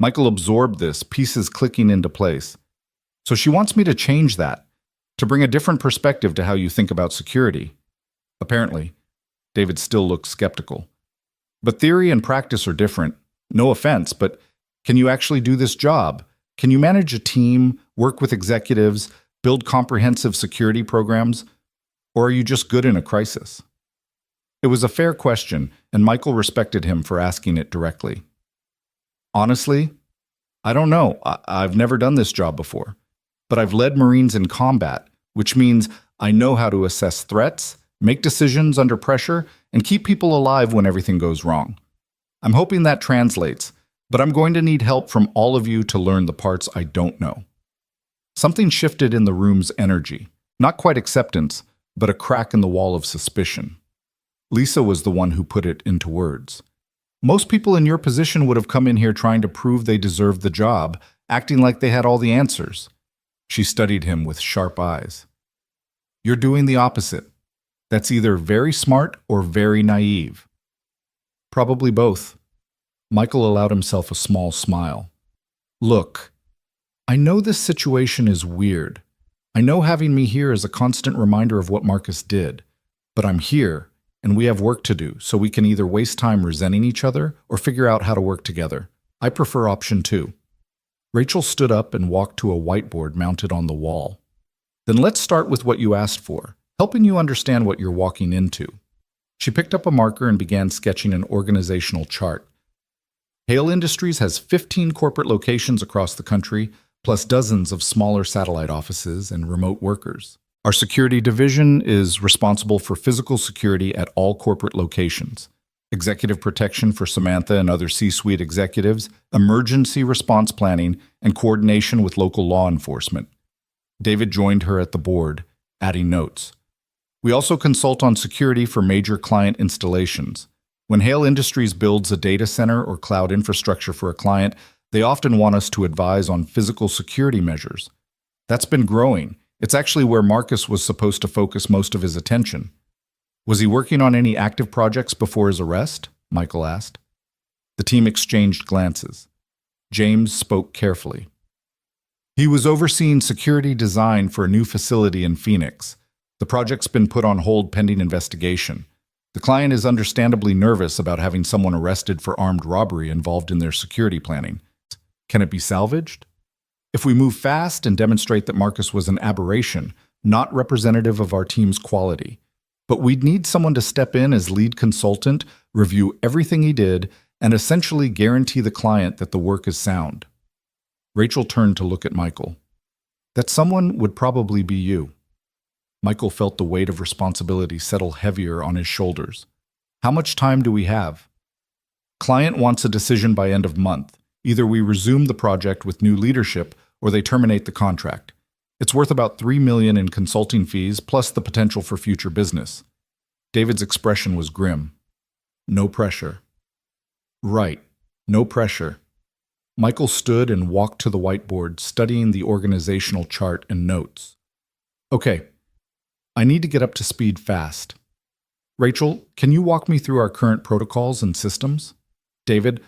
Michael absorbed this, pieces clicking into place. So she wants me to change that, to bring a different perspective to how you think about security. Apparently, David still looked skeptical. But theory and practice are different. No offense, but can you actually do this job? Can you manage a team, work with executives, build comprehensive security programs? Or are you just good in a crisis? It was a fair question, and Michael respected him for asking it directly. Honestly, I don't know. I've never done this job before. But I've led Marines in combat, which means I know how to assess threats, make decisions under pressure, and keep people alive when everything goes wrong. I'm hoping that translates, but I'm going to need help from all of you to learn the parts I don't know. Something shifted in the room's energy. Not quite acceptance, but a crack in the wall of suspicion. Lisa was the one who put it into words. Most people in your position would have come in here trying to prove they deserved the job, acting like they had all the answers. She studied him with sharp eyes. You're doing the opposite. That's either very smart or very naive. Probably both. Michael allowed himself a small smile. Look, I know this situation is weird. I know having me here is a constant reminder of what Marcus did. But I'm here, and we have work to do, so we can either waste time resenting each other or figure out how to work together. I prefer option 2. Rachel stood up and walked to a whiteboard mounted on the wall. Then let's start with what you asked for, helping you understand what you're walking into. She picked up a marker and began sketching an organizational chart. Hale Industries has 15 corporate locations across the country, plus dozens of smaller satellite offices and remote workers. Our security division is responsible for physical security at all corporate locations, executive protection for Samantha and other C-suite executives, emergency response planning, and coordination with local law enforcement. David joined her at the board, adding notes. We also consult on security for major client installations. When Hale Industries builds a data center or cloud infrastructure for a client, they often want us to advise on physical security measures. That's been growing. It's actually where Marcus was supposed to focus most of his attention. Was he working on any active projects before his arrest? Michael asked. The team exchanged glances. James spoke carefully. He was overseeing security design for a new facility in Phoenix. The project's been put on hold pending investigation. The client is understandably nervous about having someone arrested for armed robbery involved in their security planning. Can it be salvaged? If we move fast and demonstrate that Marcus was an aberration, not representative of our team's quality, but we'd need someone to step in as lead consultant, review everything he did, and essentially guarantee the client that the work is sound. Rachel turned to look at Michael. That someone would probably be you. Michael felt the weight of responsibility settle heavier on his shoulders. How much time do we have? Client wants a decision by end of month. Either we resume the project with new leadership or they terminate the contract. It's worth about $3 million in consulting fees plus the potential for future business. David's expression was grim. No pressure. Right, no pressure. Michael stood and walked to the whiteboard, studying the organizational chart and notes. Okay, I need to get up to speed fast. Rachel, can you walk me through our current protocols and systems? David,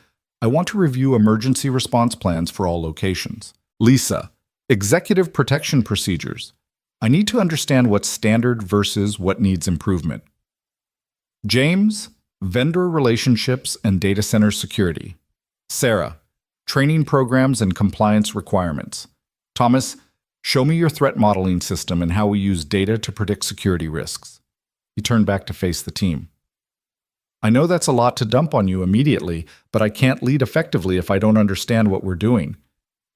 I want to review emergency response plans for all locations. Lisa, executive protection procedures. I need to understand what's standard versus what needs improvement. James, vendor relationships and data center security. Sarah, training programs and compliance requirements. Thomas, show me your threat modeling system and how we use data to predict security risks. He turned back to face the team. I know that's a lot to dump on you immediately, but I can't lead effectively if I don't understand what we're doing.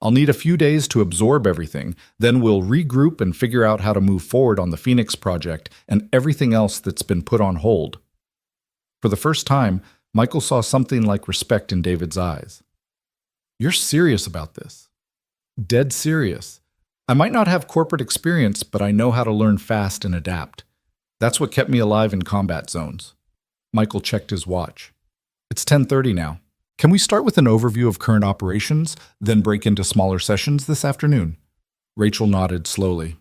I'll need a few days to absorb everything, then we'll regroup and figure out how to move forward on the Phoenix project and everything else that's been put on hold. For the first time, Michael saw something like respect in David's eyes. You're serious about this. Dead serious. I might not have corporate experience, but I know how to learn fast and adapt. That's what kept me alive in combat zones. Michael checked his watch. It's 10:30 now. Can we start with an overview of current operations, then break into smaller sessions this afternoon? Rachel nodded slowly.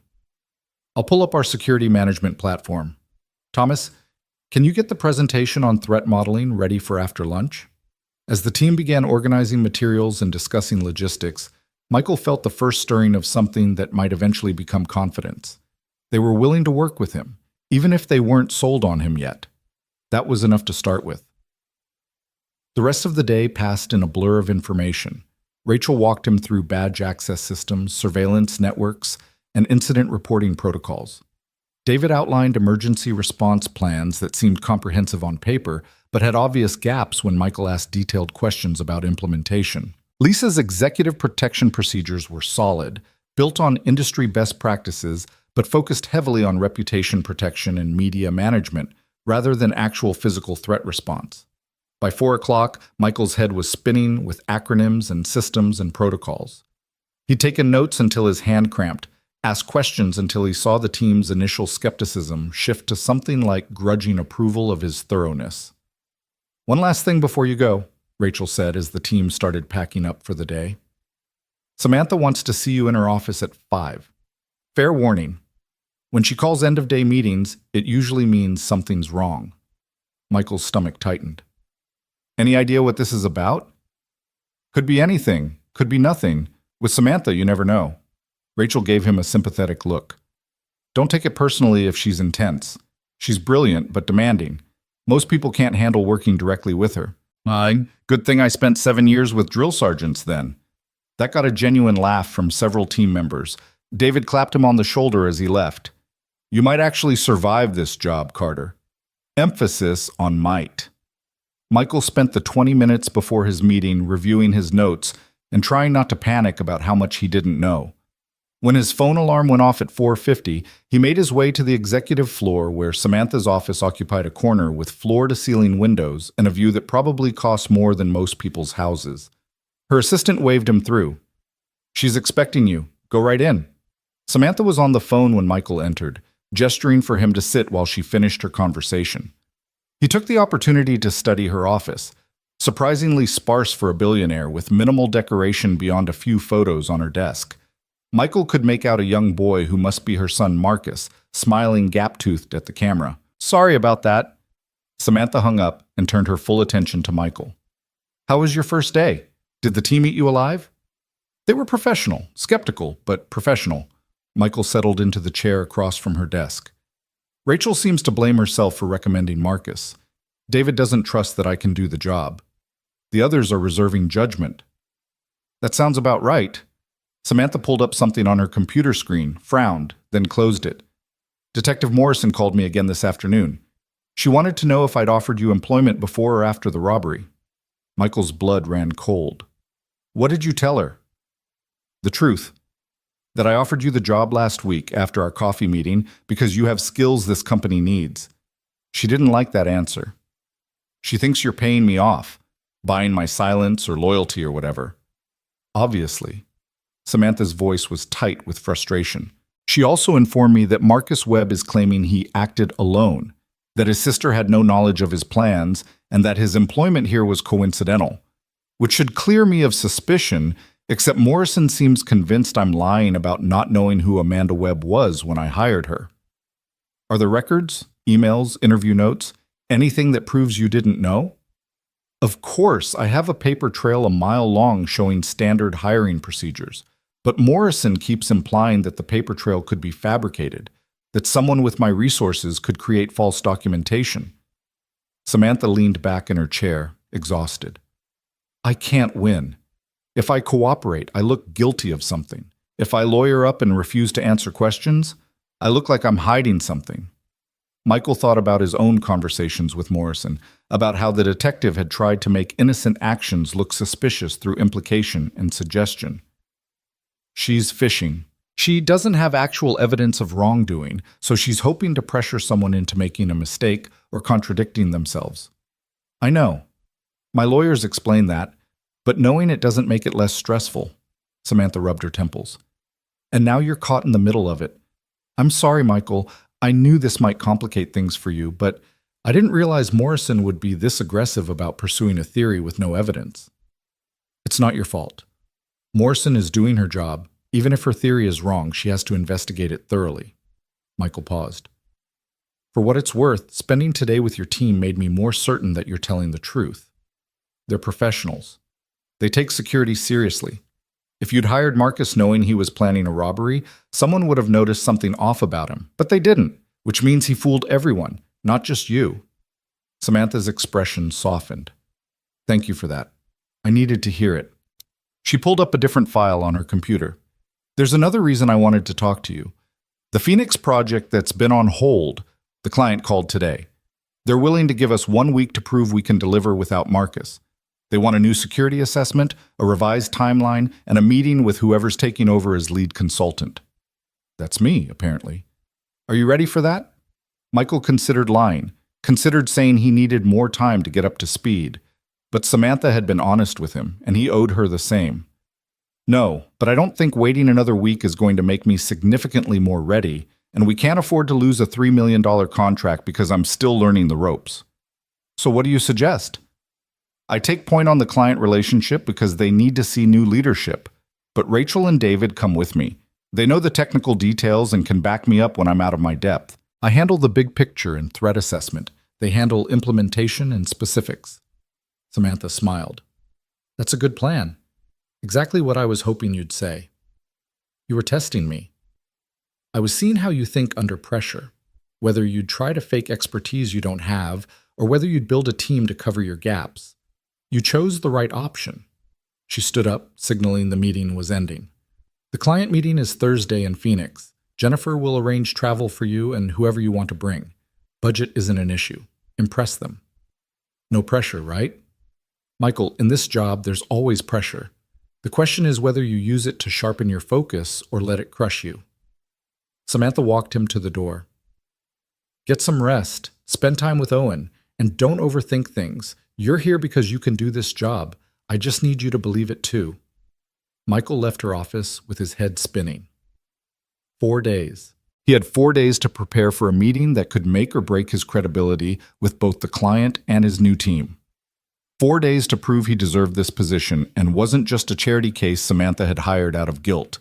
I'll pull up our security management platform. Thomas, can you get the presentation on threat modeling ready for after lunch? As the team began organizing materials and discussing logistics, Michael felt the first stirring of something that might eventually become confidence. They were willing to work with him, even if they weren't sold on him yet. That was enough to start with. The rest of the day passed in a blur of information. Rachel walked him through badge access systems, surveillance networks, and incident reporting protocols. David outlined emergency response plans that seemed comprehensive on paper, but had obvious gaps when Michael asked detailed questions about implementation. Lisa's executive protection procedures were solid, built on industry best practices, but focused heavily on reputation protection and media management, rather than actual physical threat response. By 4 o'clock, Michael's head was spinning with acronyms and systems and protocols. He'd taken notes until his hand cramped, asked questions until he saw the team's initial skepticism shift to something like grudging approval of his thoroughness. One last thing before you go, Rachel said as the team started packing up for the day. Samantha wants to see you in her office at 5. Fair warning. When she calls end-of-day meetings, it usually means something's wrong. Michael's stomach tightened. Any idea what this is about? Could be anything, could be nothing. With Samantha, you never know. Rachel gave him a sympathetic look. Don't take it personally if she's intense. She's brilliant, but demanding. Most people can't handle working directly with her. Good thing I spent 7 years with drill sergeants then. That got a genuine laugh from several team members. David clapped him on the shoulder as he left. You might actually survive this job, Carter. Emphasis on might. Michael spent the 20 minutes before his meeting reviewing his notes and trying not to panic about how much he didn't know. When his phone alarm went off at 4:50, he made his way to the executive floor where Samantha's office occupied a corner with floor-to-ceiling windows and a view that probably cost more than most people's houses. Her assistant waved him through. She's expecting you. Go right in. Samantha was on the phone when Michael entered, gesturing for him to sit while she finished her conversation. He took the opportunity to study her office, surprisingly sparse for a billionaire, with minimal decoration beyond a few photos on her desk. Michael could make out a young boy who must be her son Marcus, smiling gap-toothed at the camera. "Sorry about that." Samantha hung up and turned her full attention to Michael. "How was your first day? Did the team eat you alive?" They were professional, skeptical, but professional. Michael settled into the chair across from her desk. "Rachel seems to blame herself for recommending Marcus. David doesn't trust that I can do the job. The others are reserving judgment." "That sounds about right." Samantha pulled up something on her computer screen, frowned, then closed it. "Detective Morrison called me again this afternoon. She wanted to know if I'd offered you employment before or after the robbery." Michael's blood ran cold. "What did you tell her?" "The truth. That I offered you the job last week after our coffee meeting because you have skills this company needs." She didn't like that answer. "She thinks you're paying me off, buying my silence or loyalty or whatever." "Obviously." Samantha's voice was tight with frustration. "She also informed me that Marcus Webb is claiming he acted alone, that his sister had no knowledge of his plans, and that his employment here was coincidental, which should clear me of suspicion, except Morrison seems convinced I'm lying about not knowing who Amanda Webb was when I hired her." "Are there records, emails, interview notes, anything that proves you didn't know?" "Of course, I have a paper trail a mile long showing standard hiring procedures, but Morrison keeps implying that the paper trail could be fabricated, that someone with my resources could create false documentation." Samantha leaned back in her chair, exhausted. "I can't win. If I cooperate, I look guilty of something. If I lawyer up and refuse to answer questions, I look like I'm hiding something." Michael thought about his own conversations with Morrison, about how the detective had tried to make innocent actions look suspicious through implication and suggestion. "She's fishing. She doesn't have actual evidence of wrongdoing, so she's hoping to pressure someone into making a mistake or contradicting themselves." "I know. My lawyers explain that, but knowing it doesn't make it less stressful." Samantha rubbed her temples. "And now you're caught in the middle of it. I'm sorry, Michael. I knew this might complicate things for you, but I didn't realize Morrison would be this aggressive about pursuing a theory with no evidence." "It's not your fault. Morrison is doing her job. Even if her theory is wrong, she has to investigate it thoroughly." Michael paused. "For what it's worth, spending today with your team made me more certain that you're telling the truth. They're professionals. They take security seriously. If you'd hired Marcus knowing he was planning a robbery, someone would have noticed something off about him. But they didn't, which means he fooled everyone, not just you." Samantha's expression softened. "Thank you for that. I needed to hear it." She pulled up a different file on her computer. "There's another reason I wanted to talk to you. The Phoenix project that's been on hold, the client called today. They're willing to give us 1 week to prove we can deliver without Marcus. They want a new security assessment, a revised timeline, and a meeting with whoever's taking over as lead consultant." "That's me, apparently." "Are you ready for that?" Michael considered lying, considered saying he needed more time to get up to speed. But Samantha had been honest with him, and he owed her the same. "No, but I don't think waiting another week is going to make me significantly more ready, and we can't afford to lose a $3 million contract because I'm still learning the ropes." "So what do you suggest?" "I take point on the client relationship because they need to see new leadership. But Rachel and David come with me. They know the technical details and can back me up when I'm out of my depth. I handle the big picture and threat assessment. They handle implementation and specifics." Samantha smiled. "That's a good plan. Exactly what I was hoping you'd say. You were testing me. I was seeing how you think under pressure, whether you'd try to fake expertise you don't have, or whether you'd build a team to cover your gaps. You chose the right option." She stood up, signaling the meeting was ending. "The client meeting is Thursday in Phoenix. Jennifer will arrange travel for you and whoever you want to bring. Budget isn't an issue. Impress them." "No pressure, right?" "Michael, in this job, there's always pressure. The question is whether you use it to sharpen your focus or let it crush you." Samantha walked him to the door. "Get some rest, spend time with Owen, and don't overthink things. You're here because you can do this job. I just need you to believe it too." Michael left her office with his head spinning. 4 days. He had 4 days to prepare for a meeting that could make or break his credibility with both the client and his new team. 4 days to prove he deserved this position and wasn't just a charity case Samantha had hired out of guilt.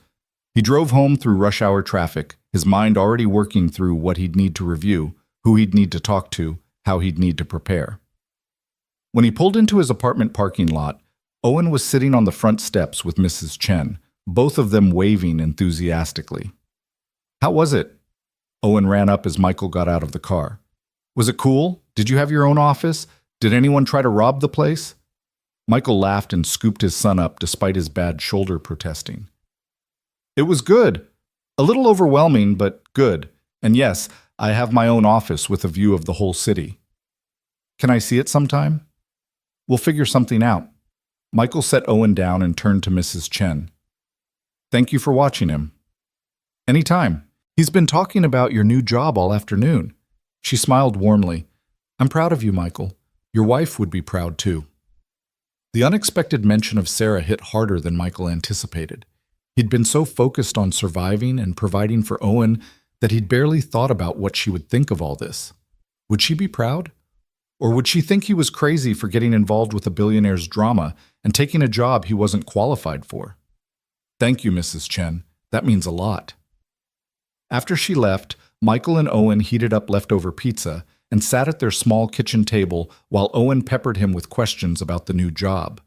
He drove home through rush hour traffic, his mind already working through what he'd need to review, who he'd need to talk to, how he'd need to prepare. When he pulled into his apartment parking lot, Owen was sitting on the front steps with Mrs. Chen, both of them waving enthusiastically. "How was it?" Owen ran up as Michael got out of the car. "Was it cool? Did you have your own office? Did anyone try to rob the place?" Michael laughed and scooped his son up despite his bad shoulder protesting. "It was good. A little overwhelming, but good. And yes, I have my own office with a view of the whole city. Can I see it sometime? We'll figure something out." Michael set Owen down and turned to Mrs. Chen. "Thank you for watching him." "Anytime. He's been talking about your new job all afternoon." She smiled warmly. "I'm proud of you, Michael. Your wife would be proud too." The unexpected mention of Sarah hit harder than Michael anticipated. He'd been so focused on surviving and providing for Owen that he'd barely thought about what she would think of all this. Would she be proud? Or would she think he was crazy for getting involved with a billionaire's drama and taking a job he wasn't qualified for? "Thank you, Mrs. Chen. That means a lot." After she left, Michael and Owen heated up leftover pizza and sat at their small kitchen table while Owen peppered him with questions about the new job.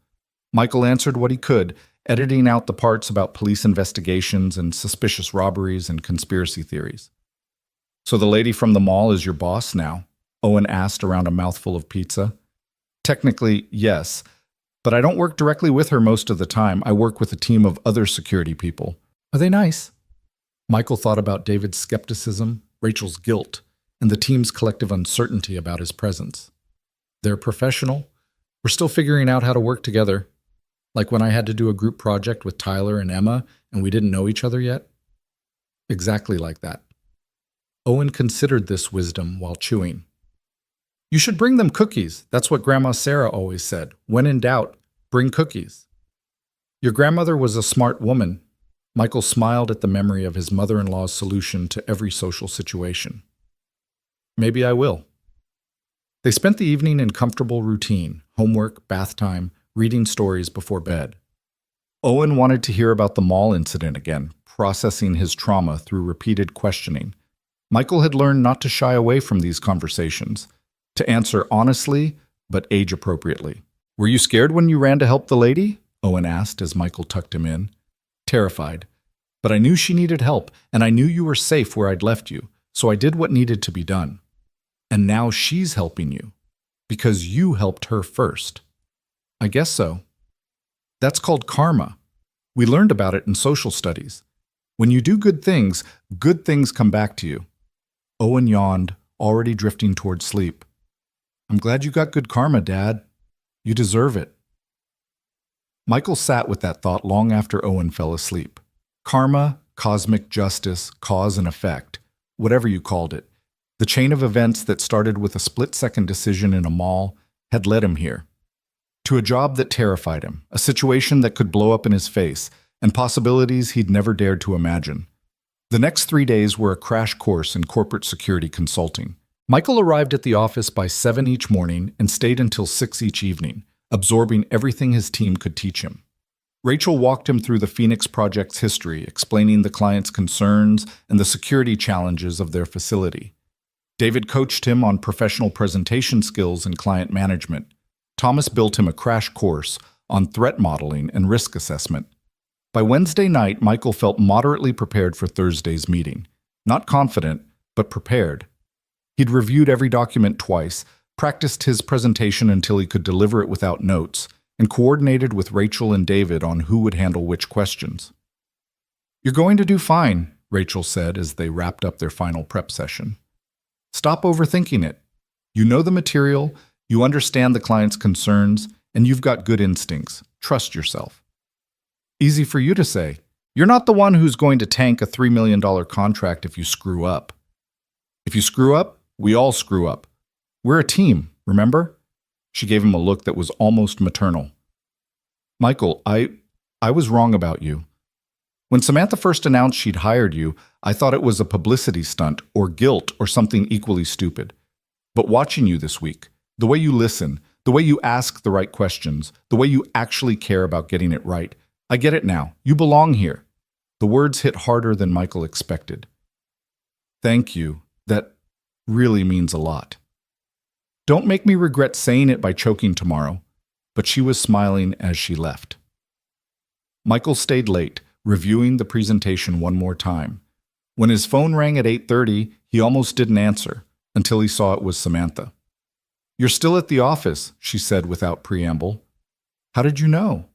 Michael answered what he could, editing out the parts about police investigations and suspicious robberies and conspiracy theories. "So the lady from the mall is your boss now?" Owen asked around a mouthful of pizza. "Technically, yes, but I don't work directly with her most of the time. I work with a team of other security people." "Are they nice?" Michael thought about David's skepticism, Rachel's guilt, and the team's collective uncertainty about his presence. "They're professional. We're still figuring out how to work together. Like when I had to do a group project with Tyler and Emma and we didn't know each other yet." Exactly like that. Owen considered this wisdom while chewing. "You should bring them cookies. That's what Grandma Sarah always said. When in doubt, bring cookies." "Your grandmother was a smart woman." Michael smiled at the memory of his mother-in-law's solution to every social situation. "Maybe I will." They spent the evening in comfortable routine, homework, bath time, reading stories before bed. Owen wanted to hear about the mall incident again, processing his trauma through repeated questioning. Michael had learned not to shy away from these conversations, to answer honestly, but age-appropriately. "Were you scared when you ran to help the lady?" Owen asked as Michael tucked him in. "Terrified. But I knew she needed help, and I knew you were safe where I'd left you, so I did what needed to be done. And now she's helping you, because you helped her first." "I guess so." "That's called karma. We learned about it in social studies. When you do good things come back to you." Owen yawned, already drifting toward sleep. "I'm glad you got good karma, Dad. You deserve it." Michael sat with that thought long after Owen fell asleep. Karma, cosmic justice, cause and effect, whatever you called it, the chain of events that started with a split-second decision in a mall had led him here. To a job that terrified him, a situation that could blow up in his face, and possibilities he'd never dared to imagine. The next 3 days were a crash course in corporate security consulting. Michael arrived at the office by 7 each morning and stayed until 6 each evening, absorbing everything his team could teach him. Rachel walked him through the Phoenix Project's history, explaining the client's concerns and the security challenges of their facility. David coached him on professional presentation skills and client management. Thomas built him a crash course on threat modeling and risk assessment. By Wednesday night, Michael felt moderately prepared for Thursday's meeting. Not confident, but prepared. He'd reviewed every document twice, practiced his presentation until he could deliver it without notes, and coordinated with Rachel and David on who would handle which questions. "You're going to do fine," Rachel said as they wrapped up their final prep session. "Stop overthinking it. You know the material, you understand the client's concerns, and you've got good instincts. Trust yourself." "Easy for you to say. You're not the one who's going to tank a $3 million contract if you screw up." "If you screw up, we all screw up. We're a team, remember?" She gave him a look that was almost maternal. "Michael, I was wrong about you. When Samantha first announced she'd hired you, I thought it was a publicity stunt or guilt or something equally stupid. But watching you this week, the way you listen, the way you ask the right questions, the way you actually care about getting it right, I get it now. You belong here. The words hit harder than Michael expected. Thank you. That really means a lot. Don't make me regret saying it by choking tomorrow. But she was smiling as she left. Michael stayed late, reviewing the presentation one more time. When his phone rang at 8:30, he almost didn't answer, until he saw it was Samantha. "You're still at the office," she said without preamble. "How did you know?"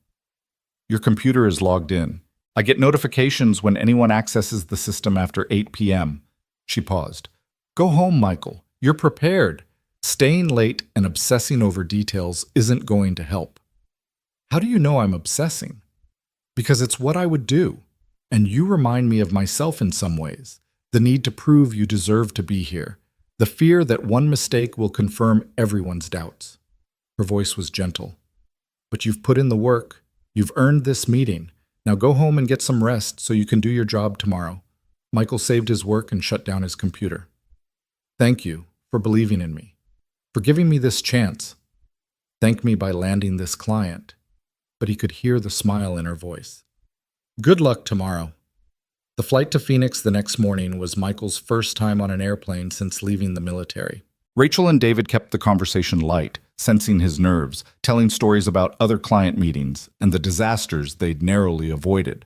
"Your computer is logged in. I get notifications when anyone accesses the system after 8 p.m. She paused. "Go home, Michael. You're prepared. Staying late and obsessing over details isn't going to help." "How do you know I'm obsessing?" "Because it's what I would do. And you remind me of myself in some ways. The need to prove you deserve to be here. The fear that one mistake will confirm everyone's doubts." Her voice was gentle. "But you've put in the work. You've earned this meeting. Now go home and get some rest so you can do your job tomorrow." Michael saved his work and shut down his computer. "Thank you for believing in me, for giving me this chance. Thank me by landing this client." But he could hear the smile in her voice. "Good luck tomorrow." The flight to Phoenix the next morning was Michael's first time on an airplane since leaving the military. Rachel and David kept the conversation light, sensing his nerves, telling stories about other client meetings and the disasters they'd narrowly avoided.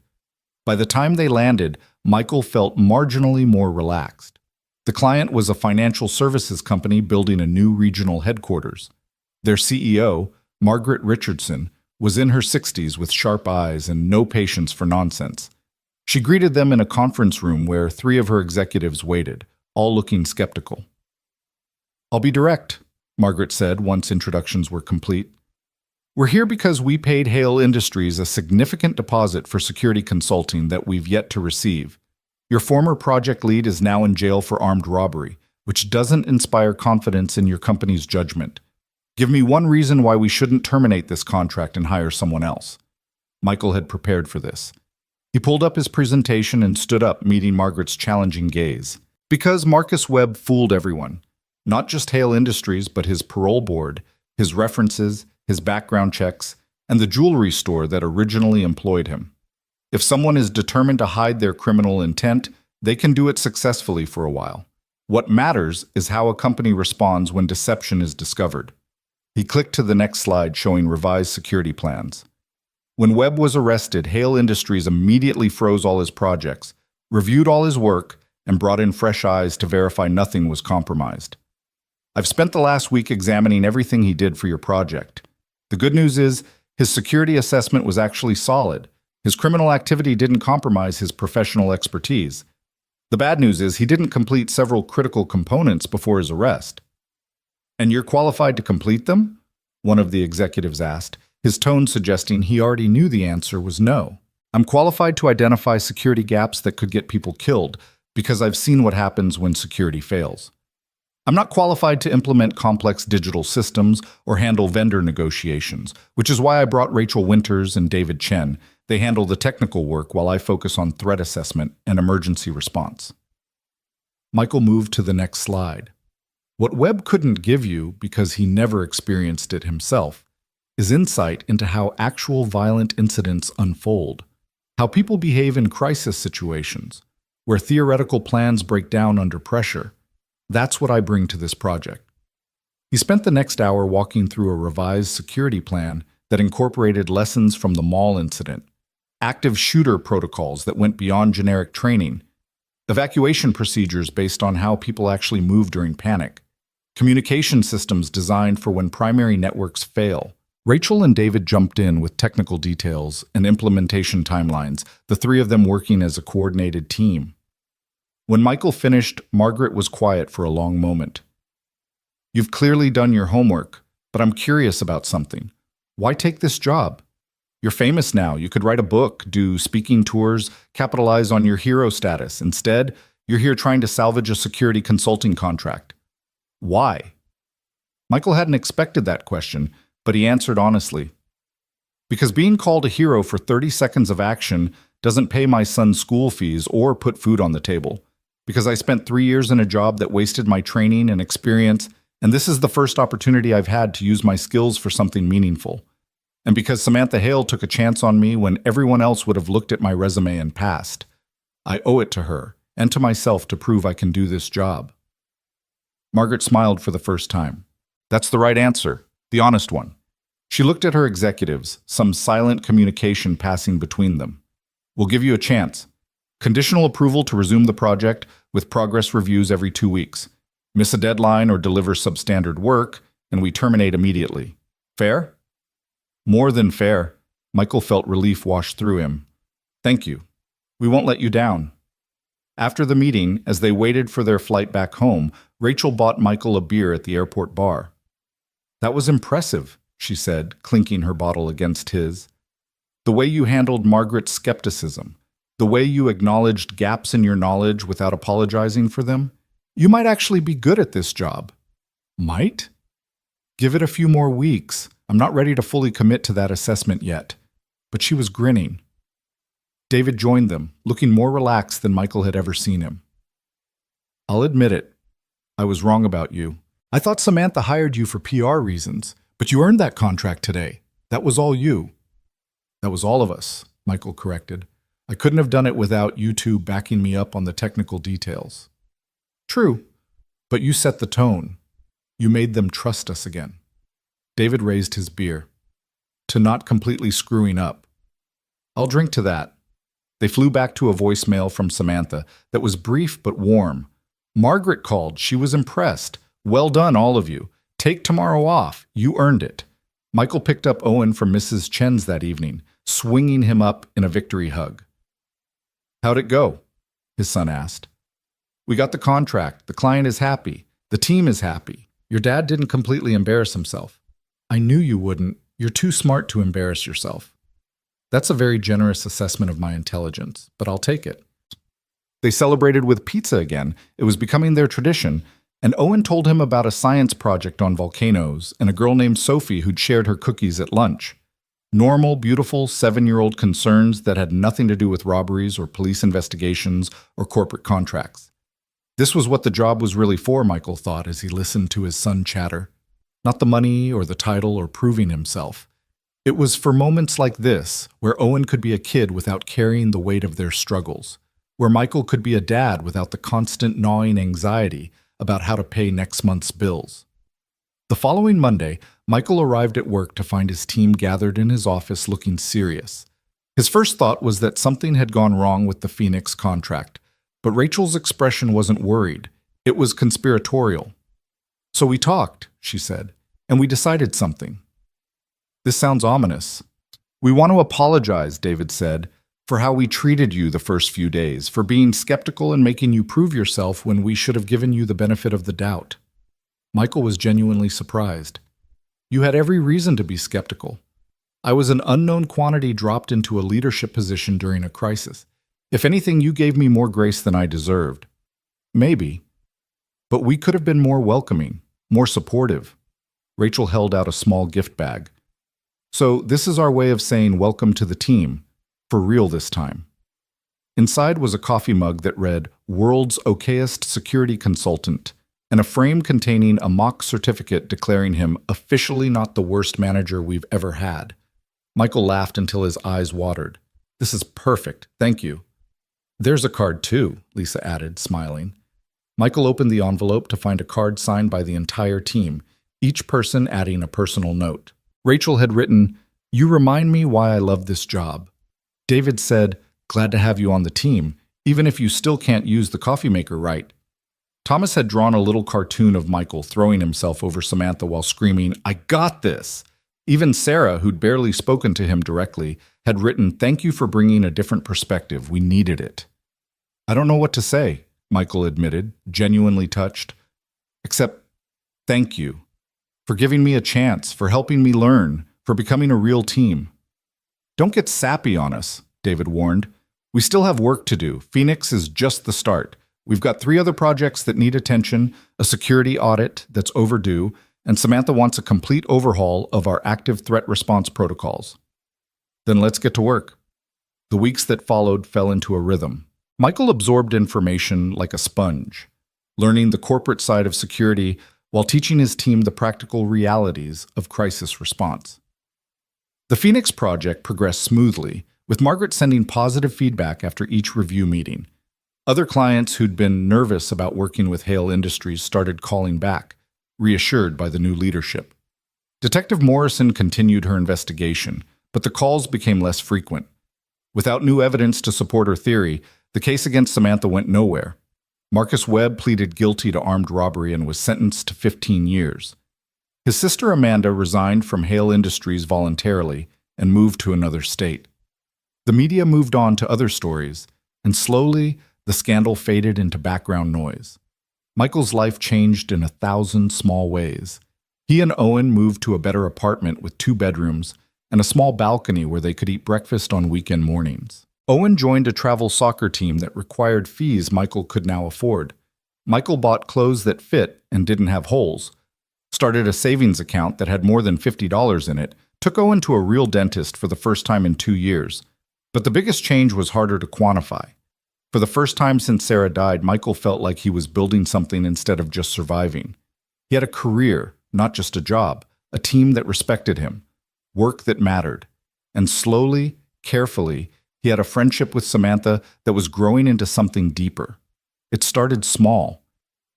By the time they landed, Michael felt marginally more relaxed. The client was a financial services company building a new regional headquarters. Their CEO, Margaret Richardson, was in her 60s with sharp eyes and no patience for nonsense. She greeted them in a conference room where 3 of her executives waited, all looking skeptical. "I'll be direct," Margaret said once introductions were complete. "We're here because we paid Hale Industries a significant deposit for security consulting that we've yet to receive. Your former project lead is now in jail for armed robbery, which doesn't inspire confidence in your company's judgment. Give me one reason why we shouldn't terminate this contract and hire someone else." Michael had prepared for this. He pulled up his presentation and stood up, meeting Margaret's challenging gaze. Because Marcus Webb fooled everyone. Not just Hale Industries, but his parole board, his references, his background checks, and the jewelry store that originally employed him. If someone is determined to hide their criminal intent, they can do it successfully for a while. What matters is how a company responds when deception is discovered. He clicked to the next slide showing revised security plans. When Webb was arrested, Hale Industries immediately froze all his projects, reviewed all his work, and brought in fresh eyes to verify nothing was compromised. "I've spent the last week examining everything he did for your project. The good news is, his security assessment was actually solid. His criminal activity didn't compromise his professional expertise. The bad news is he didn't complete several critical components before his arrest." "And you're qualified to complete them?" one of the executives asked, his tone suggesting he already knew the answer was no. "I'm qualified to identify security gaps that could get people killed, because I've seen what happens when security fails. I'm not qualified to implement complex digital systems or handle vendor negotiations, which is why I brought Rachel Winters and David Chen. They handle the technical work while I focus on threat assessment and emergency response." Michael moved to the next slide. What Webb couldn't give you, because he never experienced it himself, is insight into how actual violent incidents unfold, how people behave in crisis situations, where theoretical plans break down under pressure. That's what I bring to this project. He spent the next hour walking through a revised security plan that incorporated lessons from the mall incident, active shooter protocols that went beyond generic training, evacuation procedures based on how people actually move during panic, communication systems designed for when primary networks fail. Rachel and David jumped in with technical details and implementation timelines, the 3 of them working as a coordinated team. When Michael finished, Margaret was quiet for a long moment. "You've clearly done your homework, but I'm curious about something. Why take this job? You're famous now. You could write a book, do speaking tours, capitalize on your hero status. Instead, you're here trying to salvage a security consulting contract. Why?" Michael hadn't expected that question, but he answered honestly. "Because being called a hero for 30 seconds of action doesn't pay my son's school fees or put food on the table. Because I spent 3 years in a job that wasted my training and experience, and this is the first opportunity I've had to use my skills for something meaningful. And because Samantha Hale took a chance on me when everyone else would have looked at my resume and passed. I owe it to her and to myself to prove I can do this job. Margaret smiled for the first time. That's the right answer, the honest one. She looked at her executives, some silent communication passing between them. We'll give you a chance. Conditional approval to resume the project with progress reviews every 2 weeks. Miss a deadline or deliver substandard work, and we terminate immediately. Fair? More than fair. Michael felt relief wash through him. Thank you. We won't let you down. After the meeting, as they waited for their flight back home, Rachel bought Michael a beer at the airport bar. That was impressive, she said, clinking her bottle against his. The way you handled Margaret's skepticism, the way you acknowledged gaps in your knowledge without apologizing for them, you might actually be good at this job. Might? Give it a few more weeks. I'm not ready to fully commit to that assessment yet. But she was grinning. David joined them, looking more relaxed than Michael had ever seen him. I'll admit it. I was wrong about you. I thought Samantha hired you for PR reasons, but you earned that contract today. That was all you. That was all of us, Michael corrected. I couldn't have done it without you two backing me up on the technical details. True, but you set the tone. You made them trust us again. David raised his beer. To not completely screwing up. I'll drink to that. They flew back to a voicemail from Samantha that was brief but warm. Margaret called. She was impressed. Well done, all of you. Take tomorrow off. You earned it. Michael picked up Owen from Mrs. Chen's that evening, swinging him up in a victory hug. How'd it go? His son asked. We got the contract. The client is happy. The team is happy. Your dad didn't completely embarrass himself. I knew you wouldn't. You're too smart to embarrass yourself. That's a very generous assessment of my intelligence, but I'll take it. They celebrated with pizza again. It was becoming their tradition, and Owen told him about a science project on volcanoes and a girl named Sophie who'd shared her cookies at lunch. Normal, beautiful 7-year-old concerns that had nothing to do with robberies or police investigations or corporate contracts. This was what the job was really for, Michael thought as he listened to his son chatter. Not the money or the title or proving himself. It was for moments like this, where Owen could be a kid without carrying the weight of their struggles, where Michael could be a dad without the constant gnawing anxiety about how to pay next month's bills. The following Monday, Michael arrived at work to find his team gathered in his office looking serious. His first thought was that something had gone wrong with the Phoenix contract, but Rachel's expression wasn't worried. It was conspiratorial. So we talked, she said, and we decided something. This sounds ominous. We want to apologize, David said, for how we treated you the first few days, for being skeptical and making you prove yourself when we should have given you the benefit of the doubt. Michael was genuinely surprised. You had every reason to be skeptical. I was an unknown quantity dropped into a leadership position during a crisis. If anything, you gave me more grace than I deserved. Maybe. But we could have been more welcoming, more supportive. Rachel held out a small gift bag. So this is our way of saying welcome to the team, for real this time. Inside was a coffee mug that read, World's Okayest Security Consultant, and a frame containing a mock certificate declaring him officially not the worst manager we've ever had. Michael laughed until his eyes watered. This is perfect, thank you. There's a card too, Lisa added, smiling. Michael opened the envelope to find a card signed by the entire team, each person adding a personal note. Rachel had written, You remind me why I love this job. David said, Glad to have you on the team, even if you still can't use the coffee maker right. Thomas had drawn a little cartoon of Michael throwing himself over Samantha while screaming, I got this! Even Sarah, who'd barely spoken to him directly, had written, Thank you for bringing a different perspective. We needed it. I don't know what to say, Michael admitted, genuinely touched. Except, thank you. For giving me a chance, for helping me learn, for becoming a real team. Don't get sappy on us, David warned. We still have work to do. Phoenix is just the start. We've got 3 other projects that need attention, a security audit that's overdue, and Samantha wants a complete overhaul of our active threat response protocols. Then let's get to work. The weeks that followed fell into a rhythm. Michael absorbed information like a sponge, learning the corporate side of security while teaching his team the practical realities of crisis response. The Phoenix project progressed smoothly, with Margaret sending positive feedback after each review meeting. Other clients who'd been nervous about working with Hale Industries started calling back, reassured by the new leadership. Detective Morrison continued her investigation, but the calls became less frequent. Without new evidence to support her theory, the case against Samantha went nowhere. Marcus Webb pleaded guilty to armed robbery and was sentenced to 15 years. His sister Amanda resigned from Hale Industries voluntarily and moved to another state. The media moved on to other stories, and slowly the scandal faded into background noise. Michael's life changed in 1,000 small ways. He and Owen moved to a better apartment with 2 bedrooms and a small balcony where they could eat breakfast on weekend mornings. Owen joined a travel soccer team that required fees Michael could now afford. Michael bought clothes that fit and didn't have holes, started a savings account that had more than $50 in it, took Owen to a real dentist for the first time in 2 years. But the biggest change was harder to quantify. For the first time since Sarah died, Michael felt like he was building something instead of just surviving. He had a career, not just a job, a team that respected him, work that mattered. And slowly, carefully, he had a friendship with Samantha that was growing into something deeper. It started small.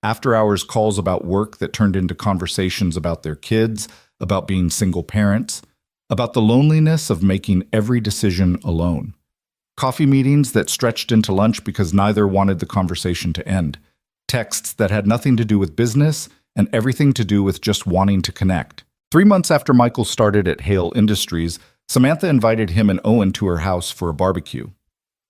After-hours calls about work that turned into conversations about their kids, about being single parents, about the loneliness of making every decision alone. Coffee meetings that stretched into lunch because neither wanted the conversation to end. Texts that had nothing to do with business and everything to do with just wanting to connect. 3 months after Michael started at Hale Industries, Samantha invited him and Owen to her house for a barbecue.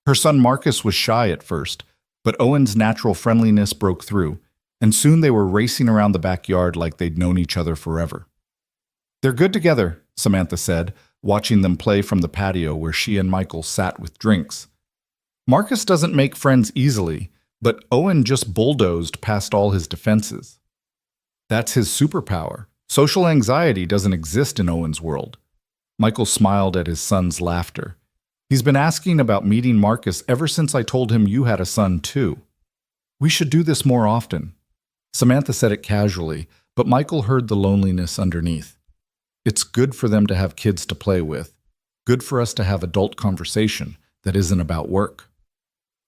Her son Marcus was shy at first, but Owen's natural friendliness broke through, and soon they were racing around the backyard like they'd known each other forever. "They're good together," Samantha said, watching them play from the patio where she and Michael sat with drinks. Marcus doesn't make friends easily, but Owen just bulldozed past all his defenses. That's his superpower. Social anxiety doesn't exist in Owen's world. Michael smiled at his son's laughter. "He's been asking about meeting Marcus ever since I told him you had a son too. We should do this more often." Samantha said it casually, but Michael heard the loneliness underneath. "It's good for them to have kids to play with. Good for us to have adult conversation that isn't about work."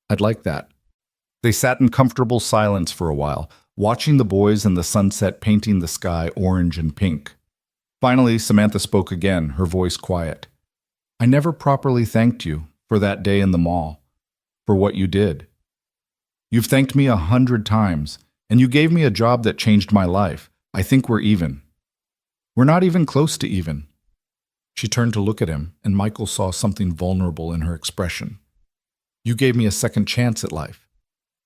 "I'd like that." They sat in comfortable silence for a while, watching the boys and the sunset painting the sky orange and pink. Finally, Samantha spoke again, her voice quiet. "I never properly thanked you for that day in the mall, for what you did. You've thanked me 100 times, and you gave me a job that changed my life. I think we're even. We're not even close to even." She turned to look at him, and Michael saw something vulnerable in her expression. "You gave me a second chance at life.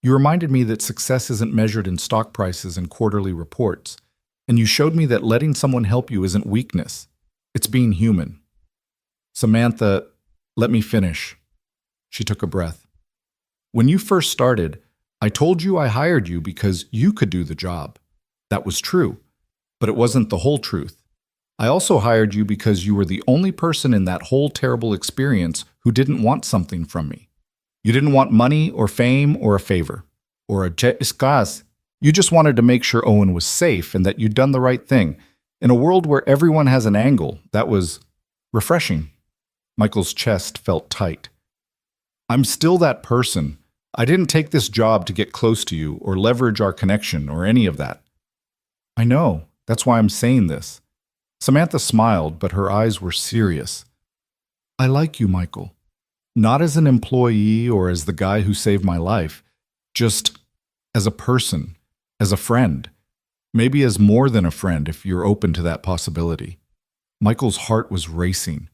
You reminded me that success isn't measured in stock prices and quarterly reports, and you showed me that letting someone help you isn't weakness. It's being human." "Samantha, let me finish." She took a breath. "When you first started, I told you I hired you because you could do the job. That was true, but it wasn't the whole truth. I also hired you because you were the only person in that whole terrible experience who didn't want something from me. You didn't want money or fame or a favor or a jeskas. You just wanted to make sure Owen was safe and that you'd done the right thing. In a world where everyone has an angle, that was refreshing." Michael's chest felt tight. "I'm still that person. I didn't take this job to get close to you or leverage our connection or any of that." "I know. That's why I'm saying this." Samantha smiled, but her eyes were serious. "I like you, Michael. Not as an employee or as the guy who saved my life, just as a person, as a friend. Maybe as more than a friend if you're open to that possibility." Michael's heart was racing.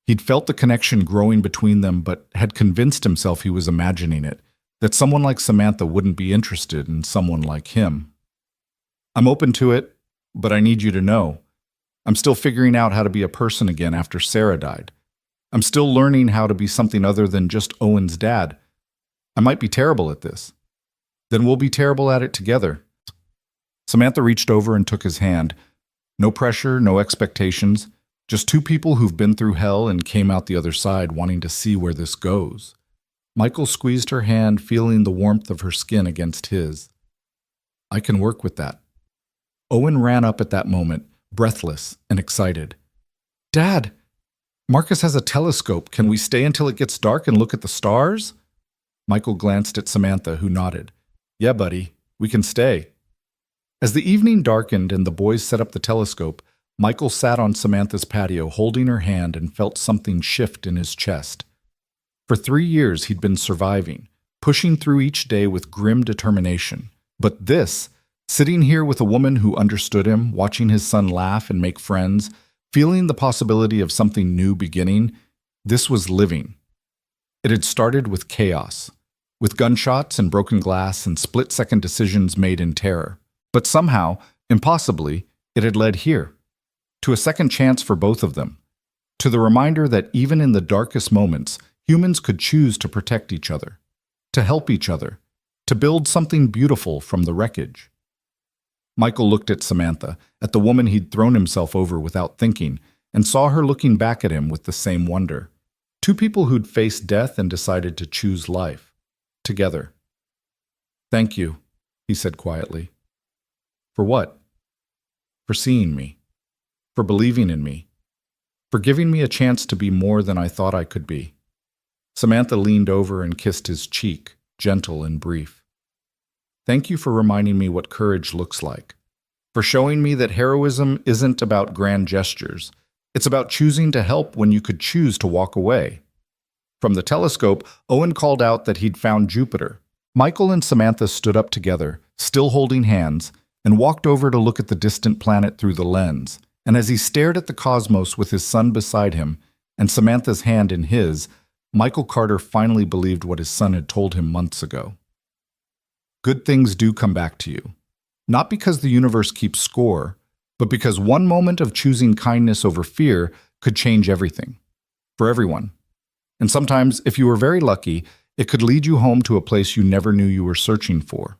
He'd felt the connection growing between them, but had convinced himself he was imagining it, that someone like Samantha wouldn't be interested in someone like him. "I'm open to it, but I need you to know. I'm still figuring out how to be a person again after Sarah died. I'm still learning how to be something other than just Owen's dad. I might be terrible at this. Then we'll be terrible at it together." Samantha reached over and took his hand. No pressure, no expectations, Just two people who've been through hell and came out the other side wanting to see where this goes. Michael squeezed her hand, feeling the warmth of her skin against his. I can work with that. Owen ran up at that moment, breathless and excited. Dad, Marcus has a telescope. Can we stay until it gets dark and look at the stars? Michael glanced at Samantha, who nodded. Yeah, buddy, we can stay. As the evening darkened and the boys set up the telescope, Michael sat on Samantha's patio holding her hand and felt something shift in his chest. For 3 years he'd been surviving, pushing through each day with grim determination. But this, sitting here with a woman who understood him, watching his son laugh and make friends, feeling the possibility of something new beginning, this was living. It had started with chaos, with gunshots and broken glass and split-second decisions made in terror. But somehow, impossibly, it had led here, to a second chance for both of them, to the reminder that even in the darkest moments, humans could choose to protect each other, to help each other, to build something beautiful from the wreckage. Michael looked at Samantha, at the woman he'd thrown himself over without thinking, and saw her looking back at him with the same wonder. Two people who'd faced death and decided to choose life, together. Thank you, he said quietly. For what? For seeing me. For believing in me. For giving me a chance to be more than I thought I could be. Samantha leaned over and kissed his cheek, gentle and brief. Thank you for reminding me what courage looks like. For showing me that heroism isn't about grand gestures. It's about choosing to help when you could choose to walk away. From the telescope, Owen called out that he'd found Jupiter. Michael and Samantha stood up together, still holding hands, and walked over to look at the distant planet through the lens. And as he stared at the cosmos with his son beside him and Samantha's hand in his, Michael Carter finally believed what his son had told him months ago. Good things do come back to you. Not because the universe keeps score, but because one moment of choosing kindness over fear could change everything. For everyone. And sometimes, if you were very lucky, it could lead you home to a place you never knew you were searching for.